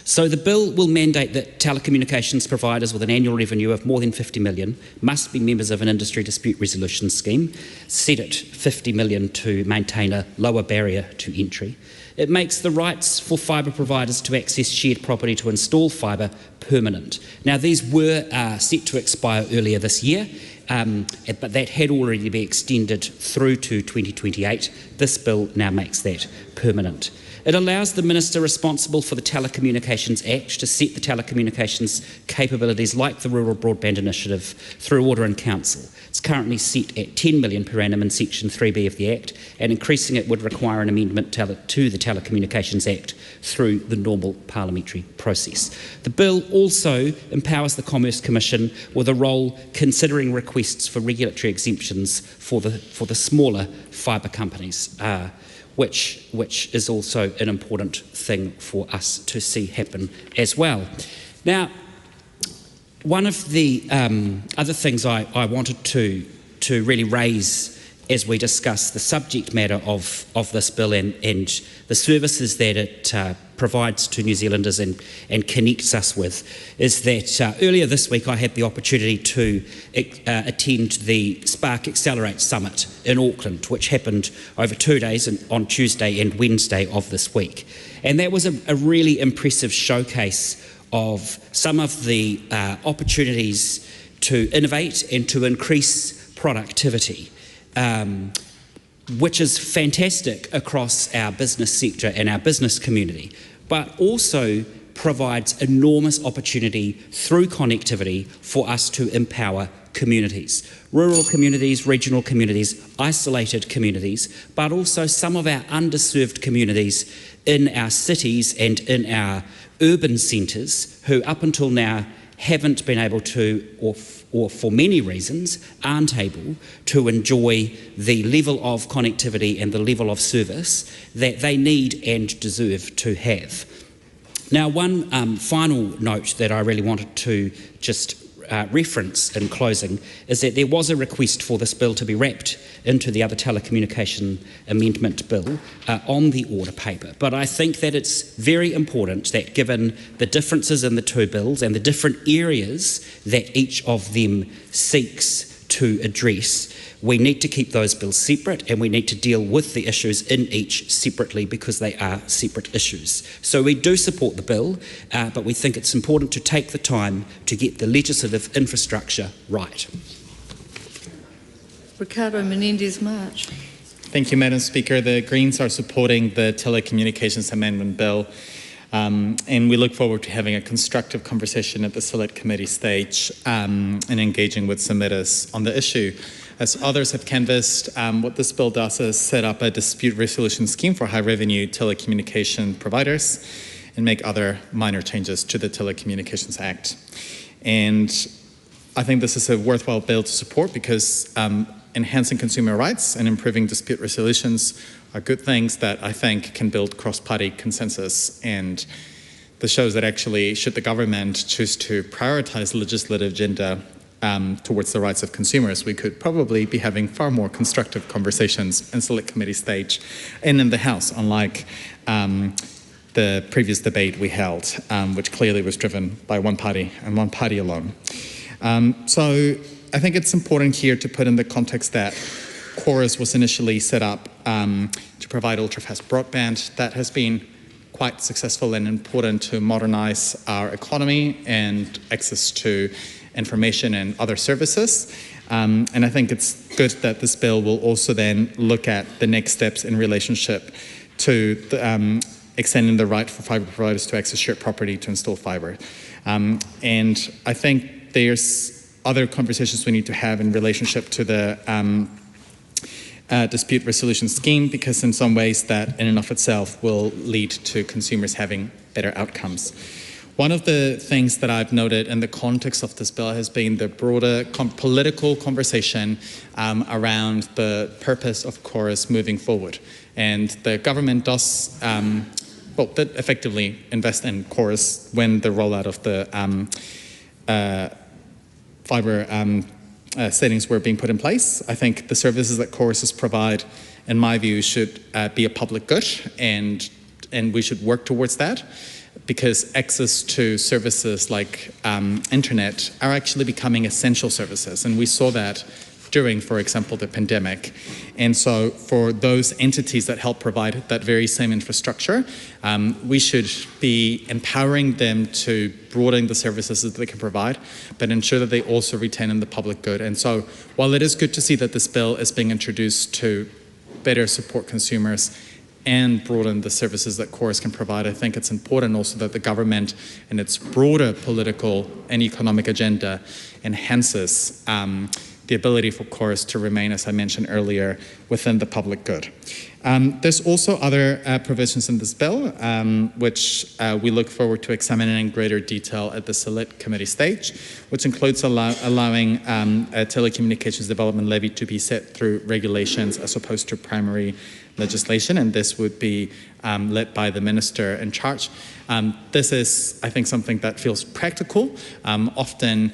So the bill will mandate that telecommunications providers with an annual revenue of more than 50 million must be members of an industry dispute resolution scheme, set at 50 million to maintain a lower barrier to entry. It makes the rights for fibre providers to access shared property to install fibre permanent. Now, these were set to expire earlier this year, but that had already been extended through to 2028. This bill now makes that permanent. It allows the Minister responsible for the Telecommunications Act to set the telecommunications capabilities like the Rural Broadband Initiative through Order in Council. It's currently set at 10 million per annum in Section 3B of the Act, and increasing it would require an amendment to the Telecommunications Act through the normal parliamentary process. The bill also empowers the Commerce Commission with a role considering requests for regulatory exemptions for the smaller fibre companies, which is also an important thing for us to see happen as well. Now, one of the other things I wanted to really raise as we discuss the subject matter of this bill and the services that it provides to New Zealanders and connects us with is that earlier this week I had the opportunity to attend the Spark Accelerate Summit in Auckland, which happened over 2 days on Tuesday and Wednesday of this week. And that was a really impressive showcase of some of the opportunities to innovate and to increase productivity, which is fantastic across our business sector and our business community, but also provides enormous opportunity through connectivity for us to empower communities, rural communities, regional communities, isolated communities, but also some of our underserved communities in our cities and in our urban centres who up until now haven't been able to, or for many reasons, aren't able to enjoy the level of connectivity and the level of service that they need and deserve to have. Now, one final note that I really wanted to just reference in closing is that there was a request for this bill to be wrapped into the other telecommunication amendment bill on the order paper. But I think that it's very important that, given the differences in the two bills and the different areas that each of them seeks to address, we need to keep those bills separate and we need to deal with the issues in each separately because they are separate issues. So we do support the bill, but we think it's important to take the time to get the legislative infrastructure right. Ricardo Menendez-March. Thank you, Madam Speaker. The Greens are supporting the Telecommunications Amendment Bill, and we look forward to having a constructive conversation at the Select Committee stage and engaging with submitters on the issue. As others have canvassed, what this bill does is set up a dispute resolution scheme for high-revenue telecommunication providers and make other minor changes to the Telecommunications Act. And I think this is a worthwhile bill to support because enhancing consumer rights and improving dispute resolutions are good things that I think can build cross-party consensus and this shows that actually, should the government choose to prioritise the legislative agenda towards the rights of consumers, we could probably be having far more constructive conversations in select committee stage and in the House, unlike the previous debate we held, which clearly was driven by one party and one party alone. So I think it's important here to put in the context that Chorus was initially set up to provide ultra-fast broadband. That has been quite successful and important to modernize our economy and access to information and other services. And I think it's good that this bill will also then look at the next steps in relationship to the, extending the right for fibre providers to access shared property to install fibre. And I think there's other conversations we need to have in relationship to the dispute resolution scheme, because in some ways that in and of itself will lead to consumers having better outcomes. One of the things that I've noted in the context of this bill has been the broader political conversation around the purpose of Chorus moving forward. And the government does, did effectively invest in Chorus when the rollout of the fibre settings were being put in place. I think the services that Choruses provide, in my view, should be a public good, and we should work towards that, because access to services like internet are actually becoming essential services, and we saw that during, for example, the pandemic. And so for those entities that help provide that very same infrastructure, we should be empowering them to broaden the services that they can provide, but ensure that they also retain in the public good. And so while it is good to see that this bill is being introduced to better support consumers and broaden the services that Chorus can provide, I think it's important also that the government and its broader political and economic agenda enhances the ability for Chorus to remain, as I mentioned earlier, within the public good. There's also other provisions in this bill, which we look forward to examining in greater detail at the Select Committee stage, which includes allowing a telecommunications development levy to be set through regulations as opposed to primary legislation, and this would be led by the minister in charge. This is, I think, something that feels practical. Often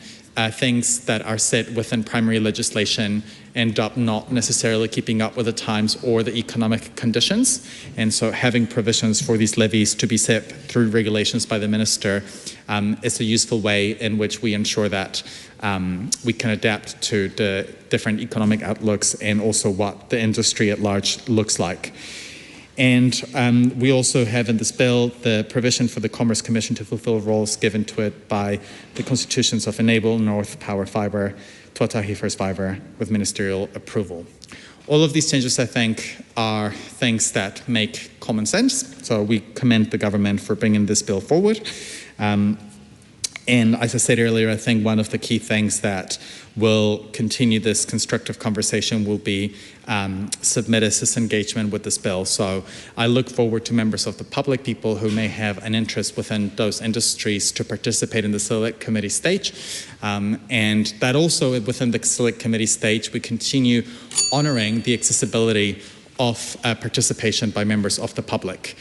things that are set within primary legislation end up not necessarily keeping up with the times or the economic conditions. And so having provisions for these levies to be set through regulations by the minister is a useful way in which we ensure that we can adapt to the different economic outlooks and also what the industry at large looks like. And we also have in this bill the provision for the Commerce Commission to fulfill roles given to it by the constitutions of Enable, North, Power Fibre, Tuatahi First Fibre with ministerial approval. All of these changes, I think, are things that make common sense. So we commend the government for bringing this bill forward. And as I said earlier, I think one of the key things that will continue this constructive conversation will be submitters' engagement with this bill. So I look forward to members of the public, people who may have an interest within those industries, to participate in the Select Committee stage. And that also within the Select Committee stage, we continue honouring the accessibility of participation by members of the public.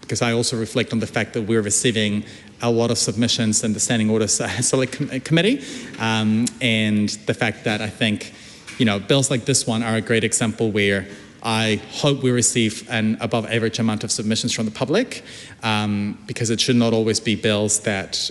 Because I also reflect on the fact that we're receiving a lot of submissions in the Standing Orders Select Committee, and the fact that I think, bills like this one are a great example where I hope we receive an above average amount of submissions from the public, because it should not always be bills that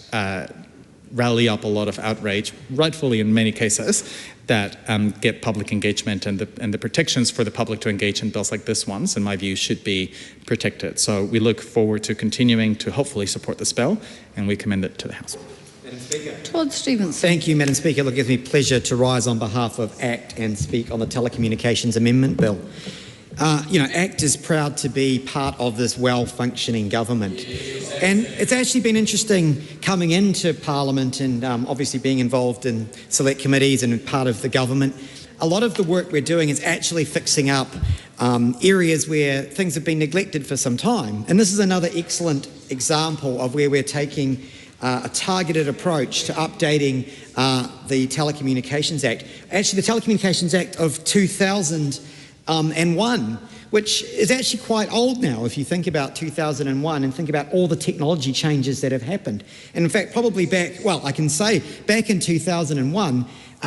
rally up a lot of outrage, rightfully in many cases, that get public engagement, and the protections for the public to engage in bills like this ones, in my view, should be protected. So we look forward to continuing to hopefully support this bill, and we commend it to the House. Madam Speaker. Todd Stevenson. Thank you, Madam Speaker. It gives me pleasure to rise on behalf of ACT and speak on the Telecommunications Amendment Bill. ACT is proud to be part of this well-functioning government. And it's actually been interesting coming into Parliament and obviously being involved in select committees and part of the government. A lot of the work we're doing is actually fixing up areas where things have been neglected for some time. And this is another excellent example of where we're taking a targeted approach to updating the Telecommunications Act. Actually, the Telecommunications Act of 2001 which is actually quite old now if you think about 2001 and think about all the technology changes that have happened. And in fact, probably back in 2001,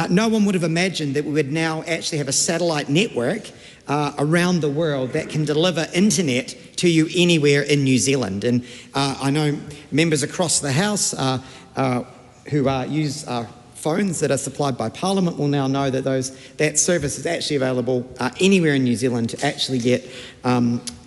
no one would have imagined that we would now actually have a satellite network around the world that can deliver internet to you anywhere in New Zealand. And I know members across the House who use phones that are supplied by Parliament will now know that that service is actually available anywhere in New Zealand to actually get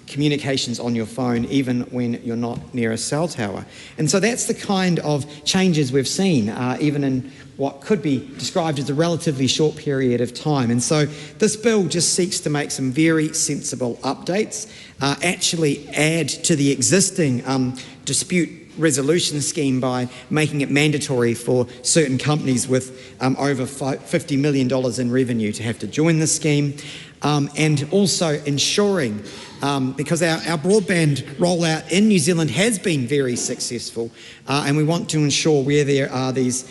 communications on your phone even when you're not near a cell tower. And so that's the kind of changes we've seen even in what could be described as a relatively short period of time. And so this bill just seeks to make some very sensible updates, actually add to the existing dispute resolution scheme by making it mandatory for certain companies with over $50 million in revenue to have to join the scheme, and also ensuring, because our broadband rollout in New Zealand has been very successful, and we want to ensure where there are these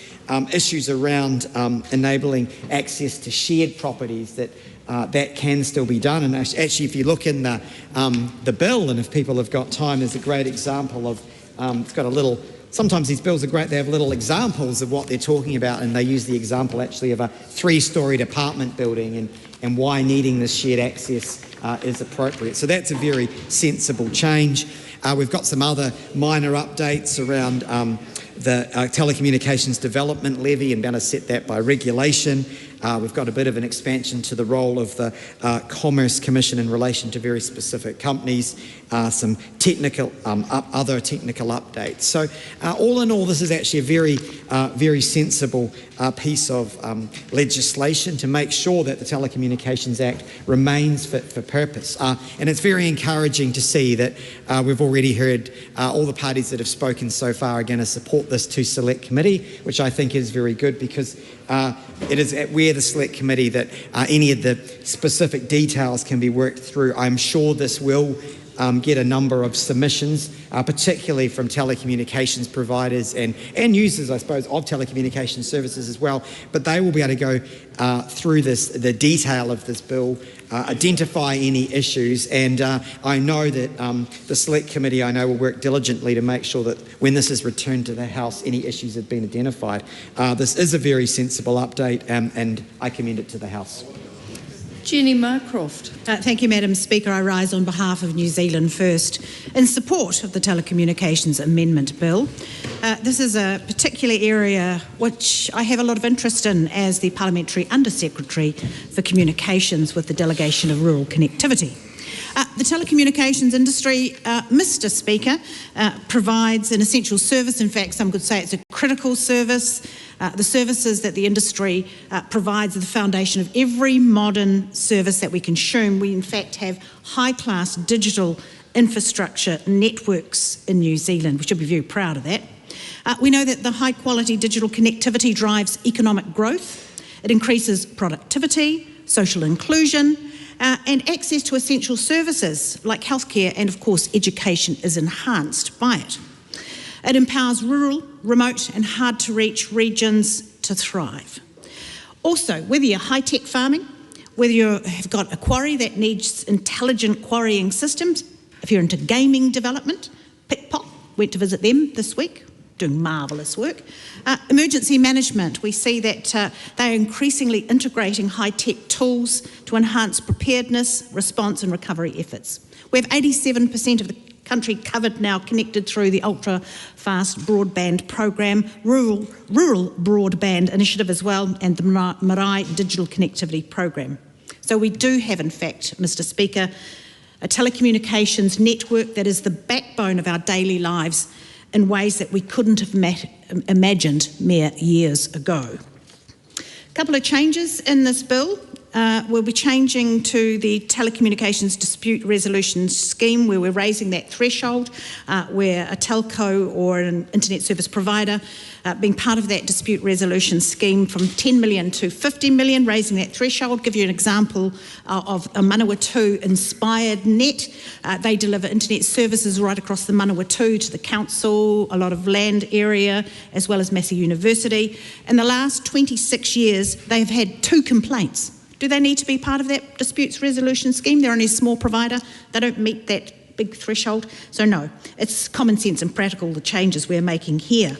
issues around enabling access to shared properties that can still be done. And actually, if you look in the bill, and if people have got time, there's a great example of it's got a little, sometimes these bills are great, they have little examples of what they're talking about, and they use the example actually of a 3-storeyed apartment building and why needing this shared access is appropriate. So that's a very sensible change. We've got some other minor updates around the telecommunications development levy and going to set that by regulation. We've got a bit of an expansion to the role of the Commerce Commission in relation to very specific companies, some technical, other technical updates. So all in all, this is actually a very sensible piece of legislation to make sure that the Telecommunications Act remains fit for purpose. And it's very encouraging to see that we've already heard all the parties that have spoken so far are going to support this to Select Committee, which I think is very good, because it is where the Select Committee that any of the specific details can be worked through. I'm sure this will get a number of submissions, particularly from telecommunications providers and users, I suppose, of telecommunications services as well. But they will be able to go through the detail of this bill, identify any issues, and I know that the Select Committee, will work diligently to make sure that when this is returned to the House, any issues have been identified. This is a very sensible update, and I commend it to the House. Jenny Marcroft. Thank you, Madam Speaker. I rise on behalf of New Zealand First in support of the Telecommunications Amendment Bill. This is a particular area which I have a lot of interest in as the Parliamentary Under-Secretary for Communications with the Delegation of Rural Connectivity. The telecommunications industry, Mr. Speaker, provides an essential service. In fact, some could say it's a critical service. The services that the industry provides are the foundation of every modern service that we consume. We, in fact, have high-class digital infrastructure networks in New Zealand. We should be very proud of that. We know that the high-quality digital connectivity drives economic growth. It increases productivity, social inclusion, and access to essential services like healthcare and, of course, education is enhanced by it. It empowers rural, remote and hard-to-reach regions to thrive. Also, whether you're high-tech farming, whether you have got a quarry that needs intelligent quarrying systems, if you're into gaming development, Pickpop, went to visit them this week, doing marvellous work. Emergency management, we see that they're increasingly integrating high-tech tools to enhance preparedness, response and recovery efforts. We have 87% of the country covered now, connected through the ultra-fast broadband program, rural broadband initiative as well, and the Marae digital connectivity program. So we do have, in fact, Mr. Speaker, a telecommunications network that is the backbone of our daily lives in ways that we couldn't have imagined mere years ago. A couple of changes in this bill. We'll be changing to the telecommunications dispute resolution scheme, where we're raising that threshold where a telco or an internet service provider being part of that dispute resolution scheme from 10 million to 50 million, raising that threshold. Give you an example of a Manawatu inspired net. They deliver internet services right across the Manawatu to the council, a lot of land area, as well as Massey University. In the last 26 years, they've had 2 complaints Do they need to be part of that disputes resolution scheme? They're only a small provider. They don't meet that big threshold. So no, it's common sense and practical, the changes we're making here.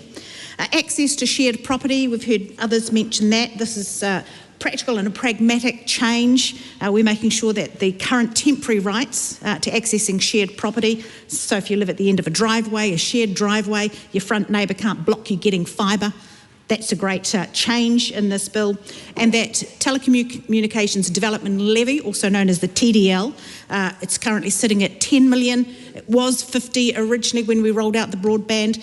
Access to shared property, we've heard others mention that. This is practical and a pragmatic change. We're making sure that the current temporary rights to accessing shared property, so if you live at the end of a driveway, a shared driveway, your front neighbour can't block you getting fibre. That's a great change in this bill. And that telecommunications development levy, also known as the TDL, it's currently sitting at 10 million. It was 50 originally when we rolled out the broadband.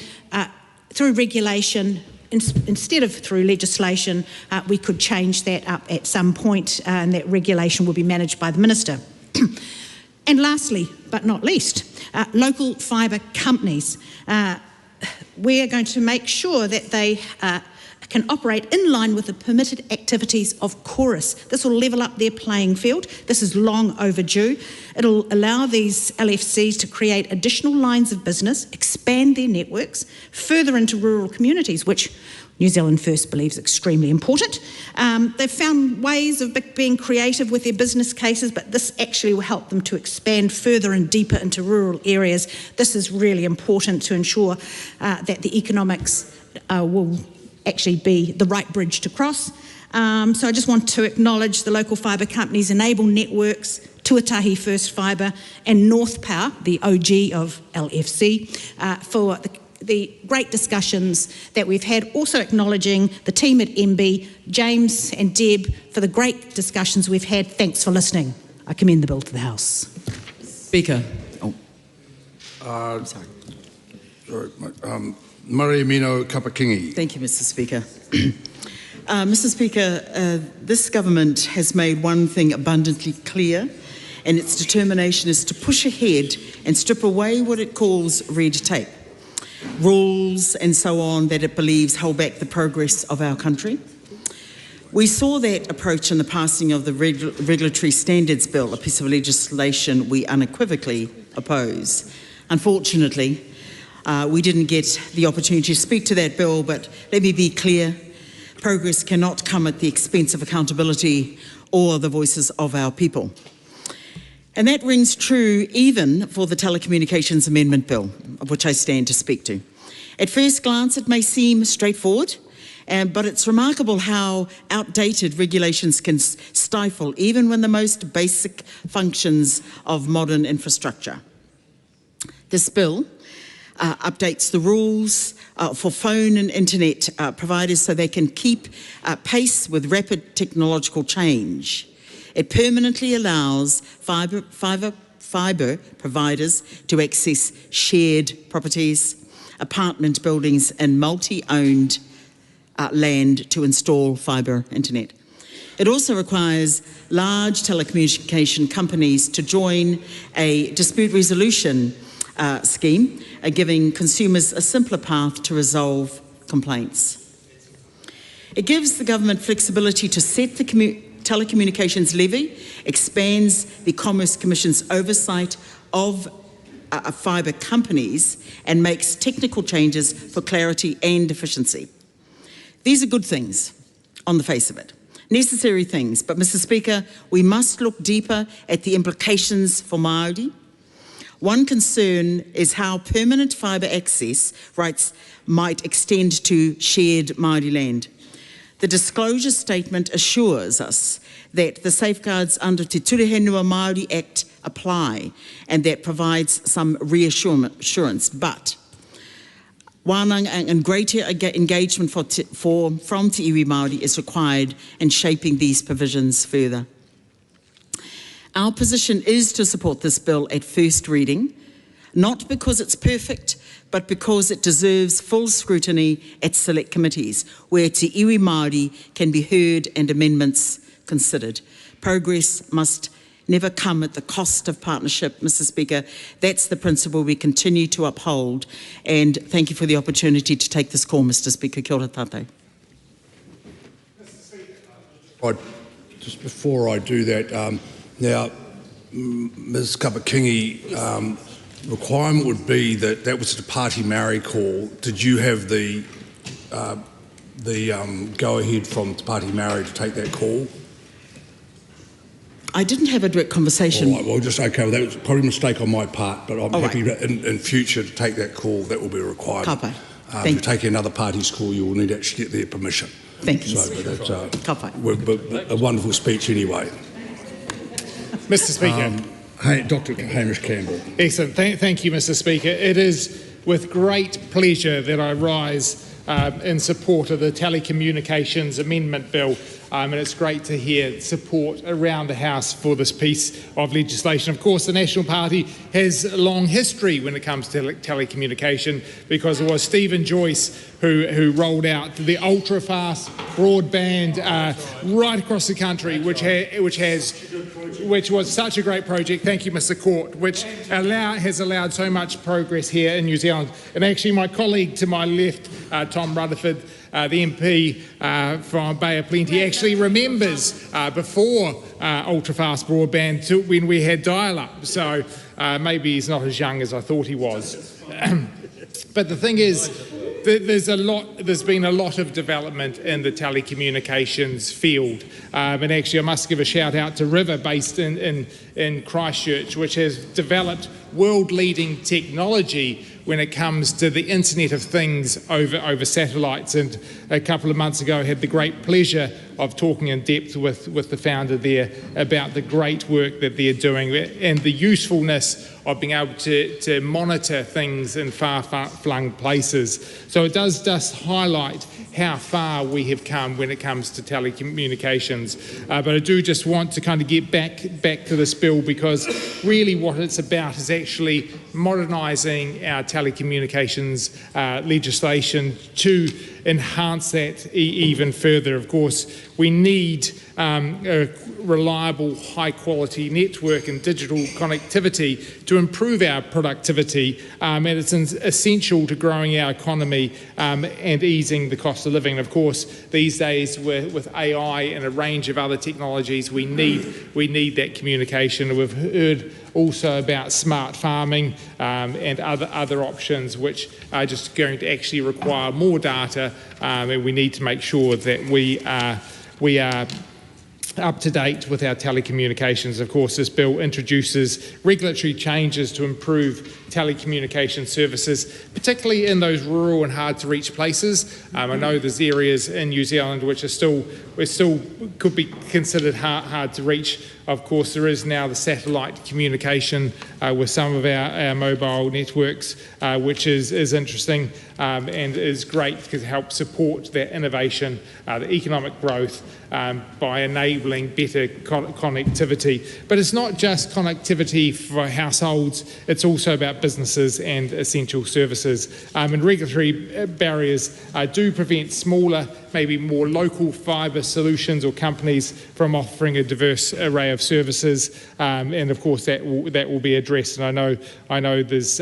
Through regulation, instead of through legislation, we could change that up at some point, and that regulation will be managed by the Minister. And lastly, but not least, local fibre companies. We are going to make sure that they can operate in line with the permitted activities of Chorus. This will level up their playing field. This is long overdue. It'll allow these LFCs to create additional lines of business, expand their networks further into rural communities, which New Zealand First believes extremely important. They've found ways of being creative with their business cases, but this actually will help them to expand further and deeper into rural areas. This is really important to ensure that the economics will actually be the right bridge to cross. So I just want to acknowledge the local fibre companies, Enable Networks, Tuatahi First Fibre and North Power, the OG of LFC, for the great discussions that we've had. Also acknowledging the team at MB, James and Deb, for the great discussions we've had. Thanks for listening. I commend the bill to the House. Speaker. Sorry. Murray Mino Kapakingi. Thank you, Mr. Speaker. Mr. Speaker, this government has made one thing abundantly clear, and its determination is to push ahead and strip away what it calls red tape, rules and so on that it believes hold back the progress of our country. We saw that approach in the passing of the Regulatory Standards Bill, a piece of legislation we unequivocally oppose. Unfortunately, we didn't get the opportunity to speak to that bill, but let me be clear, progress cannot come at the expense of accountability or the voices of our people. And that rings true even for the Telecommunications Amendment Bill, of which I stand to speak to. At first glance, it may seem straightforward, but it's remarkable how outdated regulations can stifle even when the most basic functions of modern infrastructure. This bill updates the rules for phone and internet providers so they can keep pace with rapid technological change. It permanently allows fibre providers to access shared properties, apartment buildings and multi-owned land to install fibre internet. It also requires large telecommunication companies to join a dispute resolution scheme, giving consumers a simpler path to resolve complaints. It gives the government flexibility to set the telecommunications levy, expands the Commerce Commission's oversight of fibre companies and makes technical changes for clarity and efficiency. These are good things on the face of it, necessary things, but Mr. Speaker, we must look deeper at the implications for Māori. One concern is how permanent fibre access rights might extend to shared Māori land. The disclosure statement assures us that the safeguards under Te Turehenua Māori Act apply and that provides some reassurance, but wānanga and greater engagement from Te iwi Māori is required in shaping these provisions further. Our position is to support this bill at first reading, not because it's perfect, but because it deserves full scrutiny at select committees, where Te iwi Māori can be heard and amendments considered. Progress must never come at the cost of partnership, Mr. Speaker. That's the principle we continue to uphold, and thank you for the opportunity to take this call, Mr. Speaker. Kia ora tātou. Just before I do that, now, Ms. Kapakingi, requirement would be that that was a party Maori call. Did you have the go-ahead from Te Pāti Maori to take that call? I didn't have a direct conversation. All right, well, just okay. Well, that was probably a mistake on my part, but I'm All happy right. in future to take that call. That will be required. Kapai. If you take another party's call, you will need to actually get their permission. Thank you. So, but that's a wonderful speech anyway. Mr. Speaker. Hey, Dr. Hamish Campbell. Excellent. Thank you, Mr. Speaker. It is with great pleasure that I rise in support of the Telecommunications Amendment Bill. And it's great to hear support around the House for this piece of legislation. Of course, the National Party has a long history when it comes to telecommunication, because it was Stephen Joyce who rolled out the ultra-fast broadband right across the country, which was such a great project. Thank you, Mr. Court, which has allowed so much progress here in New Zealand. And actually, my colleague to my left, Tom Rutherford, the MP from Bay of Plenty, actually remembers before ultra-fast broadband when we had dial-up. So maybe he's not as young as I thought he was. But the thing is, there's been a lot of development in the telecommunications field. And actually, I must give a shout out to River, based in Christchurch, which has developed world-leading technology when it comes to the Internet of Things over satellites. And a couple of months ago, I had the great pleasure of talking in depth with the founder there about the great work that they're doing and the usefulness of being able to monitor things in far-flung places. So it does highlight how far we have come when it comes to telecommunications. But I do just want to kind of get back to this bill, because really what it's about is actually modernising our telecommunications legislation to enhance that even further. Of course, we need a reliable, high-quality network and digital connectivity to improve our productivity, and it's essential to growing our economy and easing the cost of living. And of course, these days with AI and a range of other technologies, we need that communication. We've heard also about smart farming and other options which are just going to actually require more data, and we need to make sure that we are up to date with our telecommunications. Of course, this bill introduces regulatory changes to improve telecommunication services, particularly in those rural and hard to reach places. I know there's areas in New Zealand which are still could be considered hard to reach. Of course, there is now the satellite communication with some of our mobile networks, which is interesting and is great to help support that innovation, the economic growth, by enabling better connectivity. But it's not just connectivity for households, it's also about businesses and essential services. And regulatory barriers do prevent smaller, maybe more local fibre solutions or companies from offering a diverse array of services, and of course that will be addressed. And I know there's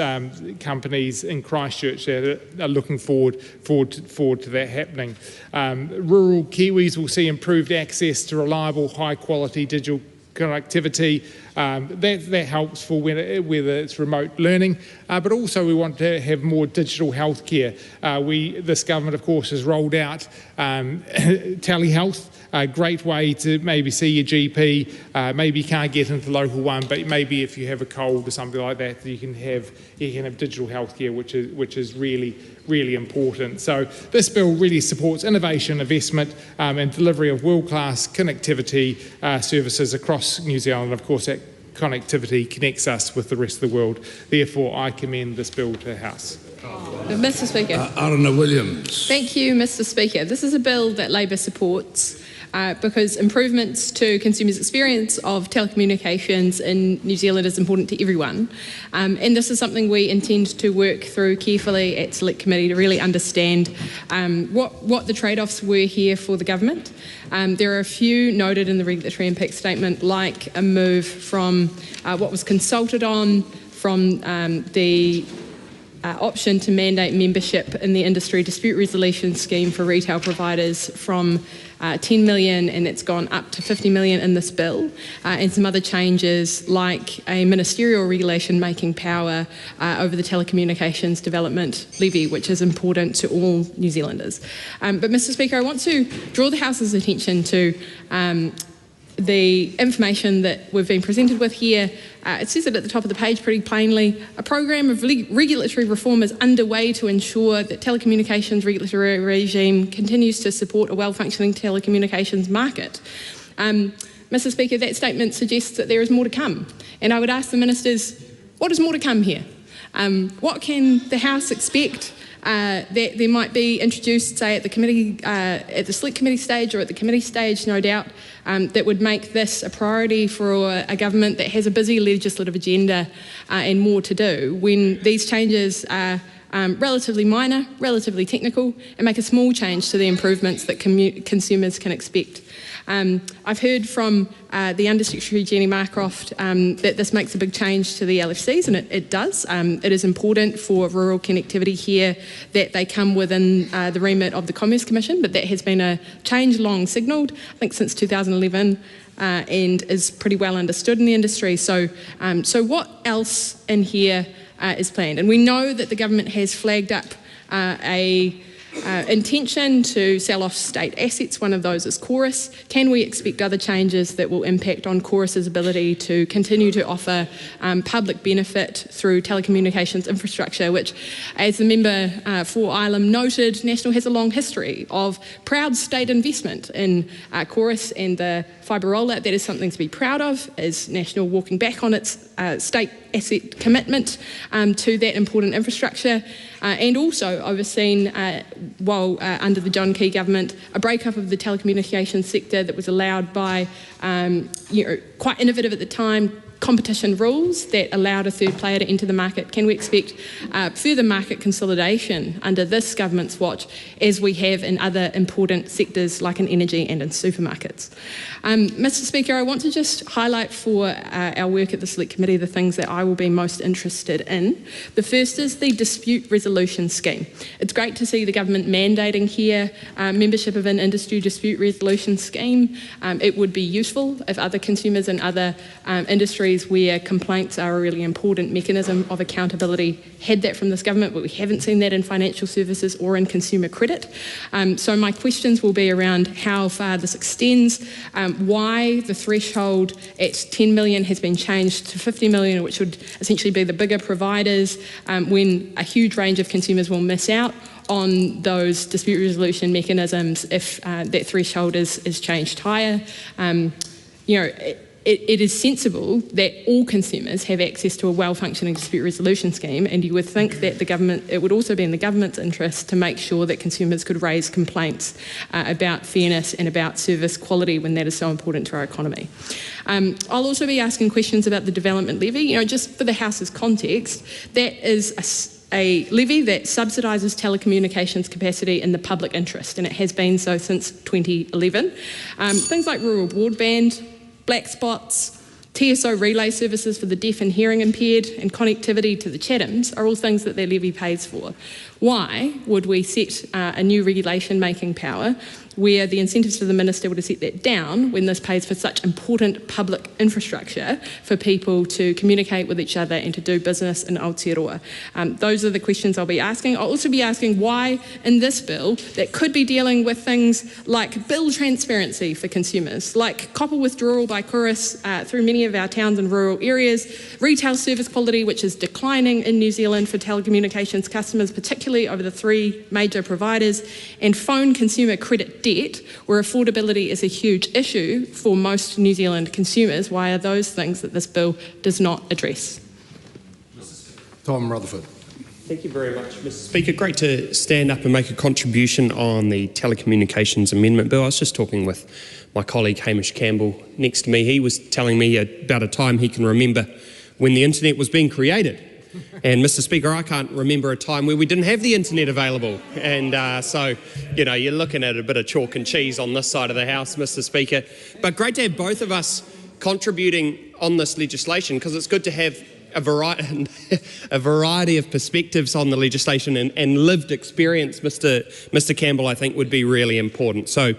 companies in Christchurch that are looking forward to that happening. Rural Kiwis will see improved access to reliable, high-quality digital connectivity. That helps for whether it's remote learning, but also we want to have more digital healthcare. This government, of course, has rolled out telehealth, a great way to maybe see your GP. Maybe you can't get into the local one, but maybe if you have a cold or something like that, you can have digital healthcare, which is really important. So this bill really supports innovation, investment, and delivery of world-class connectivity services across New Zealand. Of course, that connectivity connects us with the rest of the world. Therefore, I commend this bill to the House. Mr. Speaker. Arana Williams. Thank you, Mr. Speaker. This is a bill that Labor supports because improvements to consumers' experience of telecommunications in New Zealand is important to everyone. And this is something we intend to work through carefully at Select Committee to really understand what the trade-offs were here for the government. There are a few noted in the regulatory impact statement, like a move from what was consulted on from the option to mandate membership in the industry dispute resolution scheme for retail providers from 10 million, and it's gone up to 50 million in this bill, and some other changes like a ministerial regulation making power over the telecommunications development levy, which is important to all New Zealanders. But Mr. Speaker, I want to draw the House's attention to the information that we've been presented with here, it says it at the top of the page pretty plainly. A program of regulatory reform is underway to ensure that telecommunications regulatory regime continues to support a well-functioning telecommunications market. Mr. Speaker, that statement suggests that there is more to come. And I would ask the ministers, what is more to come here? What can the House expect that there might be introduced, say, at the committee, at the select committee stage or at the committee stage, no doubt, that would make this a priority for a government that has a busy legislative agenda and more to do, when these changes are relatively minor, relatively technical, and make a small change to the improvements that consumers can expect. I've heard from the Undersecretary Jenny Marcroft that this makes a big change to the LFCs, and it does. It is important for rural connectivity here that they come within the remit of the Commerce Commission, but that has been a change long signalled, I think since 2011, and is pretty well understood in the industry. So what else in here is planned? And we know that the government has flagged up a intention to sell off state assets. One of those is Chorus. Can we expect other changes that will impact on Chorus's ability to continue to offer public benefit through telecommunications infrastructure, which, as the member for Ilam noted, National has a long history of proud state investment in Chorus and the fibre rollout. That is something to be proud of, is National walking back on its state asset commitment to that important infrastructure, and also overseen, while under the John Key government, a breakup of the telecommunications sector that was allowed by, quite innovative at the time, competition rules that allowed a third player to enter the market. Can we expect further market consolidation under this government's watch, as we have in other important sectors like in energy and in supermarkets? Mr. Speaker, I want to just highlight for our work at the Select Committee the things that I will be most interested in. The first is the dispute resolution scheme. It's great to see the government mandating here membership of an industry dispute resolution scheme. It would be useful if other consumers and other industries where complaints are a really important mechanism of accountability had that from this government, but we haven't seen that in financial services or in consumer credit. So my questions will be around how far this extends, why the threshold at 10 million has been changed to 50 million, which would essentially be the bigger providers, when a huge range of consumers will miss out on those dispute resolution mechanisms if that threshold is changed higher. It is sensible that all consumers have access to a well-functioning dispute resolution scheme, and you would think that it would also be in the government's interest to make sure that consumers could raise complaints about fairness and about service quality when that is so important to our economy. I'll also be asking questions about the development levy. Just for the House's context, that is a levy that subsidises telecommunications capacity in the public interest, and it has been so since 2011. Things like rural broadband, black spots, TSO relay services for the deaf and hearing impaired, and connectivity to the Chathams are all things that their levy pays for. Why would we set a new regulation making power where the incentives to the minister were to set that down when this pays for such important public infrastructure for people to communicate with each other and to do business in Aotearoa? Those are the questions I'll be asking. I'll also be asking why in this bill that could be dealing with things like bill transparency for consumers, like copper withdrawal by Chorus through many of our towns and rural areas, retail service quality which is declining in New Zealand for telecommunications customers, particularly over the three major providers, and phone consumer credit debt, where affordability is a huge issue for most New Zealand consumers. Why are those things that this bill does not address? Tom Rutherford. Thank you very much, Mr. Speaker. Great to stand up and make a contribution on the Telecommunications Amendment Bill. I was just talking with my colleague Hamish Campbell next to me. He was telling me about a time he can remember when the internet was being created. And Mr. Speaker, I can't remember a time where we didn't have the internet available. And so, you're looking at a bit of chalk and cheese on this side of the House, Mr. Speaker. But great to have both of us contributing on this legislation, because it's good to have a variety of perspectives on the legislation, and lived experience, Mr. Campbell, I think would be really important. So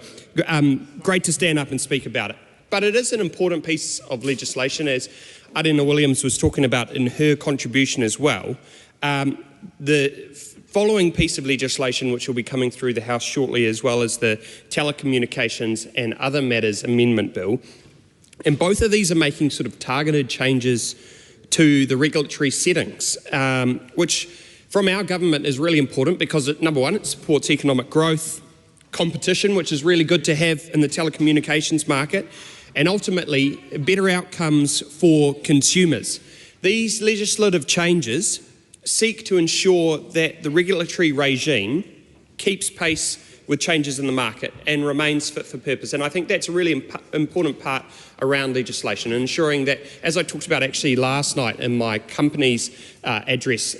great to stand up and speak about it. But it is an important piece of legislation, as Aotearoa Williams was talking about in her contribution as well. The following piece of legislation, which will be coming through the House shortly, as well as the Telecommunications and Other Matters Amendment Bill, And both of these are making sort of targeted changes to the regulatory settings, which from our government is really important because, number one, it supports economic growth, competition, which is really good to have in the telecommunications market, and ultimately better outcomes for consumers. These legislative changes seek to ensure that the regulatory regime keeps pace with changes in the market and remains fit for purpose. And I think that's a really important part around legislation, ensuring that, as I talked about actually last night in my company's address,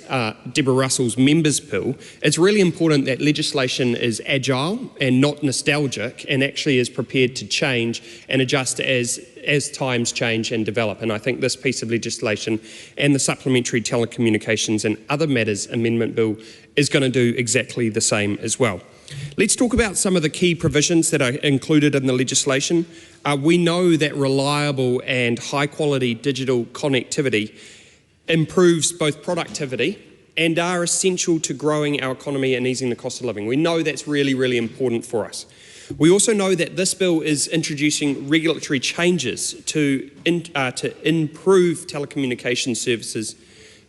Deborah Russell's members' bill, it's really important that legislation is agile and not nostalgic and actually is prepared to change and adjust as times change and develop. And I think this piece of legislation and the Supplementary Telecommunications and Other Matters Amendment Bill is going to do exactly the same as well. Let's talk about some of the key provisions that are included in the legislation. We know that reliable and high-quality digital connectivity improves both productivity and are essential to growing our economy and easing the cost of living. We know that's really, really important for us. We also know that this bill is introducing regulatory changes to improve telecommunication services,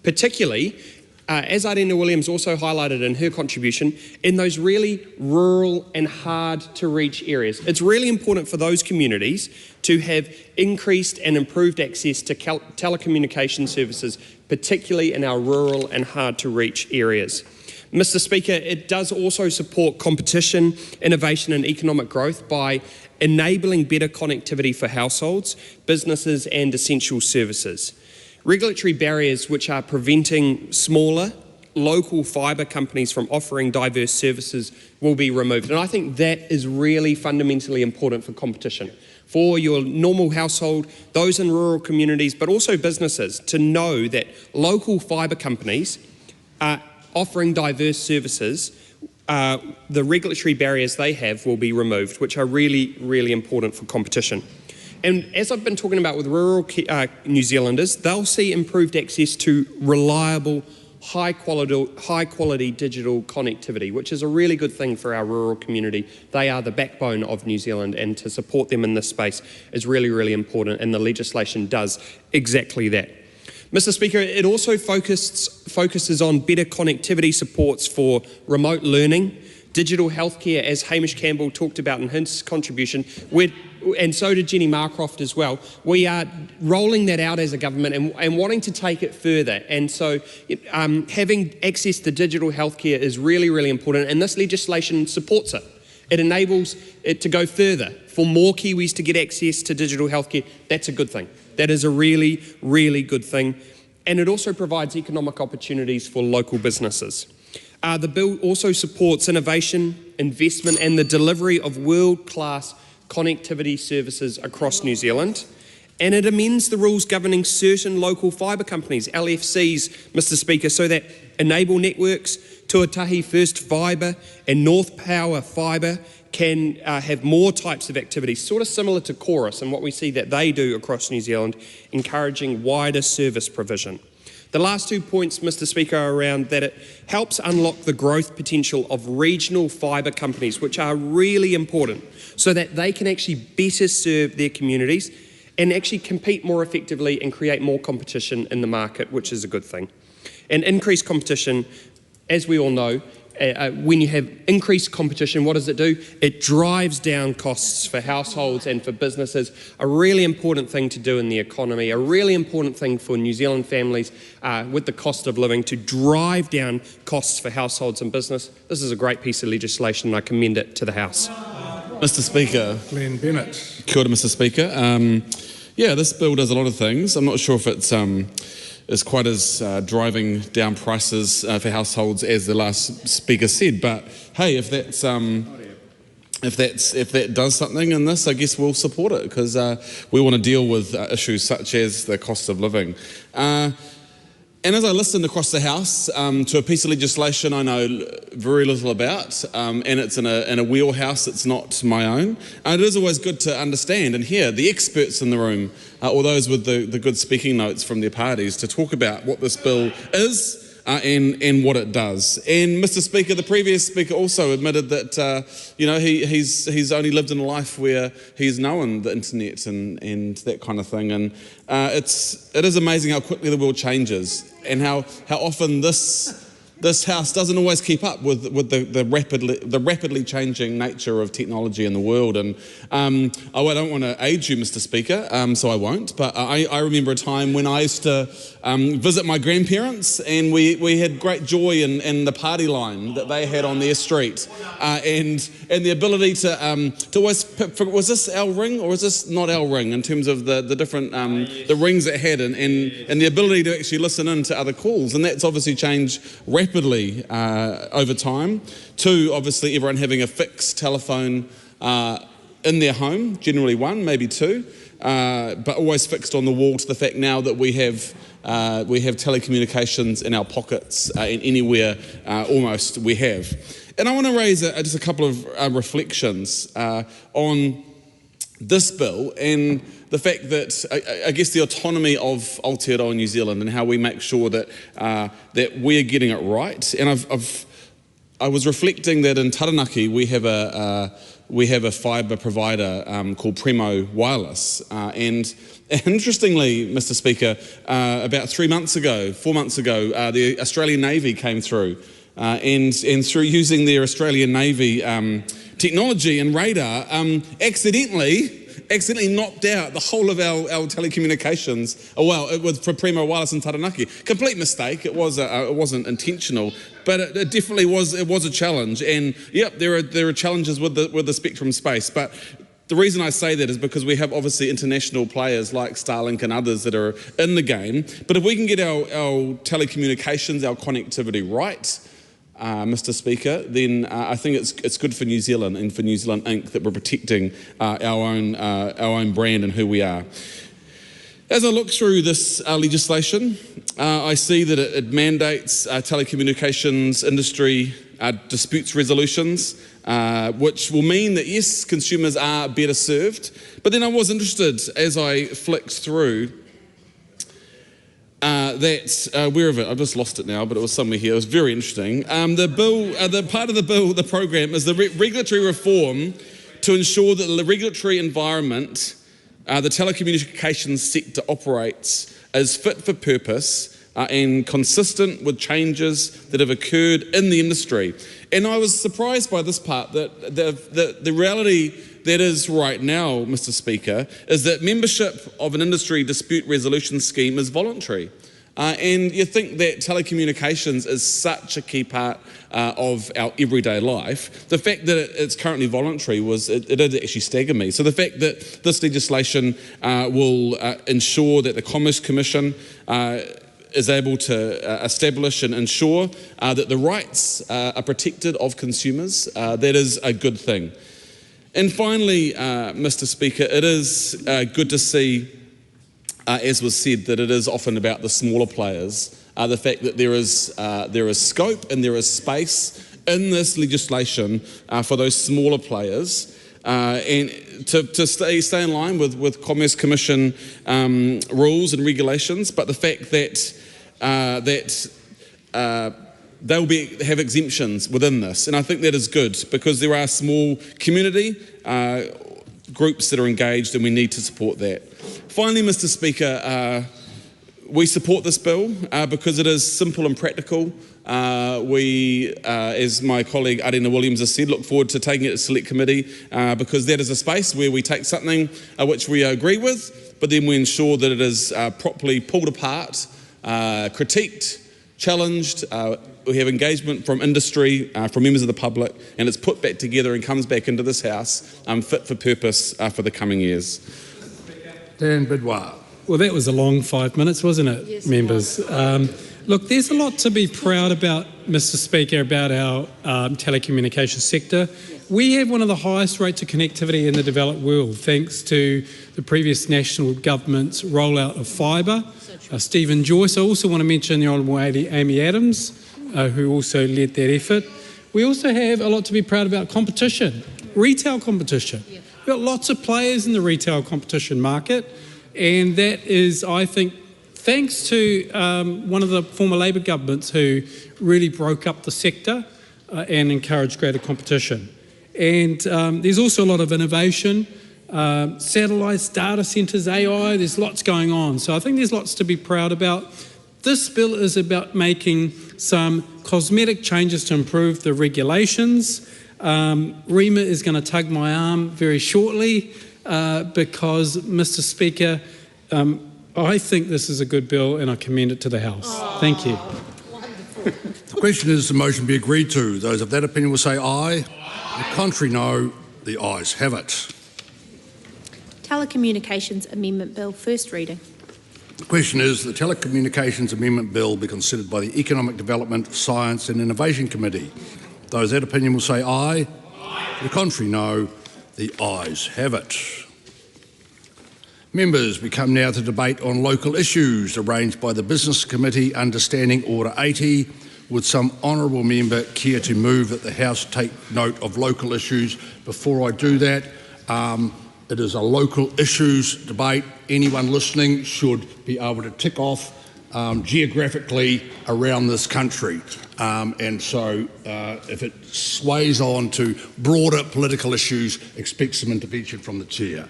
particularly as Aotearoa Williams also highlighted in her contribution, in those really rural and hard to reach areas. It's really important for those communities to have increased and improved access to telecommunication services, particularly in our rural and hard to reach areas. Mr. Speaker, it does also support competition, innovation and economic growth by enabling better connectivity for households, businesses and essential services. Regulatory barriers which are preventing smaller, local fibre companies from offering diverse services will be removed. And I think that is really fundamentally important for competition, for your normal household, those in rural communities, but also businesses, to know that local fibre companies are offering diverse services. The regulatory barriers they have will be removed, which are really, really important for competition. And as I've been talking about with rural New Zealanders, they'll see improved access to reliable, high quality digital connectivity, which is a really good thing for our rural community. They are the backbone of New Zealand, and to support them in this space is really, really important, and the legislation does exactly that. Mr. Speaker, it also focuses on better connectivity supports for remote learning, digital healthcare, as Hamish Campbell talked about in his contribution, and so did Jenny Marcroft as well. We are rolling that out as a government and wanting to take it further. And so having access to digital healthcare is really, really important, and this legislation supports it. It enables it to go further. For more Kiwis to get access to digital healthcare, that's a good thing. That is a really, really good thing. And it also provides economic opportunities for local businesses. The bill also supports innovation, investment and the delivery of world-class connectivity services across New Zealand. And it amends the rules governing certain local fibre companies, LFCs, Mr. Speaker, so that Enable Networks, Tuatahi First Fibre and North Power Fibre can have more types of activities, sort of similar to Chorus and what we see that they do across New Zealand, encouraging wider service provision. The last 2 points, Mr. Speaker, are around that it helps unlock the growth potential of regional fibre companies, which are really important, so that they can actually better serve their communities and actually compete more effectively and create more competition in the market, which is a good thing. And increased competition, as we all know, when you have increased competition, what does it do? It drives down costs for households and for businesses, a really important thing to do in the economy, a really important thing for New Zealand families with the cost of living, to drive down costs for households and business. This is a great piece of legislation and I commend it to the House. Mr. Speaker. Glenn Bennett. Kia ora, Mr. Speaker. Yeah, this bill does a lot of things. I'm not sure if it's quite as driving down prices for households as the last speaker said, but hey, if that does something in this, I guess we'll support it, because we want to deal with issues such as the cost of living. And as I listened across the House to a piece of legislation I know very little about, and it's in a wheelhouse that's not my own, it is always good to understand and hear the experts in the room, or those with the good speaking notes from their parties, to talk about what this bill is, and what it does. And Mr. Speaker, the previous speaker also admitted that he's only lived in a life where he's known the internet and that kind of thing. And it is amazing how quickly the world changes and how often this house doesn't always keep up with the rapidly changing nature of technology in the world. And I don't want to age you, Mr. Speaker, so I won't. But I remember a time when I used to visit my grandparents, and we had great joy in the party line that they had on their street, and the ability to always pick, was this our ring or is this not our ring, in terms of the different the rings it had, and the ability to actually listen in to other calls. And that's obviously changed rapidly over time, to obviously everyone having a fixed telephone in their home, generally one, maybe two, but always fixed on the wall, to the fact now that we have telecommunications in our pockets, and anywhere almost we have. And I want to raise just a couple of reflections on this bill and the fact that, I guess, the autonomy of Aotearoa New Zealand, and how we make sure that we're getting it right. And I was reflecting that in Taranaki we have a fibre provider called Primo Wireless, and interestingly, Mr. Speaker, about 4 months ago, the Australian Navy came through, and through using their Australian Navy technology and radar, accidentally knocked out the whole of our telecommunications. It was for Primo Wireless in Taranaki. Complete mistake. It wasn't intentional, but it definitely was. It was a challenge. And yep, there are challenges with the spectrum space. But the reason I say that is because we have obviously international players like Starlink and others that are in the game. But if we can get our telecommunications, our connectivity right, Mr. Speaker, then I think it's good for New Zealand and for New Zealand Inc. that we're protecting our own brand and who we are. As I look through this legislation, I see that it mandates telecommunications industry disputes resolutions, which will mean that, yes, consumers are better served. But then I was interested, as I flicked through, where of it? I've just lost it now, but it was somewhere here. It was very interesting. The part of the bill, the program, is the regulatory reform to ensure that the regulatory environment the telecommunications sector operates is fit for purpose and consistent with changes that have occurred in the industry. And I was surprised by this part, that the reality that is right now, Mr. Speaker, is that membership of an industry dispute resolution scheme is voluntary. And you think that telecommunications is such a key part of our everyday life. The fact that it's currently voluntary it did actually stagger me. So the fact that this legislation will ensure that the Commerce Commission is able to establish and ensure that the rights are protected of consumers, that is a good thing. And finally, Mr. Speaker, it is good to see, as was said, that it is often about the smaller players. The fact that there is scope and there is space in this legislation for those smaller players, and to stay in line with Commerce Commission rules and regulations. But the fact that they'll have exemptions within this, and I think that is good, because there are small community groups that are engaged, and we need to support that. Finally, Mr. Speaker, we support this bill because it is simple and practical. We, as my colleague Aotearoa Williams has said, look forward to taking it to Select Committee because that is a space where we take something which we agree with, but then we ensure that it is properly pulled apart, critiqued, challenged. We have engagement from industry, from members of the public, and it's put back together and comes back into this House fit for purpose for the coming years. Dan Bidwell. Well, that was a long 5 minutes, wasn't it, yes, members? Look, there's a lot to be proud about, Mr. Speaker, about our telecommunications sector. We have one of the highest rates of connectivity in the developed world, thanks to the previous national government's rollout of fibre. Stephen Joyce. I also want to mention the Honourable Amy Adams, who also led that effort. We also have a lot to be proud about competition, retail competition. We've got lots of players in the retail competition market, and that is, I think, thanks to one of the former Labour governments who really broke up the sector and encouraged greater competition. And there's also a lot of innovation, satellites, data centres, AI, there's lots going on. So I think there's lots to be proud about. This bill is about making some cosmetic changes to improve the regulations. Rima is going to tug my arm very shortly because, Mr. Speaker, I think this is a good bill and I commend it to the House. Thank you. The question is the motion be agreed to. Those of that opinion will say aye. The contrary, no. The ayes have it. Telecommunications Amendment Bill, first reading. The question is the Telecommunications Amendment Bill be considered by the Economic Development, Science and Innovation Committee. Those of that opinion will say aye. The contrary, no. The ayes have it. Members, we come now to debate on local issues arranged by the Business Committee under Standing Order 80. Would some honourable member care to move that the House take note of local issues? Before I do that, it is a local issues debate. Anyone listening should be able to tick off geographically around this country. And so if it sways on to broader political issues, expect some intervention from the Chair.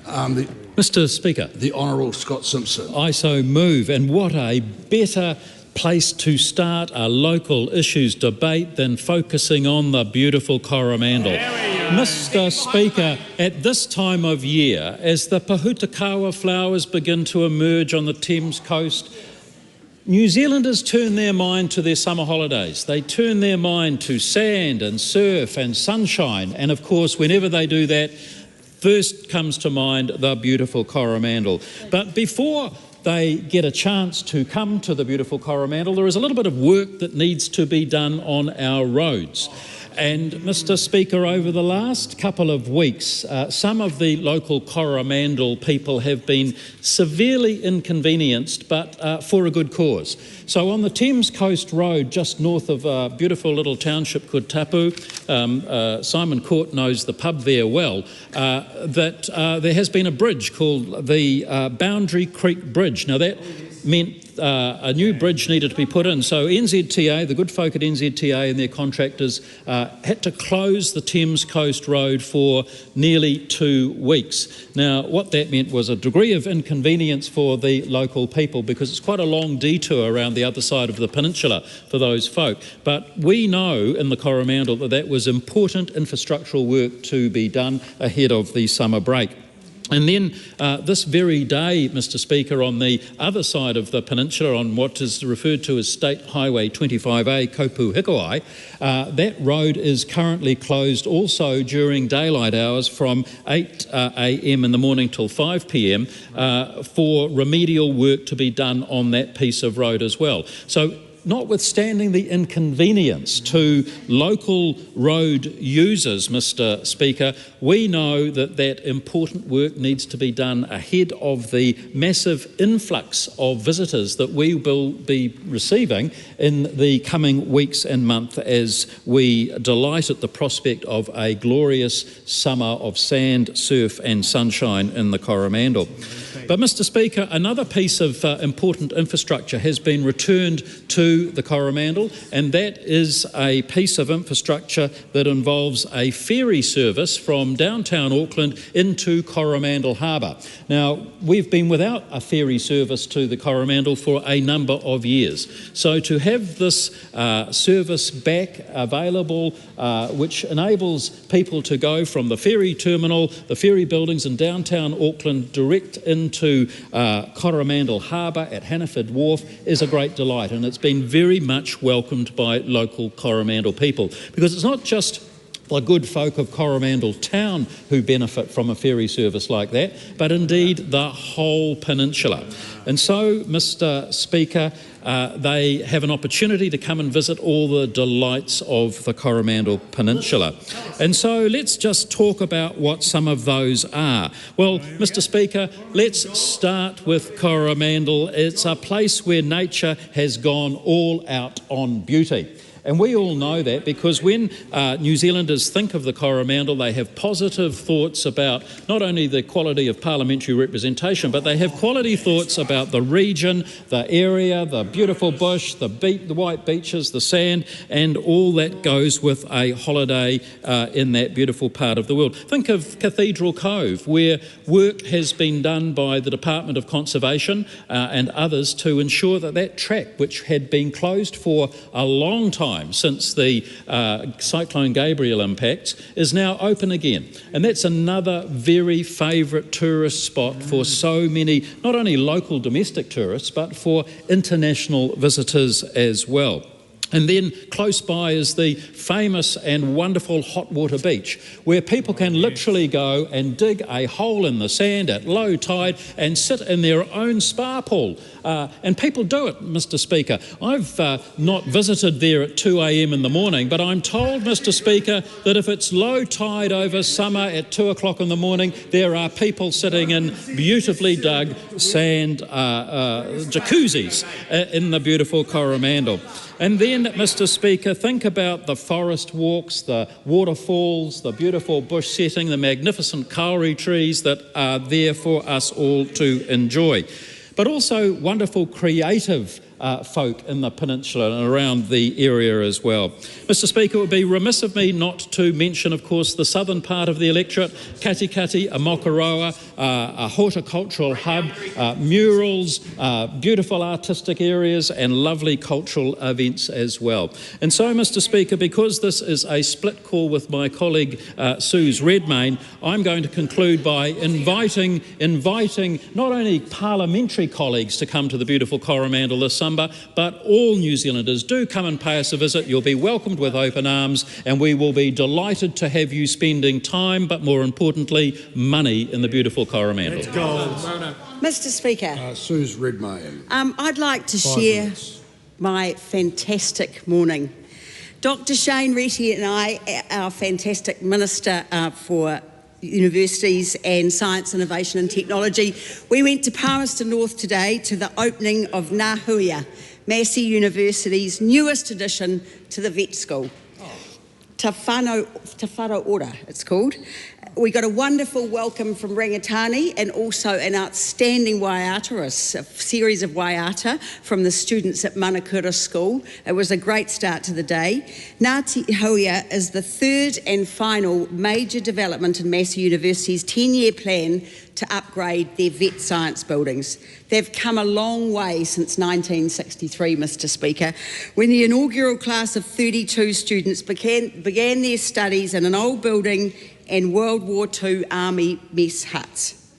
Mr. Speaker. The Honourable Scott Simpson. I so move, and what a better place to start a local issues debate than focusing on the beautiful Coromandel. Mr. Speaker, at this time of year, as the Pahutakawa flowers begin to emerge on the Thames coast, New Zealanders turn their mind to their summer holidays. They turn their mind to sand and surf and sunshine, and of course, whenever they do that, first comes to mind the beautiful Coromandel. But before they get a chance to come to the beautiful Coromandel, there is a little bit of work that needs to be done on our roads. And Mr. Speaker, over the last couple of weeks, some of the local Coromandel people have been severely inconvenienced, but for a good cause. So on the Thames Coast Road, just north of a beautiful little township called Tapu, Simon Court knows the pub there well, that there has been a bridge called the Boundary Creek Bridge. Now that meant a new bridge needed to be put in. So NZTA, the good folk at NZTA and their contractors had to close the Thames Coast Road for nearly 2 weeks. Now, what that meant was a degree of inconvenience for the local people because it's quite a long detour around the other side of the peninsula for those folk. But we know in the Coromandel that that was important infrastructural work to be done ahead of the summer break. And then this very day, Mr. Speaker, on the other side of the peninsula, on what is referred to as State Highway 25A, Kopu Hikowai, that road is currently closed also during daylight hours from 8 a.m. in the morning till 5 p.m. For remedial work to be done on that piece of road as well. So, notwithstanding the inconvenience to local road users, Mr. Speaker, we know that that important work needs to be done ahead of the massive influx of visitors that we will be receiving in the coming weeks and months as we delight at the prospect of a glorious summer of sand, surf and sunshine in the Coromandel. But Mr. Speaker, another piece of important infrastructure has been returned to the Coromandel, and that is a piece of infrastructure that involves a ferry service from downtown Auckland into Coromandel Harbour. Now, we've been without a ferry service to the Coromandel for a number of years. So to have this service back available, which enables people to go from the ferry terminal, the ferry buildings in downtown Auckland direct into Coromandel Harbour at Hannaford Wharf, is a great delight, and it's been very much welcomed by local Coromandel people, because it's not just the good folk of Coromandel Town who benefit from a ferry service like that, but indeed the whole peninsula. And so, Mr. Speaker, they have an opportunity to come and visit all the delights of the Coromandel Peninsula. And so let's just talk about what some of those are. Well, Mr. Speaker, let's start with Coromandel. It's a place where nature has gone all out on beauty. And we all know that because when New Zealanders think of the Coromandel, they have positive thoughts about not only the quality of parliamentary representation, but they have quality thoughts about the region, the area, the beautiful bush, the white beaches, the sand, and all that goes with a holiday in that beautiful part of the world. Think of Cathedral Cove, where work has been done by the Department of Conservation and others to ensure that that track, which had been closed for a long time since the Cyclone Gabriel impacts, is now open again. And that's another very favourite tourist spot for so many, not only local domestic tourists, but for international visitors as well. And then close by is the famous and wonderful hot water beach, where people can literally go and dig a hole in the sand at low tide and sit in their own spa pool. And people do it, Mr. Speaker. I've not visited there at 2 a.m. in the morning, but I'm told, Mr. Speaker, that if it's low tide over summer at 2 o'clock in the morning, there are people sitting in beautifully dug sand jacuzzis in the beautiful Coromandel. And then, Mr. Speaker, think about the forest walks, the waterfalls, the beautiful bush setting, the magnificent kauri trees that are there for us all to enjoy. But also wonderful creative folk in the peninsula and around the area as well. Mr. Speaker, it would be remiss of me not to mention, of course, the southern part of the electorate, Katikati, Aotearoa, a horticultural hub, murals, beautiful artistic areas and lovely cultural events as well. And so, Mr. Speaker, because this is a split call with my colleague Suze Redmayne, I'm going to conclude by inviting not only parliamentary colleagues to come to the beautiful Coromandel this summer, but all New Zealanders. Do come and pay us a visit. You'll be welcomed with open arms, and we will be delighted to have you spending time, but more importantly, money in the beautiful Coromandel. Mr. Speaker, Suze Redmayne. I'd like to share my fantastic morning. Dr. Shane Retty and I, our fantastic Minister for Universities and Science, Innovation and Technology, we went to Palmerston North today to the opening of Ngā Huia, Massey University's newest addition to the vet school. Te Whanaora, it's called. We got a wonderful welcome from Rangatani and also an outstanding waiata, a series of waiata from the students at Manakura School. It was a great start to the day. Ngā Huia is the third and final major development in Massey University's 10-year plan to upgrade their vet science buildings. They've come a long way since 1963, Mr. Speaker, when the inaugural class of 32 students began their studies in an old building and World War II army mess huts.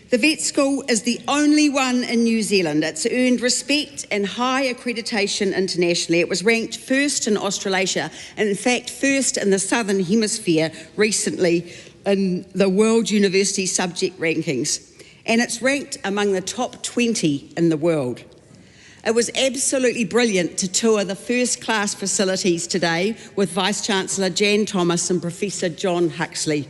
The vet school is the only one in New Zealand. It's earned respect and high accreditation internationally. It was ranked first in Australasia and in fact first in the Southern Hemisphere recently in the World University Subject Rankings, and it's ranked among the top 20 in the world. It was absolutely brilliant to tour the first class facilities today with Vice-Chancellor Jan Thomas and Professor John Huxley.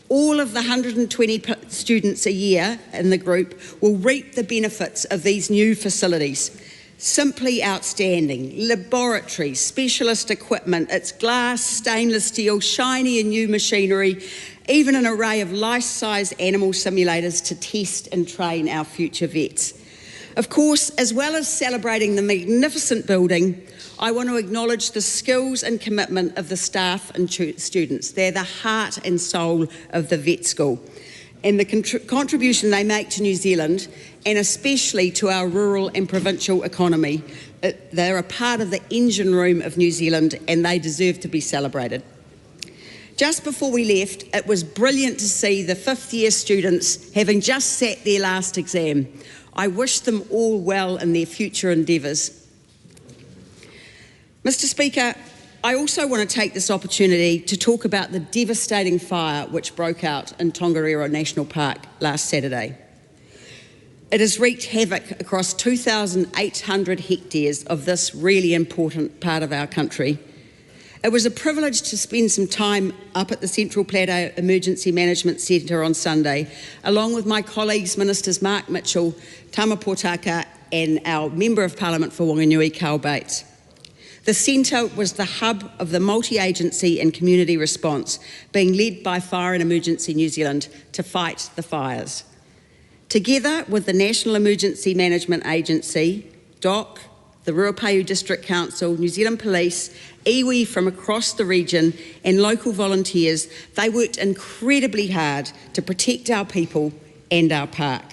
All of the 120 students a year in the group will reap the benefits of these new facilities. Simply outstanding. Laboratories, specialist equipment, it's glass, stainless steel, shiny and new machinery, even an array of life-size animal simulators to test and train our future vets. Of course, as well as celebrating the magnificent building, I want to acknowledge the skills and commitment of the staff and students. They're the heart and soul of the vet school, and the contribution they make to New Zealand, and especially to our rural and provincial economy. They're a part of the engine room of New Zealand, and they deserve to be celebrated. Just before we left, it was brilliant to see the fifth-year students having just sat their last exam. I wish them all well in their future endeavours. Mr. Speaker, I also want to take this opportunity to talk about the devastating fire which broke out in Tongariro National Park last Saturday. It has wreaked havoc across 2,800 hectares of this really important part of our country. It was a privilege to spend some time up at the Central Plateau Emergency Management Centre on Sunday, along with my colleagues, Ministers Mark Mitchell, Tama Potaka, and our Member of Parliament for Whanganui, Carl Bates. The centre was the hub of the multi-agency and community response, being led by Fire and Emergency New Zealand to fight the fires. Together with the National Emergency Management Agency, DOC, the Ruapehu District Council, New Zealand Police, iwi from across the region and local volunteers, they worked incredibly hard to protect our people and our park.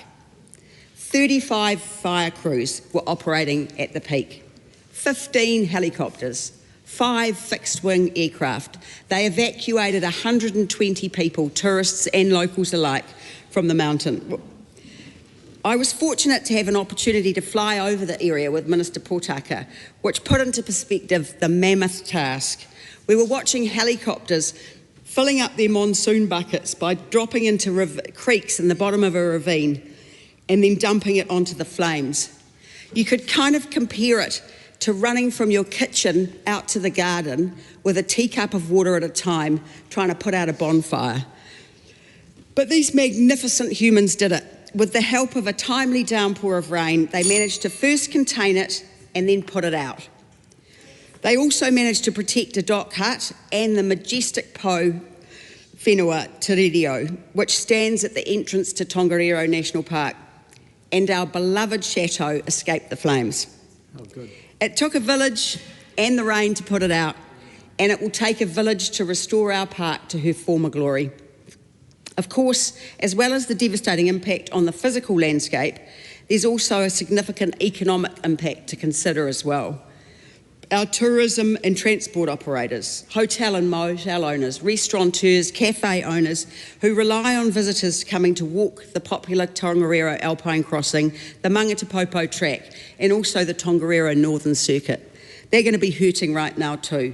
35 fire crews were operating at the peak, 15 helicopters, 5 fixed-wing aircraft. They evacuated 120 people, tourists and locals alike, from the mountain. I was fortunate to have an opportunity to fly over the area with Minister Potaka, which put into perspective the mammoth task. We were watching helicopters filling up their monsoon buckets by dropping into creeks in the bottom of a ravine and then dumping it onto the flames. You could kind of compare it to running from your kitchen out to the garden with a teacup of water at a time, trying to put out a bonfire. But these magnificent humans did it. With the help of a timely downpour of rain, they managed to first contain it and then put it out. They also managed to protect a dock hut and the majestic po whenua Te Reo, which stands at the entrance to Tongariro National Park, and our beloved chateau escaped the flames. Oh, good. It took a village and the rain to put it out, and it will take a village to restore our park to her former glory. Of course, as well as the devastating impact on the physical landscape, there's also a significant economic impact to consider as well. Our tourism and transport operators, hotel and motel owners, restaurateurs, cafe owners who rely on visitors coming to walk the popular Tongariro Alpine Crossing, the Mangatapopo track, and also the Tongariro Northern Circuit. They're going to be hurting right now too.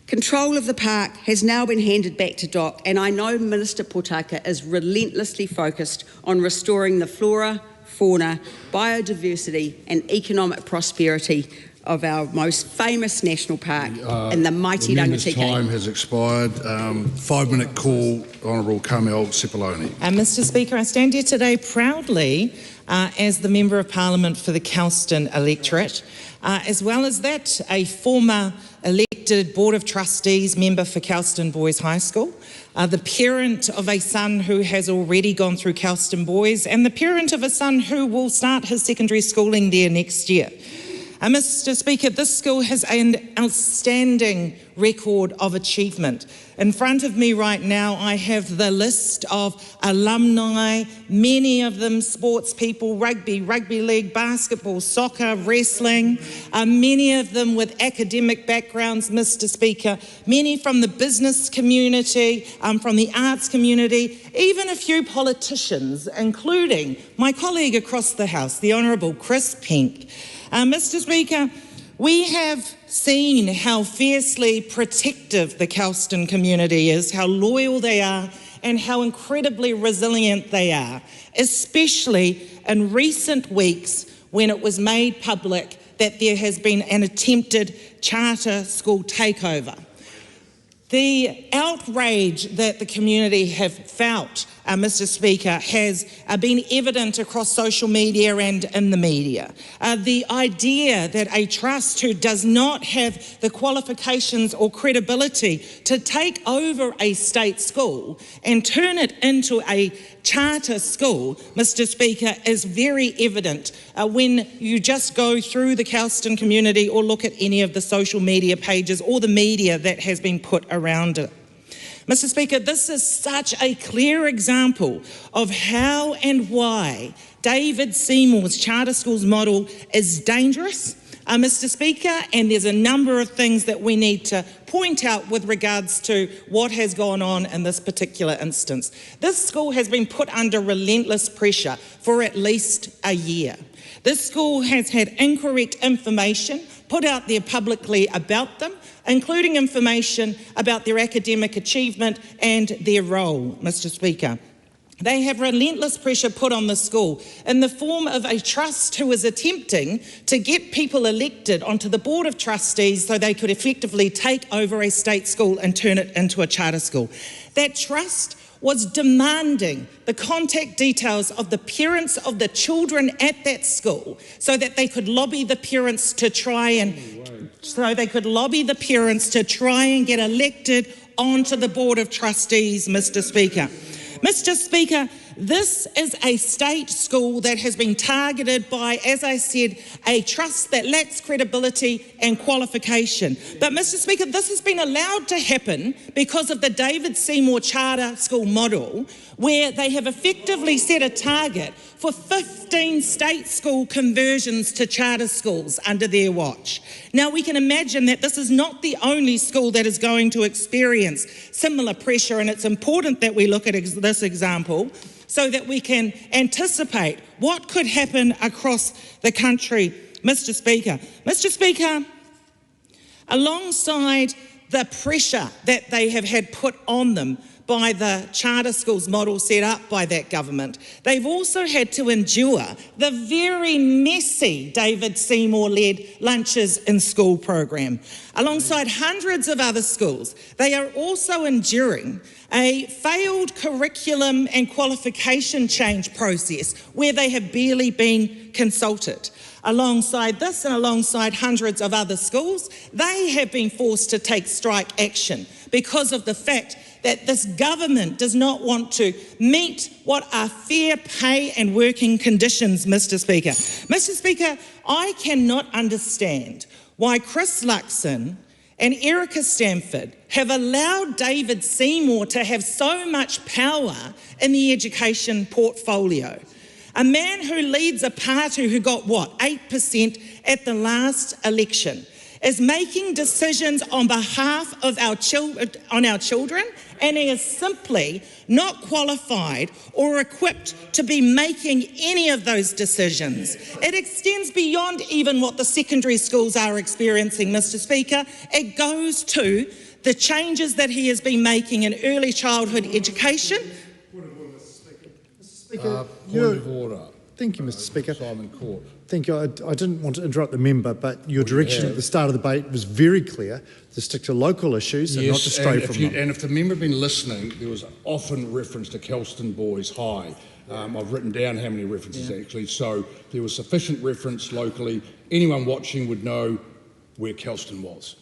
Control of the park has now been handed back to DOC, and I know Minister Potaka is relentlessly focused on restoring the flora, fauna, biodiversity and economic prosperity of our most famous national park in the mighty Rangitikei. Time has expired. 5-minute call, Honourable Carmel Sepuloni. Mr Speaker, I stand here today proudly as the Member of Parliament for the Kelston electorate, as well as that, a former elected Board of Trustees member for Kelston Boys High School, the parent of a son who has already gone through Kelston Boys, and the parent of a son who will start his secondary schooling there next year. Mr Speaker, this school has an outstanding record of achievement. In front of me right now, I have the list of alumni, many of them sports people, rugby league, basketball, soccer, wrestling, many of them with academic backgrounds, Mr Speaker, many from the business community, from the arts community, even a few politicians, including my colleague across the House, the Honourable Chris Pink. Mr Speaker, we have seen how fiercely protective the Kelston community is, how loyal they are, and how incredibly resilient they are, especially in recent weeks when it was made public that there has been an attempted charter school takeover. The outrage that the community have felt, Mr Speaker, has been evident across social media and in the media. The idea that a trust who does not have the qualifications or credibility to take over a state school and turn it into a charter school, Mr Speaker, is very evident when you just go through the Kelston community or look at any of the social media pages or the media that has been put around it. Mr Speaker, this is such a clear example of how and why David Seymour's charter schools model is dangerous, Mr Speaker, and there's a number of things that we need to point out with regards to what has gone on in this particular instance. This school has been put under relentless pressure for at least a year. This school has had incorrect information put out there publicly about them, including information about their academic achievement and their role, Mr Speaker. They have relentless pressure put on the school in the form of a trust who is attempting to get people elected onto the Board of Trustees so they could effectively take over a state school and turn it into a charter school. That trust was demanding the contact details of the parents of the children at that school so that they could lobby the parents to try and so they could lobby the parents to try and get elected onto the Board of Trustees, Mr. Speaker. Mr. Speaker, this is a state school that has been targeted by, as I said, a trust that lacks credibility and qualification. But Mr. Speaker, this has been allowed to happen because of the David Seymour charter school model, where they have effectively set a target for 15 state school conversions to charter schools under their watch. Now, we can imagine that this is not the only school that is going to experience similar pressure, and it's important that we look at this example so that we can anticipate what could happen across the country, Mr. Speaker. Mr. Speaker, alongside the pressure that they have had put on them by the charter schools model set up by that government, they've also had to endure the very messy David Seymour-led Lunches in School program. Alongside hundreds of other schools, they are also enduring a failed curriculum and qualification change process where they have barely been consulted. Alongside this and alongside hundreds of other schools, they have been forced to take strike action because of the fact that this government does not want to meet what are fair pay and working conditions, Mr. Speaker. Mr. Speaker, I cannot understand why Chris Luxon and Erica Stanford have allowed David Seymour to have so much power in the education portfolio. A man who leads a party who got, 8% at the last election, is making decisions on behalf of our children, and he is simply not qualified or equipped to be making any of those decisions. It extends beyond even what the secondary schools are experiencing, Mr. Speaker. It goes to the changes that he has been making in early childhood education. Point of order. Thank you, Mr. Speaker. Simon Court. Thank you. I didn't want to interrupt the member, but your direction at the start of the debate was very clear to stick to local issues and not to stray from them. And if the member had been listening, there was often reference to Kelston Boys High. I've written down how many references actually, so there was sufficient reference locally. Anyone watching would know where Kelston was.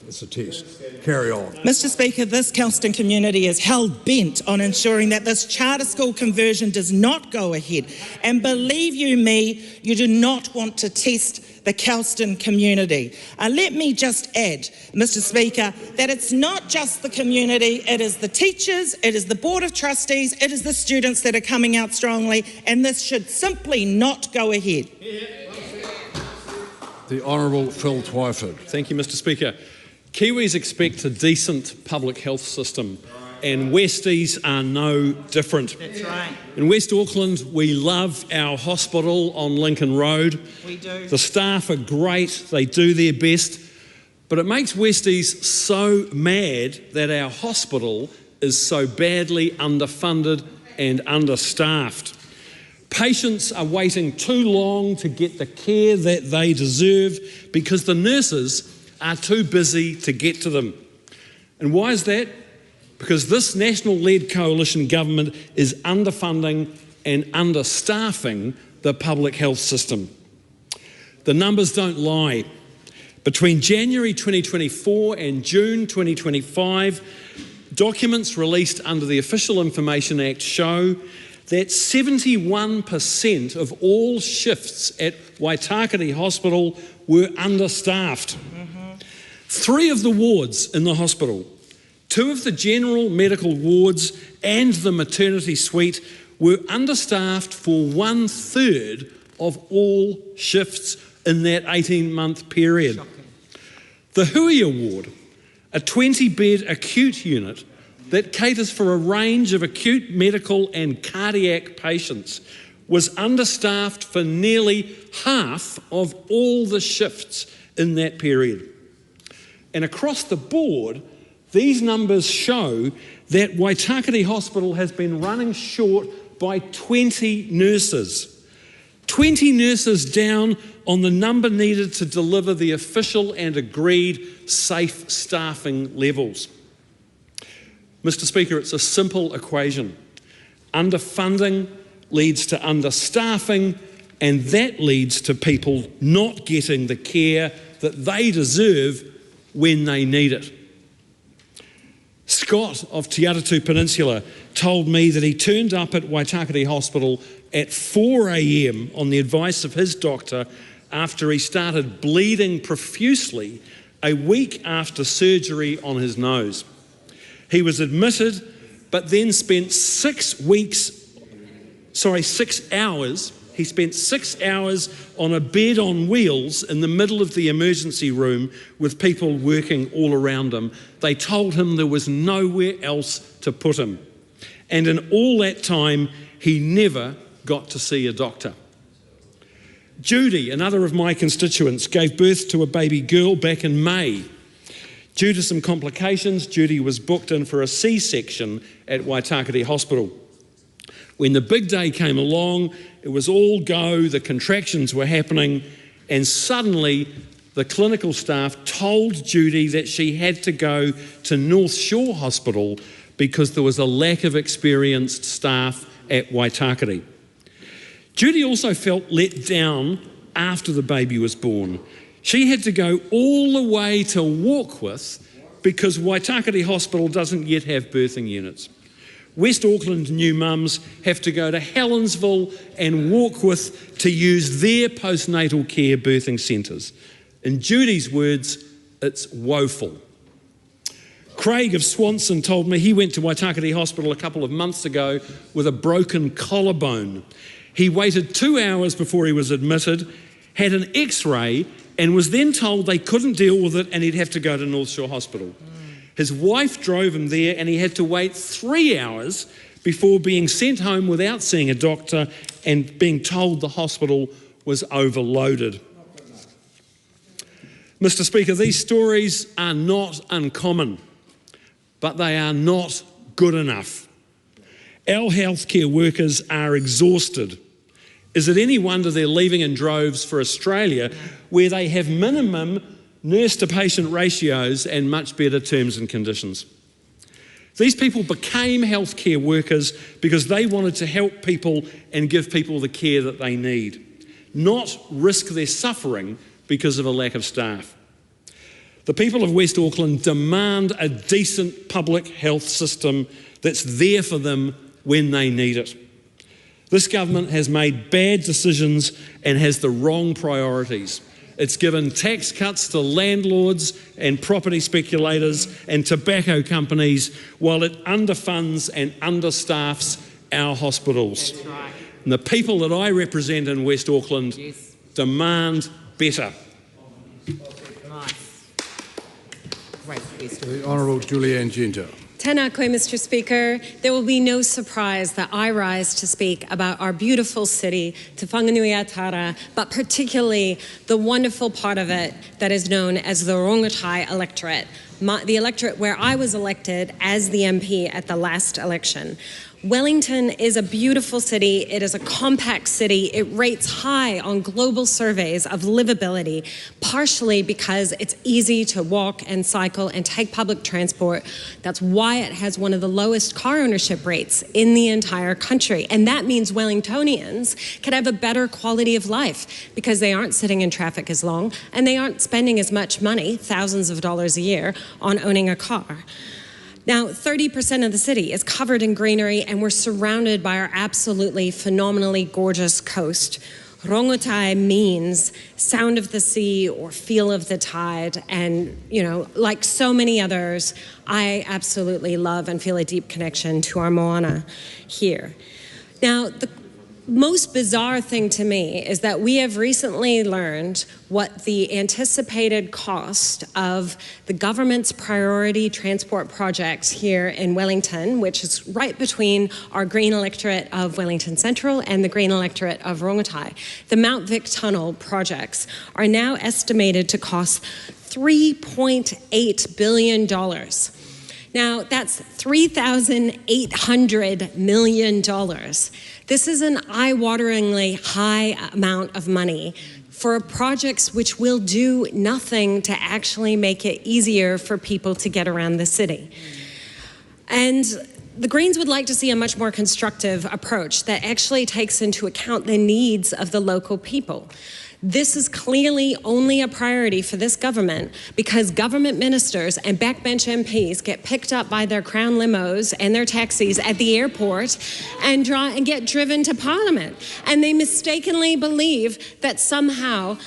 It's a test. Carry on. Mr. Speaker, this Kelston community is hell-bent on ensuring that this charter school conversion does not go ahead. And believe you me, you do not want to test the Kelston community. Let me just add, Mr. Speaker, that it's not just the community, it is the teachers, it is the Board of Trustees, it is the students that are coming out strongly, and this should simply not go ahead. The Honourable Phil Twyford. Thank you, Mr. Speaker. Kiwis expect a decent public health system, and Westies are no different. That's right. In West Auckland, we love our hospital on Lincoln Road. We do. The staff are great, they do their best, but it makes Westies so mad that our hospital is so badly underfunded and understaffed. Patients are waiting too long to get the care that they deserve because the nurses are too busy to get to them. And why is that? Because this national-led coalition government is underfunding and understaffing the public health system. The numbers don't lie. Between January 2024 and June 2025, documents released under the Official Information Act show that 71% of all shifts at Waitakere Hospital were understaffed. 3 of the wards in the hospital, 2 of the general medical wards and the maternity suite were understaffed for 1/3 of all shifts in that 18-month period. The Huia ward, a 20-bed acute unit that caters for a range of acute medical and cardiac patients, was understaffed for nearly half of all the shifts in that period. And across the board, these numbers show that Waitakere Hospital has been running short by 20 nurses. 20 nurses down on the number needed to deliver the official and agreed safe staffing levels. Mr. Speaker, it's a simple equation. Underfunding leads to understaffing, and that leads to people not getting the care that they deserve when they need it. Scott of Te Atatū Peninsula told me that he turned up at Waitakere Hospital at 4 a.m. on the advice of his doctor after he started bleeding profusely a week after surgery on his nose. He was admitted, but then spent 6 hours. He spent 6 hours on a bed on wheels in the middle of the emergency room with people working all around him. They told him there was nowhere else to put him. And in all that time, he never got to see a doctor. Judy, another of my constituents, gave birth to a baby girl back in May. Due to some complications, Judy was booked in for a C-section at Waitakere Hospital. When the big day came along, it was all go, the contractions were happening, and suddenly the clinical staff told Judy that she had to go to North Shore Hospital because there was a lack of experienced staff at Waitakere. Judy also felt let down after the baby was born. She had to go all the way to Warkworth because Waitakere Hospital doesn't yet have birthing units. West Auckland new mums have to go to Helensville and Warkworth to use their postnatal care birthing centres. In Judy's words, it's woeful. Craig of Swanson told me he went to Waitakere Hospital a couple of months ago with a broken collarbone. He waited 2 hours before he was admitted, had an X-ray, and was then told they couldn't deal with it and he'd have to go to North Shore Hospital. His wife drove him there and he had to wait 3 hours before being sent home without seeing a doctor and being told the hospital was overloaded. Mr. Speaker, these stories are not uncommon, but they are not good enough. Our healthcare workers are exhausted. Is it any wonder they're leaving in droves for Australia, where they have minimum nurse-to-patient ratios and much better terms and conditions? These people became healthcare workers because they wanted to help people and give people the care that they need, not risk their suffering because of a lack of staff. The people of West Auckland demand a decent public health system that's there for them when they need it. This government has made bad decisions and has the wrong priorities. It's given tax cuts to landlords and property speculators and tobacco companies while it underfunds and understaffs our hospitals. That's right. And the people that I represent in West Auckland demand better. The Honourable Julianne Genter. Tēnā koe, Mr. Speaker. There will be no surprise that I rise to speak about our beautiful city, Te Whanganui-a-Tara, but particularly the wonderful part of it that is known as the Rongotai electorate, the electorate where I was elected as the MP at the last election. Wellington is a beautiful city. It is a compact city. It rates high on global surveys of livability, partially because it's easy to walk and cycle and take public transport. That's why it has one of the lowest car ownership rates in the entire country. And that means Wellingtonians can have a better quality of life because they aren't sitting in traffic as long and they aren't spending as much money, thousands of dollars a year, on owning a car. Now, 30% of the city is covered in greenery and we're surrounded by our absolutely phenomenally gorgeous coast. Rongotai means sound of the sea or feel of the tide, and, you know, like so many others, I absolutely love and feel a deep connection to our moana here. Now, the most bizarre thing to me is that we have recently learned what the anticipated cost of the government's priority transport projects here in Wellington, which is right between our green electorate of Wellington Central and the green electorate of Rongotai. The Mount Vic Tunnel projects are now estimated to cost $3.8 billion. Now, that's $3,800 million. This is an eye-wateringly high amount of money for projects which will do nothing to actually make it easier for people to get around the city. And the Greens would like to see a much more constructive approach that actually takes into account the needs of the local people. This is clearly only a priority for this government because government ministers and backbench MPs get picked up by their Crown limos and their taxis at the airport and get driven to Parliament. And they mistakenly believe that somehow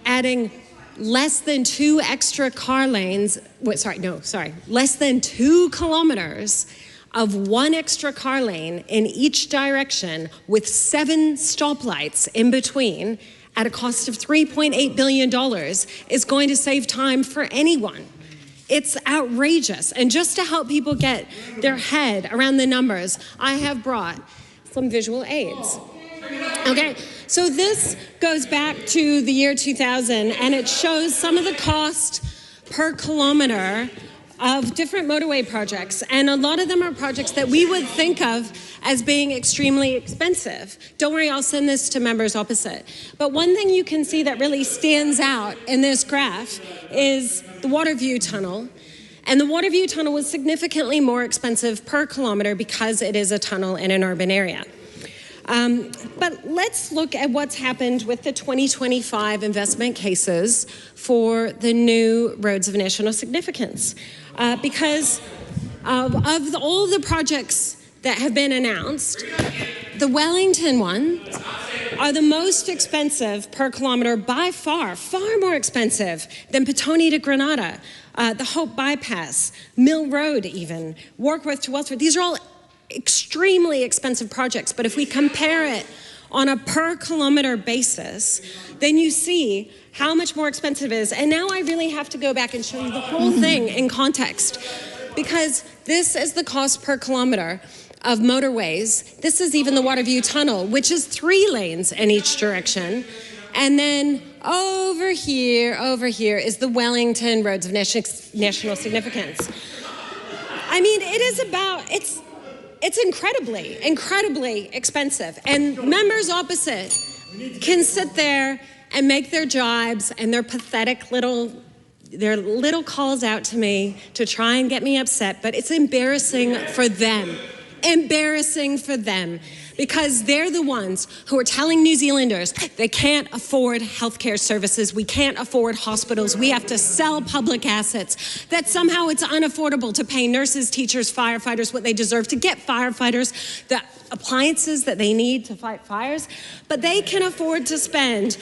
adding less than 2 extra car lanes, less than 2 kilometers of 1 extra car lane in each direction with 7 stoplights in between at a cost of $3.8 billion is going to save time for anyone. It's outrageous. And just to help people get their head around the numbers, I have brought some visual aids. Okay, so this goes back to the year 2000, and it shows some of the cost per kilometer of different motorway projects, and a lot of them are projects that we would think of as being extremely expensive. Don't worry, I'll send this to members opposite. But one thing you can see that really stands out in this graph is the Waterview Tunnel. And the Waterview Tunnel was significantly more expensive per kilometer because it is a tunnel in an urban area. But let's look at what's happened with the 2025 investment cases for the new roads of national significance. Because of all the projects that have been announced, the Wellington ones are the most expensive per kilometer by far more expensive than Petone to Granada, the Hope Bypass, Mill Road even, Warkworth to Wellsford. These are all extremely expensive projects, but if we compare it on a per kilometer basis, then you see how much more expensive it is. And now I really have to go back and show you the whole thing in context, because this is the cost per kilometer of motorways. This is even the Waterview Tunnel, which is 3 lanes in each direction. And then over here is the Wellington Roads of National Significance. I mean, it's incredibly expensive. And members opposite can sit there and make their jibes and their pathetic little calls out to me to try and get me upset, but it's embarrassing for them. Embarrassing for them, because they're the ones who are telling New Zealanders they can't afford healthcare services, we can't afford hospitals, we have to sell public assets, that somehow it's unaffordable to pay nurses, teachers, firefighters what they deserve, to get firefighters the appliances that they need to fight fires, but they can afford to spend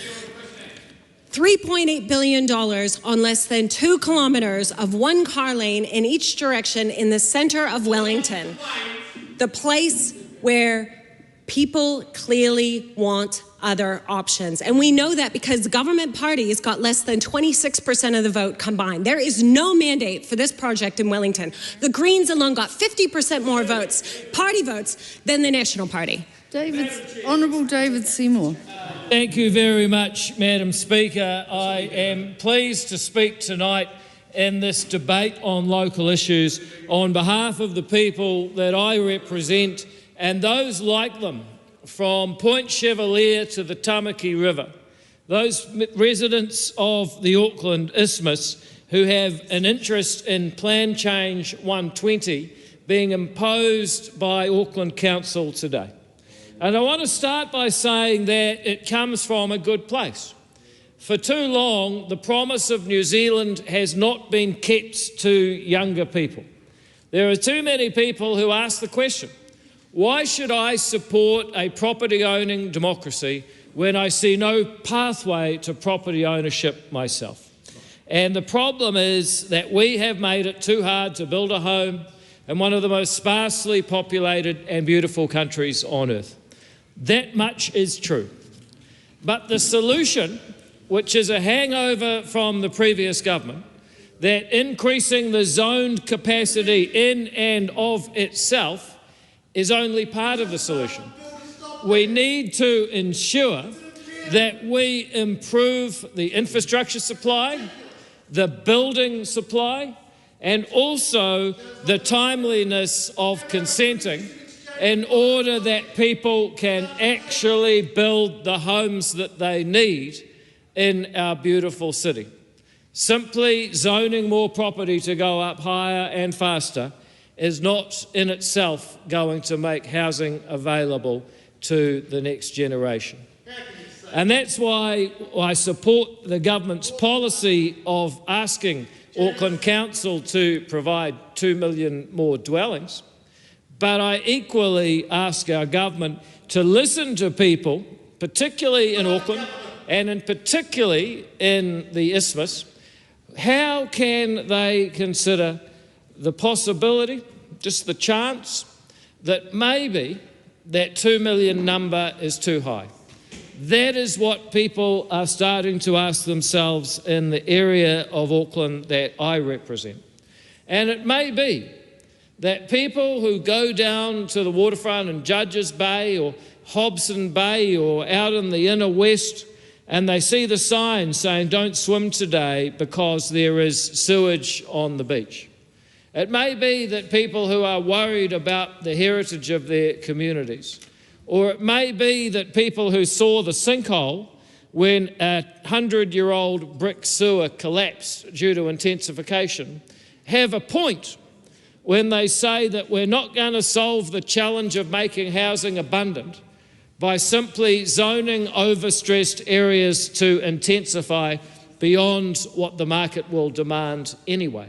$3.8 billion on less than 2 kilometers of 1 car lane in each direction in the center of Wellington, the place where people clearly want other options. And we know that because government parties got less than 26% of the vote combined. There is no mandate for this project in Wellington. The Greens alone got 50% more votes, party votes, than the National Party. Honourable David Seymour. Thank you very much, Madam Speaker. I am pleased to speak tonight in this debate on local issues on behalf of the people that I represent and those like them from Point Chevalier to the Tamaki River, those residents of the Auckland Isthmus who have an interest in Plan Change 120 being imposed by Auckland Council today. And I want to start by saying that it comes from a good place. For too long, the promise of New Zealand has not been kept to younger people. There are too many people who ask the question, why should I support a property-owning democracy when I see no pathway to property ownership myself? And the problem is that we have made it too hard to build a home in one of the most sparsely populated and beautiful countries on earth. That much is true. But the solution, which is a hangover from the previous government, that increasing the zoned capacity in and of itself is only part of the solution. We need to ensure that we improve the infrastructure supply, the building supply, and also the timeliness of consenting in order that people can actually build the homes that they need in our beautiful city. Simply zoning more property to go up higher and faster is not in itself going to make housing available to the next generation. And that's why I support the government's policy of asking Auckland Council to provide 2 million more dwellings. But I equally ask our government to listen to people, particularly in Auckland and particularly in the Isthmus. How can they consider the possibility, just the chance, that maybe that 2 million number is too high? That is what people are starting to ask themselves in the area of Auckland that I represent. And it may be that people who go down to the waterfront in Judges Bay or Hobson Bay or out in the inner west, and they see the sign saying don't swim today because there is sewage on the beach. It may be that people who are worried about the heritage of their communities, or it may be that people who saw the sinkhole when a 100-year-old brick sewer collapsed due to intensification have a point when they say that we're not going to solve the challenge of making housing abundant by simply zoning overstressed areas to intensify beyond what the market will demand anyway.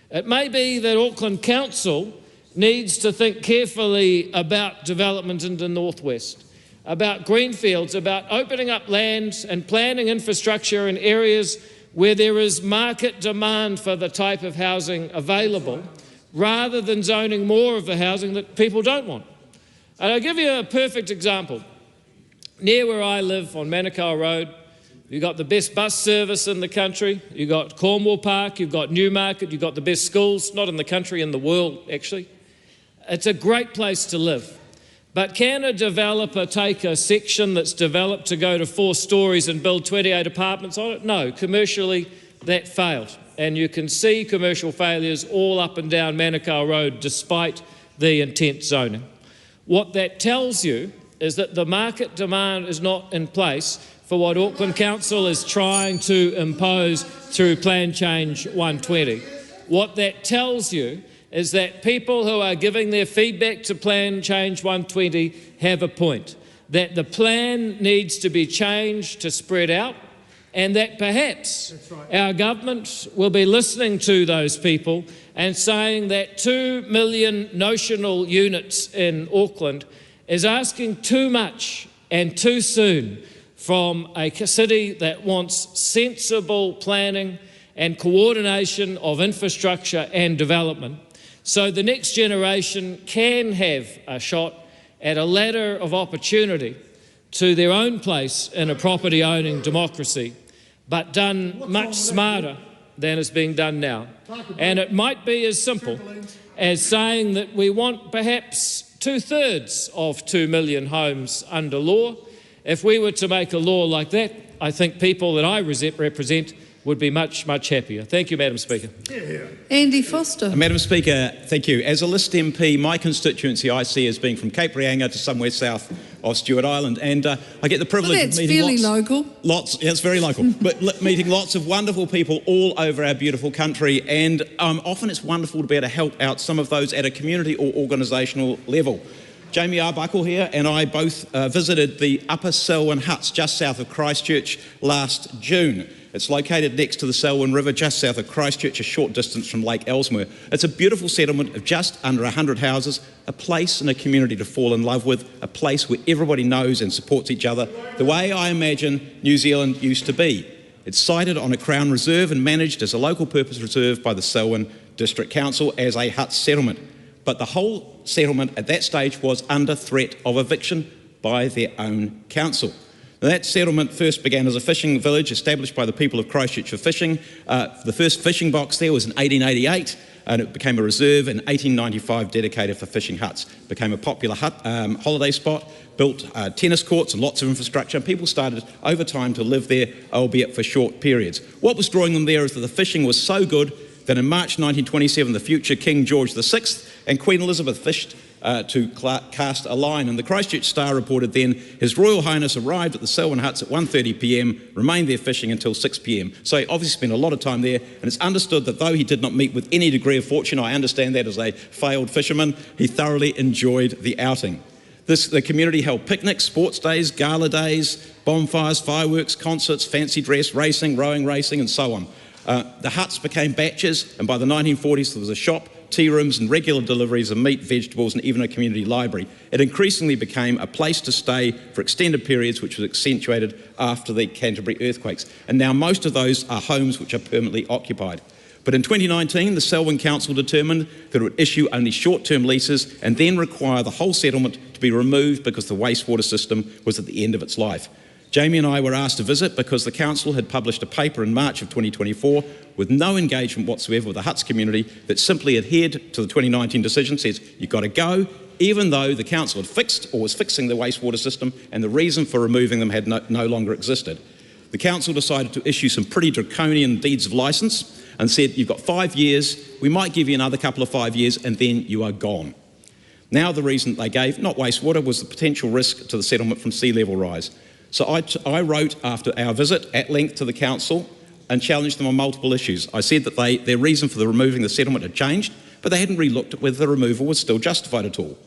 It may be that Auckland Council needs to think carefully about development in the northwest, about greenfields, about opening up land and planning infrastructure in areas where there is market demand for the type of housing available, rather than zoning more of the housing that people don't want. And I'll give you a perfect example. Near where I live on Manukau Road, you've got the best bus service in the country, you've got Cornwall Park, you've got Newmarket, you've got the best schools, not in the country, in the world actually. It's a great place to live. But can a developer take a section that's developed to go to 4 stories and build 28 apartments on it? No, commercially that failed. And you can see commercial failures all up and down Manukau Road despite the intense zoning. What that tells you is that the market demand is not in place for what Auckland Council is trying to impose through Plan Change 120. What that tells you is that people who are giving their feedback to Plan Change 120 have a point, that the plan needs to be changed to spread out, and that perhaps our government will be listening to those people and saying that 2 million notional units in Auckland is asking too much and too soon from a city that wants sensible planning and coordination of infrastructure and development, so the next generation can have a shot at a ladder of opportunity to their own place in a property-owning democracy, but done much smarter than is being done now. And it might be as simple as saying that we want perhaps 2/3 of 2 million homes under law. If we were to make a law like that, I think people that I represent would be much, much happier. Thank you, Madam Speaker. Andy Foster. Madam Speaker, thank you. As a List MP, my constituency I see as being from Cape Reinga to somewhere south of Stewart Island, and I get the privilege of meeting fairly local. It's very local, but meeting lots of wonderful people all over our beautiful country, and often it's wonderful to be able to help out some of those at a community or organisational level. Jamie Arbuckle here and I both visited the Upper Selwyn Huts just south of Christchurch last June. It's located next to the Selwyn River, just south of Christchurch, a short distance from Lake Ellesmere. It's a beautiful settlement of just under 100 houses, a place and a community to fall in love with, a place where everybody knows and supports each other, the way I imagine New Zealand used to be. It's sited on a Crown Reserve and managed as a local purpose reserve by the Selwyn District Council as a hut settlement. But the whole settlement at that stage was under threat of eviction by their own council. Now, that settlement first began as a fishing village established by the people of Christchurch for fishing. The first fishing box there was in 1888, and it became a reserve in 1895 dedicated for fishing huts. It became a popular holiday spot, built tennis courts and lots of infrastructure, and people started over time to live there, albeit for short periods. What was drawing them there is that the fishing was so good that in March 1927 the future King George VI and Queen Elizabeth fished to cast a line, and the Christchurch Star reported then His Royal Highness arrived at the Selwyn Huts at 1:30 p.m, remained there fishing until 6 p.m. So he obviously spent a lot of time there, and it's understood that though he did not meet with any degree of fortune, I understand that as a failed fisherman, he thoroughly enjoyed the outing. The community held picnics, sports days, gala days, bonfires, fireworks, concerts, fancy dress, racing, rowing racing, and so on. The huts became batches, and by the 1940s there was a shop, tea rooms and regular deliveries of meat, vegetables and even a community library. It increasingly became a place to stay for extended periods, which was accentuated after the Canterbury earthquakes. And now most of those are homes which are permanently occupied. But in 2019, the Selwyn Council determined that it would issue only short-term leases and then require the whole settlement to be removed because the wastewater system was at the end of its life. Jamie and I were asked to visit because the council had published a paper in March of 2024 with no engagement whatsoever with the Huts community that simply adhered to the 2019 decision, says you've got to go, even though the council had fixed or was fixing the wastewater system and the reason for removing them had no longer existed. The council decided to issue some pretty draconian deeds of licence and said you've got 5 years, we might give you another couple of 5 years and then you are gone. Now the reason they gave, not wastewater, was the potential risk to the settlement from sea level rise. So I wrote after our visit at length to the council and challenged them on multiple issues. I said that their reason for removing the settlement had changed, but they hadn't re-looked at whether the removal was still justified at all.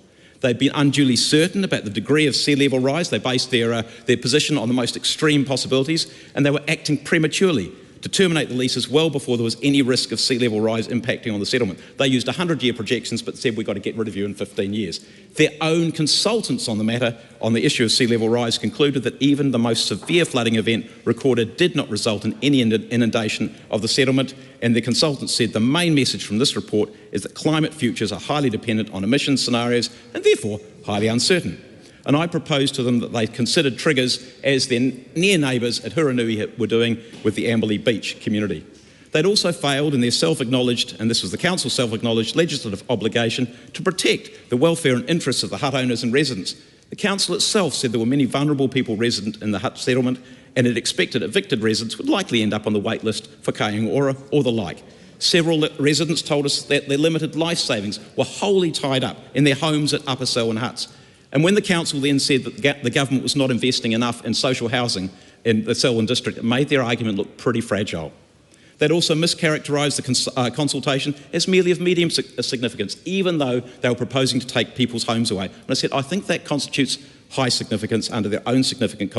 They'd been unduly certain about the degree of sea level rise. They based their position on the most extreme possibilities, and they were acting prematurely to terminate the leases well before there was any risk of sea level rise impacting on the settlement. They used 100-year projections but said we've got to get rid of you in 15 years. Their own consultants on the matter, on the issue of sea level rise, concluded that even the most severe flooding event recorded did not result in any inundation of the settlement, and the consultants said the main message from this report is that climate futures are highly dependent on emissions scenarios and therefore highly uncertain. And I proposed to them that they considered triggers as their near neighbours at Huranui were doing with the Amberley Beach community. They'd also failed in their self-acknowledged, and this was the council's self-acknowledged legislative obligation to protect the welfare and interests of the hut owners and residents. The council itself said there were many vulnerable people resident in the hut settlement and it expected evicted residents would likely end up on the wait list for Aotearoa or the like. Several residents told us that their limited life savings were wholly tied up in their homes at Upper Selwyn Huts. And when the council then said that the government was not investing enough in social housing in the Selwyn district, it made their argument look pretty fragile. They'd also mischaracterised the consultation as merely of medium significance, even though they were proposing to take people's homes away. And I said, I think that constitutes high significance under their own significant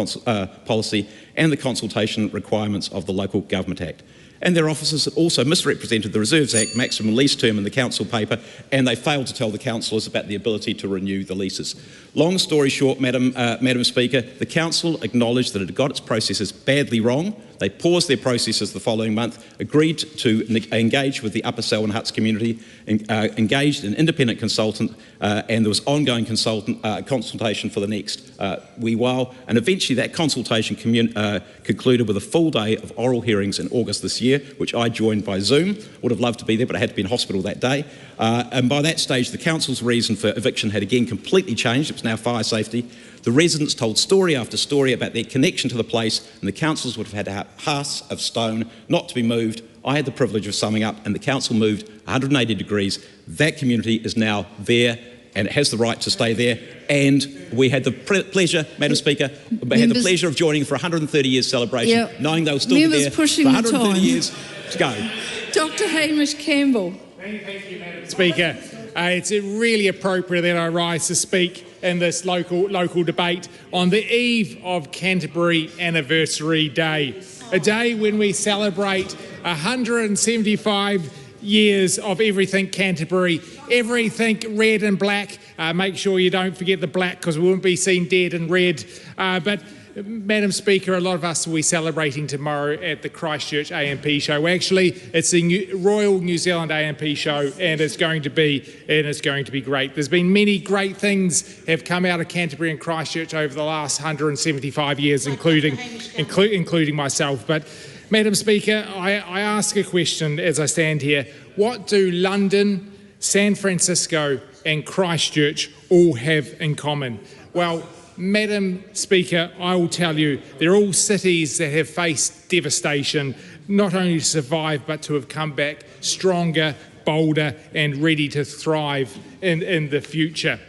policy and the consultation requirements of the Local Government Act. And their officers also misrepresented the Reserves Act maximum lease term in the council paper, and they failed to tell the councillors about the ability to renew the leases. Long story short, Madam Speaker, the council acknowledged that it had got its processes badly wrong. They paused their processes the following month, agreed to engage with the Upper Selwyn Huts community, engaged an independent consultant, and there was ongoing consultation for the next wee while. And eventually that consultation concluded with a full day of oral hearings in August this year, which I joined by Zoom. Would have loved to be there, but I had to be in hospital that day. And by that stage, the council's reason for eviction had again completely changed. It was now fire safety. The residents told story after story about their connection to the place, and the councillors would have had a house of stone not to be moved. I had the privilege of summing up, and the council moved 180 degrees. That community is now there, and it has the right to stay there. And we had the pleasure, Madam Speaker, we had the pleasure of joining for a 130 years celebration, knowing they will still be there for 130 years to go. Dr. Hamish Campbell. Thank you, Madam Speaker. It's really appropriate that I rise to speak in this local debate on the eve of Canterbury Anniversary Day, a day when we celebrate 175 years of everything Canterbury, everything red and black. Make sure you don't forget the black because we won't be seen dead in red. But Madam Speaker, a lot of us will be celebrating tomorrow at the Christchurch AMP show. Well, actually, it's the Royal New Zealand AMP show, and it's going to be great. There's been many great things have come out of Canterbury and Christchurch over the last 175 years, including myself. But Madam Speaker, I ask a question as I stand here. What do London, San Francisco and Christchurch all have in common? Well, Madam Speaker, I will tell you, they're all cities that have faced devastation, not only to survive, but to have come back stronger, bolder and ready to thrive in the future.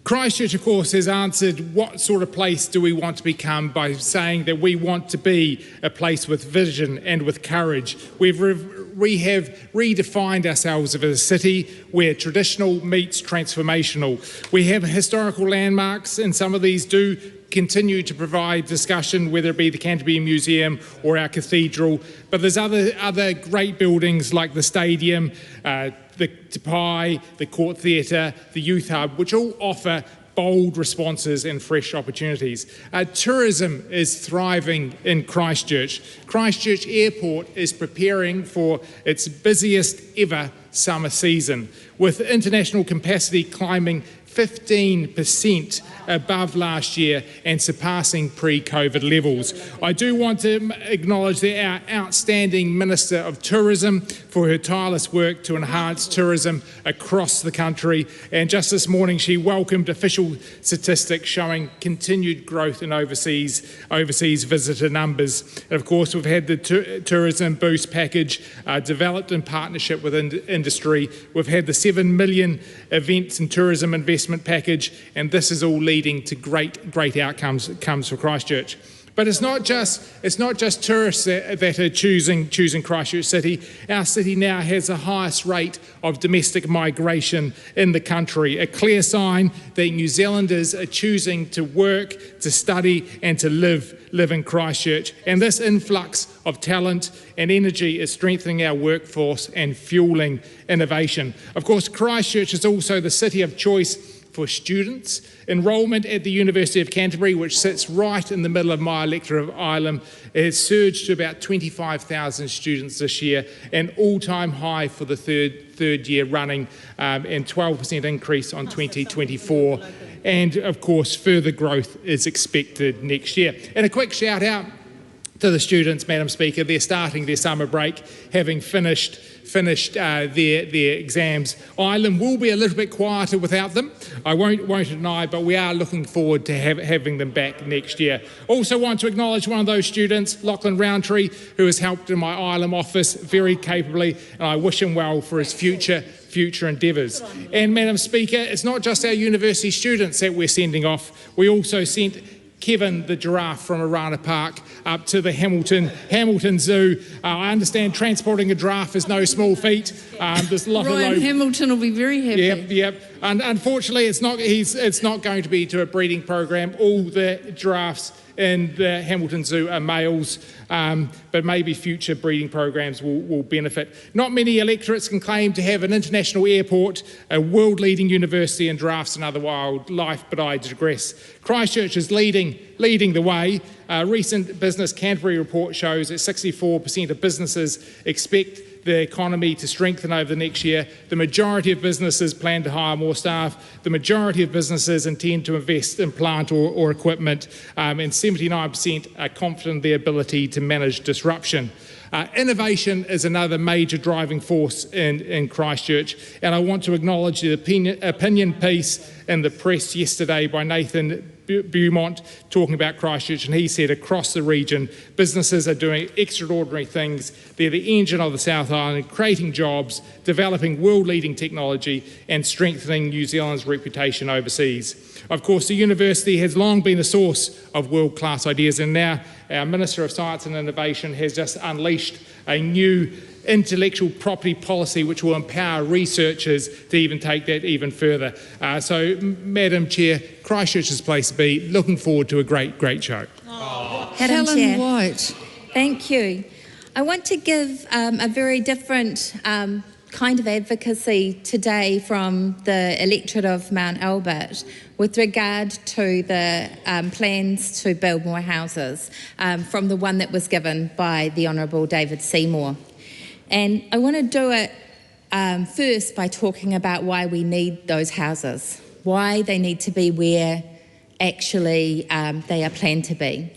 Christchurch, of course, has answered what sort of place do we want to become by saying that we want to be a place with vision and with courage. We've we have redefined ourselves as a city where traditional meets transformational. We have historical landmarks, and some of these do continue to provide discussion, whether it be the Canterbury Museum or our cathedral. But there's other great buildings like the stadium, the Te Pai, the Court Theatre, the Youth Hub, which all offer bold responses and fresh opportunities. Tourism is thriving in Christchurch. Christchurch Airport is preparing for its busiest ever summer season, with international capacity climbing 15% above last year and surpassing pre-COVID levels. I do want to acknowledge our outstanding Minister of Tourism for her tireless work to enhance tourism across the country. And just this morning, she welcomed official statistics showing continued growth in overseas visitor numbers. And of course, we've had the Tourism Boost package developed in partnership with industry. We've had the 7 million events and tourism investment package, and this is all leading to great outcomes for Christchurch. But it's not just tourists that are choosing Christchurch City. Our city now has the highest rate of domestic migration in the country, a clear sign that New Zealanders are choosing to work, to study and to live in Christchurch. And this influx of talent and energy is strengthening our workforce and fuelling innovation. Of course, Christchurch is also the city of choice for students. Enrolment at the University of Canterbury, which sits right in the middle of my electorate of Ireland, has surged to about 25,000 students this year, an all-time high for the third year running, and 12% increase on 2024. And of course, further growth is expected next year. And a quick shout out to the students, Madam Speaker. They're starting their summer break, having finished their exams. Ireland will be a little bit quieter without them, I won't deny, but we are looking forward to having them back next year. Also want to acknowledge one of those students, Lachlan Roundtree, who has helped in my Ireland office very capably, and I wish him well for his future endeavours. And Madam Speaker, it's not just our university students that we're sending off. We also sent Kevin the giraffe from Arana Park up to the Hamilton Zoo. I understand transporting a giraffe is no small feat. There's a lot Ryan Hamilton will be very happy. Yep. And unfortunately, it's not going to be to a breeding program. All the giraffes in the Hamilton Zoo are males, but maybe future breeding programs will benefit. Not many electorates can claim to have an international airport, a world-leading university and giraffes and other wildlife, but I digress. Christchurch is leading the way. A recent Business Canterbury report shows that 64% of businesses expect the economy to strengthen over the next year. The majority of businesses plan to hire more staff. The majority of businesses intend to invest in plant or equipment, and 79% are confident in their ability to manage disruption. Innovation is another major driving force in Christchurch, and I want to acknowledge the opinion piece in the press yesterday by Nathan Beaumont talking about Christchurch, and he said across the region businesses are doing extraordinary things. They're the engine of the South Island, creating jobs, developing world-leading technology and strengthening New Zealand's reputation overseas. Of course, the university has long been a source of world-class ideas, and now our Minister of Science and Innovation has just unleashed a new intellectual property policy which will empower researchers to even take that even further. So, Madam Chair, Christchurch is a place to be. Looking forward to a great show. Helen White. Thank you. I want to give a very different kind of advocacy today from the electorate of Mount Albert with regard to the plans to build more houses from the one that was given by the Honourable David Seymour. And I want to do it first by talking about why we need those houses, why they need to be where actually they are planned to be.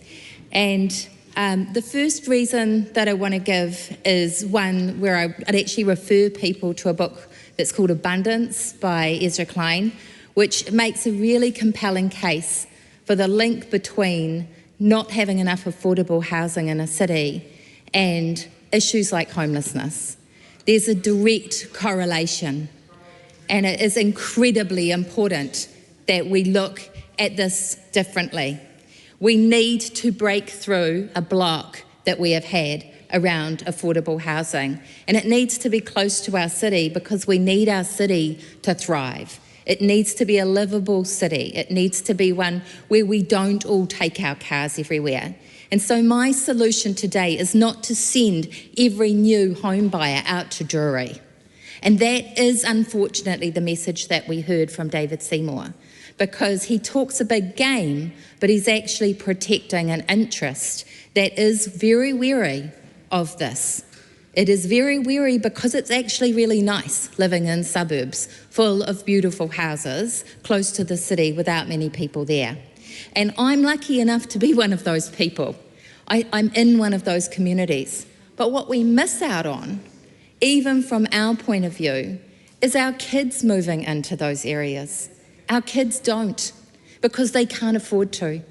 And the first reason that I want to give is one where I'd actually refer people to a book that's called Abundance by Ezra Klein, which makes a really compelling case for the link between not having enough affordable housing in a city and issues like homelessness. There's a direct correlation, and it is incredibly important that we look at this differently. We need to break through a block that we have had around affordable housing. And it needs to be close to our city because we need our city to thrive. It needs to be a livable city. It needs to be one where we don't all take our cars everywhere. And so my solution today is not to send every new home buyer out to Drury. And that is unfortunately the message that we heard from David Seymour, because he talks a big game, but he's actually protecting an interest that is very wary of this. It is very wary because it's actually really nice living in suburbs full of beautiful houses close to the city without many people there. And I'm lucky enough to be one of those people. I'm in one of those communities. But what we miss out on, even from our point of view, is our kids moving into those areas. Our kids don't, because they can't afford to.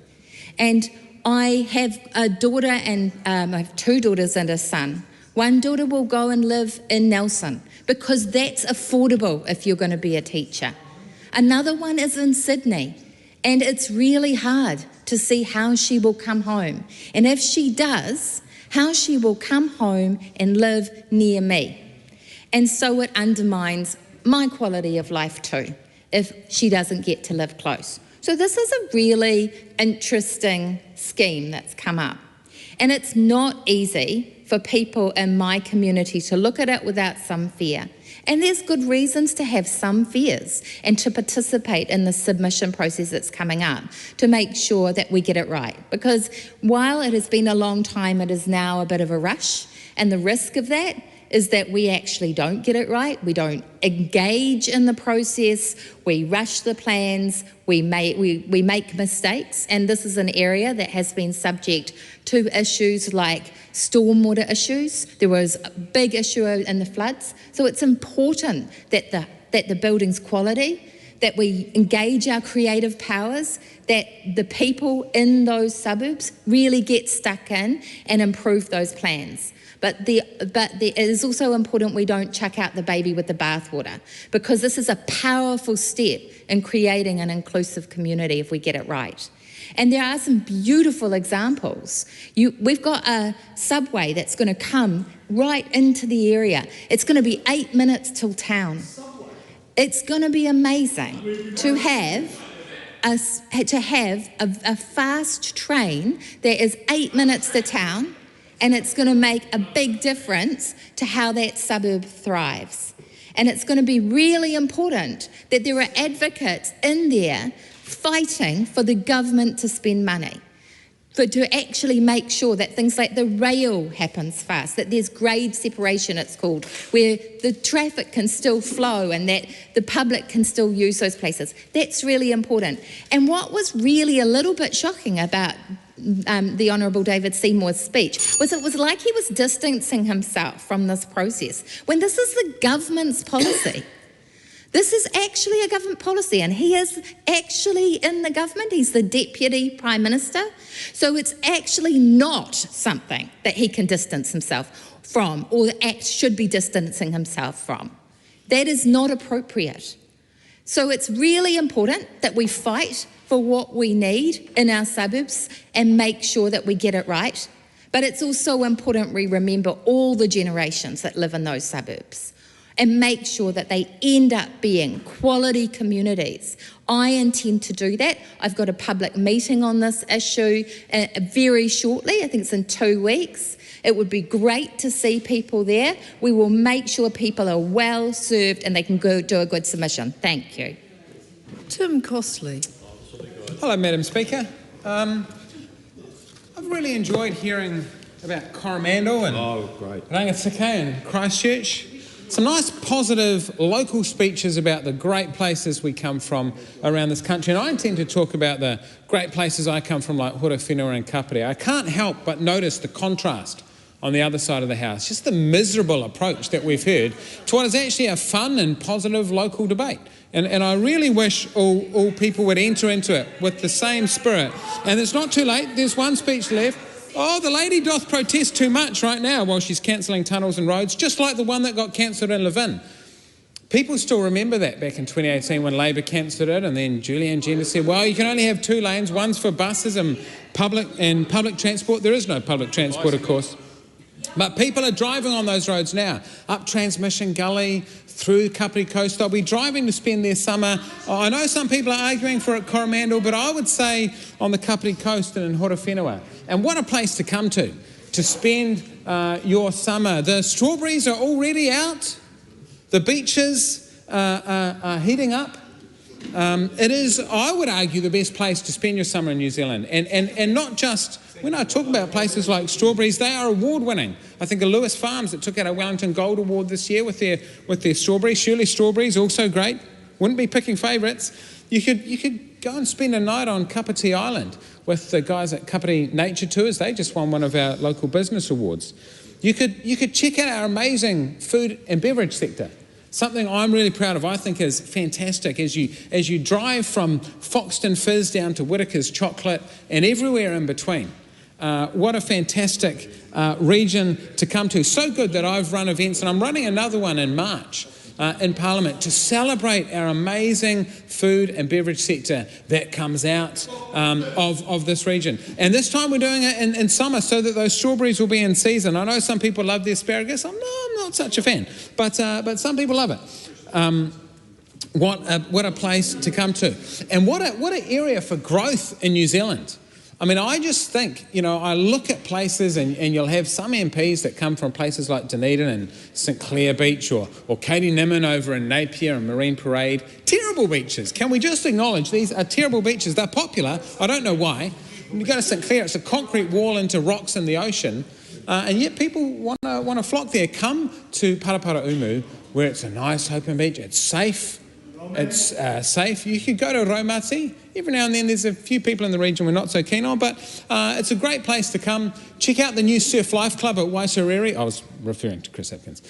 And I have a daughter and I have 2 daughters and a son. One daughter will go and live in Nelson because that's affordable if you're going to be a teacher. Another one is in Sydney, and it's really hard to see how she will come home. And if she does, how she will come home and live near me. And so it undermines my quality of life too, if she doesn't get to live close. So this is a really interesting scheme that's come up. And it's not easy for people in my community to look at it without some fear. And there's good reasons to have some fears and to participate in the submission process that's coming up to make sure that we get it right. Because while it has been a long time, it is now a bit of a rush. And the risk of that is that we actually don't get it right. We don't engage in the process. We rush the plans. We make mistakes. And this is an area that has been subject to issues like stormwater issues. There was a big issue in the floods. So it's important that the building's quality, that we engage our creative powers, that the people in those suburbs really get stuck in and improve those plans. But it is also important we don't chuck out the baby with the bathwater, because this is a powerful step in creating an inclusive community if we get it right. And there are some beautiful examples. We've got a subway that's going to come right into the area. It's going to be 8 minutes till town. It's going to be amazing to have a fast train that is 8 minutes to town, and it's going to make a big difference to how that suburb thrives. And it's going to be really important that there are advocates in there fighting for the government to spend money, to actually make sure that things like the rail happens fast, that there's grade separation, it's called, where the traffic can still flow and that the public can still use those places. That's really important. And what was really a little bit shocking about the Honourable David Seymour's speech was it was like he was distancing himself from this process, when this is the government's policy. This is actually a government policy, and he is actually in the government. He's the Deputy Prime Minister. So it's actually not something that he can distance himself from, or the Act should be distancing himself from. That is not appropriate. So it's really important that we fight for what we need in our suburbs and make sure that we get it right. But it's also important we remember all the generations that live in those suburbs and make sure that they end up being quality communities. I intend to do that. I've got a public meeting on this issue very shortly. I think it's in 2 weeks. It would be great to see people there. We will make sure people are well served and they can go do a good submission. Thank you. Tim Costley. Hello, Madam Speaker. I've really enjoyed hearing about Coromandel and Rangitikei and Christchurch. Some nice positive local speeches about the great places we come from around this country, and I intend to talk about the great places I come from, like Horowhenua and Kapere. I can't help but notice the contrast on the other side of the house, just the miserable approach that we've heard to what is actually a fun and positive local debate. And I really wish all people would enter into it with the same spirit. And it's not too late, there's one speech left. Oh, the lady doth protest too much right now while she's cancelling tunnels and roads, just like the one that got cancelled in Levin. People still remember that back in 2018 when Labor cancelled it, and then Julianne Gender said, well, you can only have 2 lanes, one's for buses and public transport. There is no public transport, of course. But people are driving on those roads now, up Transmission Gully, through Kapiti Coast. They'll be driving to spend their summer. I know some people are arguing for it, Coromandel, but I would say on the Kapiti Coast and in Horowhenua. And what a place to come to spend your summer. The strawberries are already out. The beaches are heating up. It is, I would argue, the best place to spend your summer in New Zealand. And not just, when I talk about places like strawberries, they are award-winning. I think of Lewis Farms that took out a Wellington Gold Award this year with their strawberries. Shirley Strawberries, also great. Wouldn't be picking favourites. You could go and spend a night on Kapiti Island with the guys at Kapiti Nature Tours. They just won one of our local business awards. You could check out our amazing food and beverage sector. Something I'm really proud of, I think, is fantastic. As you drive from Foxton Fizz down to Whittaker's Chocolate and everywhere in between. What a fantastic region to come to. So good that I've run events, and I'm running another one in March in Parliament to celebrate our amazing food and beverage sector that comes out of this region. And this time we're doing it in summer so that those strawberries will be in season. I know some people love the asparagus. I'm not such a fan, but some people love it. What a place to come to. And what an area for growth in New Zealand. I mean, I just think, I look at places and you'll have some MPs that come from places like Dunedin and St Clair Beach or Katie Nimmin over in Napier and Marine Parade. Terrible beaches. Can we just acknowledge these are terrible beaches? They're popular. I don't know why. When you go to St Clair, it's a concrete wall into rocks in the ocean. And yet people want to flock there. Come to Paraparaumu, where it's a nice open beach. It's safe. It's safe. You could go to Raumati. Every now and then there's a few people in the region we're not so keen on, but it's a great place to come. Check out the new Surf Life Club at Waisariri. I was referring to Chris Hipkins.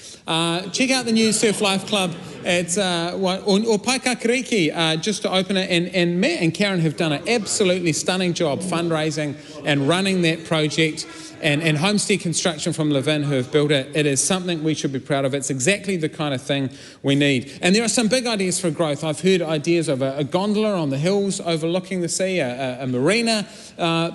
Check out the new Surf Life Club at or Paikakariki just to open it. And Matt and Karen have done an absolutely stunning job fundraising and running that project. And Homestead Construction from Levin, who have built it, it is something we should be proud of. It's exactly the kind of thing we need. And there are some big ideas for growth. I've heard ideas of a gondola on the hills overlooking the sea, a marina,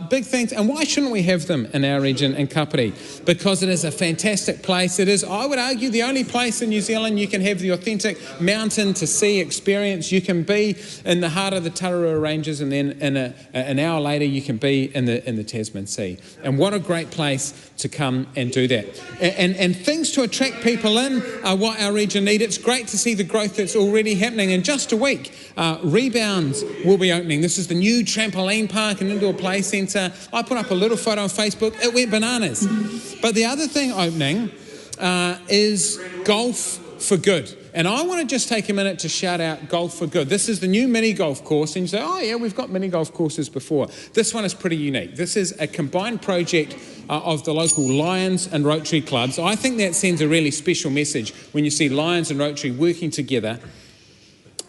big things. And why shouldn't we have them in our region in Kapiti? Because it is a fantastic place. It is, I would argue, the only place in New Zealand you can have the authentic mountain to sea experience. You can be in the heart of the Tararua Ranges, and then an hour later you can be in the Tasman Sea. And what a great place to come and do that. And things to attract people in are what our region needs. It's great to see the growth that's already happening. In just a week, Rebounds will be opening. This is the new trampoline park and indoor play centre. I put up a little photo on Facebook. It went bananas. But the other thing opening is Golf for Good. And I want to just take a minute to shout out Golf for Good. This is the new mini golf course. And you say, oh yeah, we've got mini golf courses before. This one is pretty unique. This is a combined project of the local Lions and Rotary clubs. I think that sends a really special message when you see Lions and Rotary working together.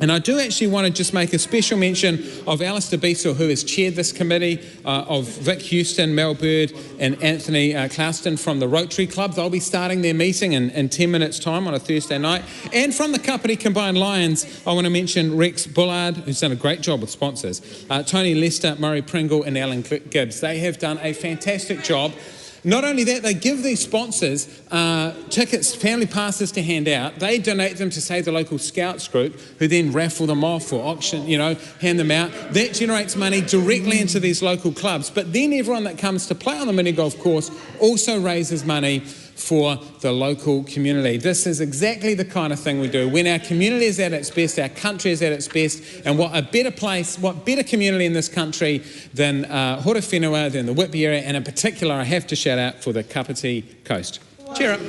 And I do actually want to just make a special mention of Alistair Beasel, who has chaired this committee, of Vic Houston, Mel Bird and Anthony Clouston from the Rotary Club. They'll be starting their meeting in 10 minutes' time on a Thursday night. And from the Kapiti Combined Lions, I want to mention Rex Bullard, who's done a great job with sponsors, Tony Lester, Murray Pringle and Alan Gibbs. They have done a fantastic job. Not only that, they give these sponsors tickets, family passes to hand out. They donate them to, say, the local Scouts group, who then raffle them off or auction, hand them out. That generates money directly into these local clubs. But then everyone that comes to play on the mini golf course also raises money for the local community. This is exactly the kind of thing we do. When our community is at its best, our country is at its best, and what better community in this country than Horowhenua, than the Whitby area, and in particular I have to shout out for the Kapiti Coast. Cheer up.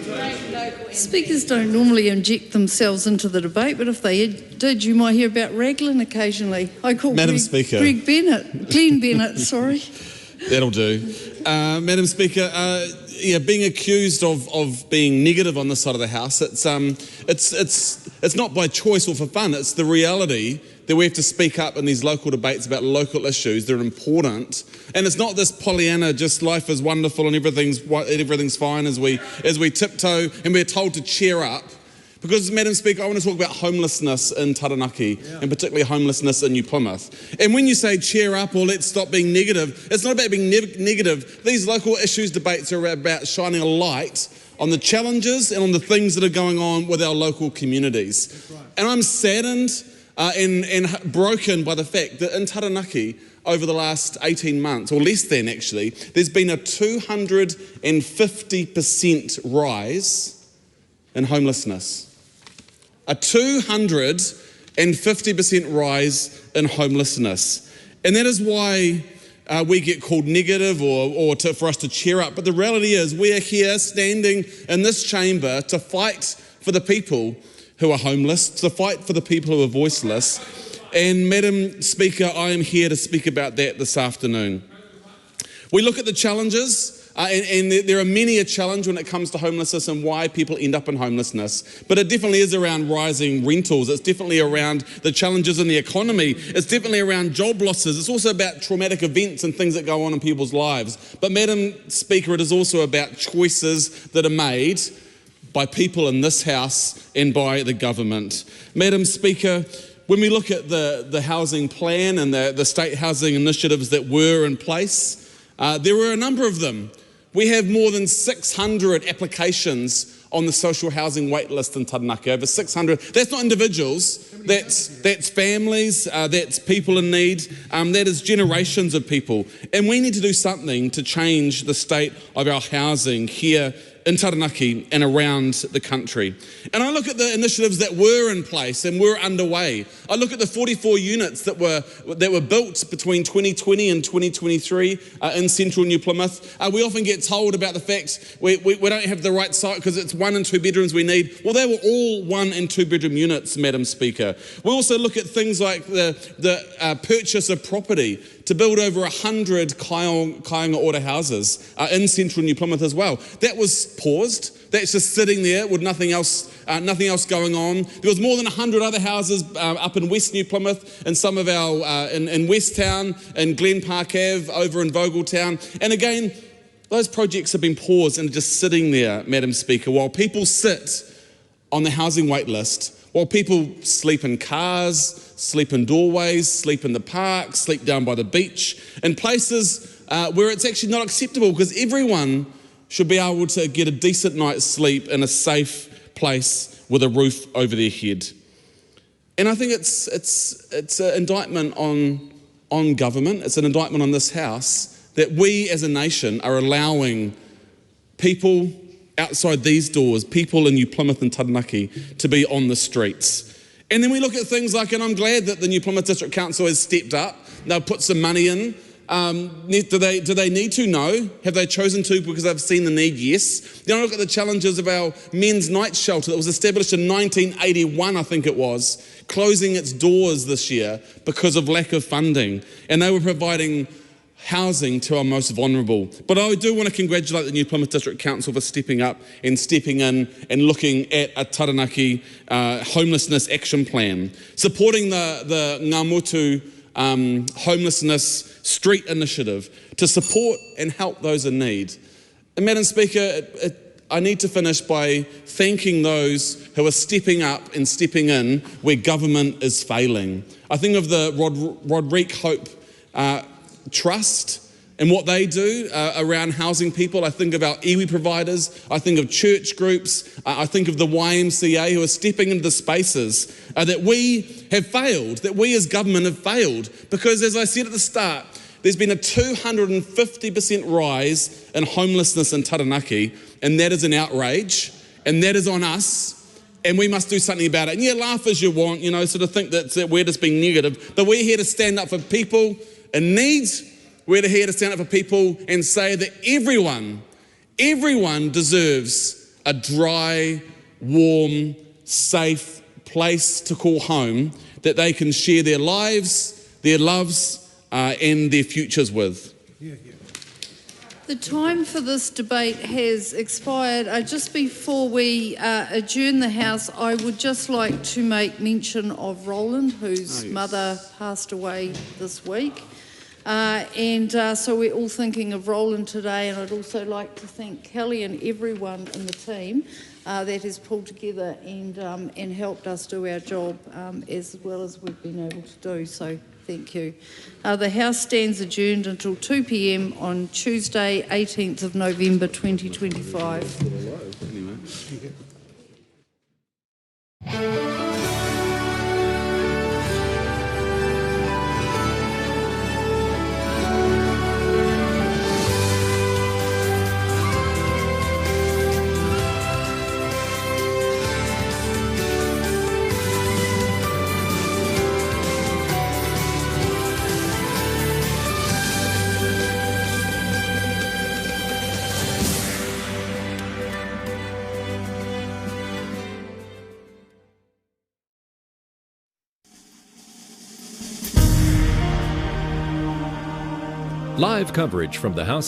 Speakers don't normally inject themselves into the debate, but if they did, you might hear about Raglan occasionally. I call Madam Speaker. Glenn Bennett, sorry. That'll do. Madam Speaker, being accused of being negative on this side of the House, it's not by choice or for fun. It's the reality that we have to speak up in these local debates about local issues. They're important, and it's not this Pollyanna, just life is wonderful and everything's fine as we tiptoe and we're told to cheer up. Because, Madam Speaker, I want to talk about homelessness in Taranaki, and particularly homelessness in New Plymouth. And when you say cheer up or let's stop being negative, it's not about being negative. These local issues debates are about shining a light on the challenges and on the things that are going on with our local communities. Right. And I'm saddened and broken by the fact that in Taranaki, over the last 18 months, or less than actually, there's been a 250% rise in homelessness. A 250% rise in homelessness. And that is why we get called negative for us to cheer up. But the reality is we are here standing in this chamber to fight for the people who are homeless, to fight for the people who are voiceless. And Madam Speaker, I am here to speak about that this afternoon. We look at the challenges, and there are many a challenge when it comes to homelessness and why people end up in homelessness. But it definitely is around rising rentals. It's definitely around the challenges in the economy. It's definitely around job losses. It's also about traumatic events and things that go on in people's lives. But Madam Speaker, it is also about choices that are made by people in this House and by the government. Madam Speaker, when we look at the housing plan and the state housing initiatives that were in place, there were a number of them. We have more than 600 applications on the social housing wait list in Taranaki, over 600. That's not individuals, that's families, that's people in need, that is generations of people. And we need to do something to change the state of our housing here in Taranaki and around the country. And I look at the initiatives that were in place and were underway. I look at the 44 units that were built between 2020 and 2023 in central New Plymouth. We often get told about the fact we don't have the right site because it's 1 and 2 bedrooms we need. Well, they were all 1 and 2 bedroom units, Madam Speaker. We also look at things like the purchase of property to build over 100 Kainga order houses in central New Plymouth as well. That was paused. That's just sitting there with nothing else going on. There was more than 100 other houses up in West New Plymouth and some of our in West Town and Glen Park Ave over in Vogeltown. And again, those projects have been paused and just sitting there, Madam Speaker, while people sit on the housing wait list, while people sleep in cars, sleep in doorways, sleep in the park, sleep down by the beach, in places where it's actually not acceptable because everyone should be able to get a decent night's sleep in a safe place with a roof over their head. And I think it's an indictment on government, it's an indictment on this House that we as a nation are allowing people outside these doors, people in New Plymouth and Taranaki, to be on the streets. And then we look at things like, and I'm glad that the New Plymouth District Council has stepped up, they'll put some money in. Do they need to? No. Have they chosen to because they've seen the need? Yes. Then I look at the challenges of our men's night shelter that was established in 1981, I think it was, closing its doors this year because of lack of funding. And they were providing housing to our most vulnerable. But I do want to congratulate the New Plymouth District Council for stepping up and stepping in and looking at a Taranaki homelessness action plan, supporting the Ngamutu homelessness street initiative to support and help those in need. And Madam Speaker, I need to finish by thanking those who are stepping up and stepping in where government is failing. I think of the Roderick Hope Trust and what they do around housing people. I think of our iwi providers, I think of church groups, I think of the YMCA who are stepping into the spaces that we have failed, that we as government have failed. Because as I said at the start, there's been a 250% rise in homelessness in Taranaki, and that is an outrage, and that is on us, and we must do something about it. And yeah, laugh as you want, sort of think that we're just being negative, but we're here to stand up for people in need. We're here to stand up for people and say that everyone deserves a dry, warm, safe place to call home that they can share their lives, their loves, and their futures with. The time for this debate has expired. Just before we adjourn the House, I would just like to make mention of Roland, whose mother passed away this week. So we're all thinking of Roland today, and I'd also like to thank Kelly and everyone in the team that has pulled together and helped us do our job as well as we've been able to do. So thank you. The House stands adjourned until 2 p.m. on Tuesday, 18th of November 2025. Live coverage from the House of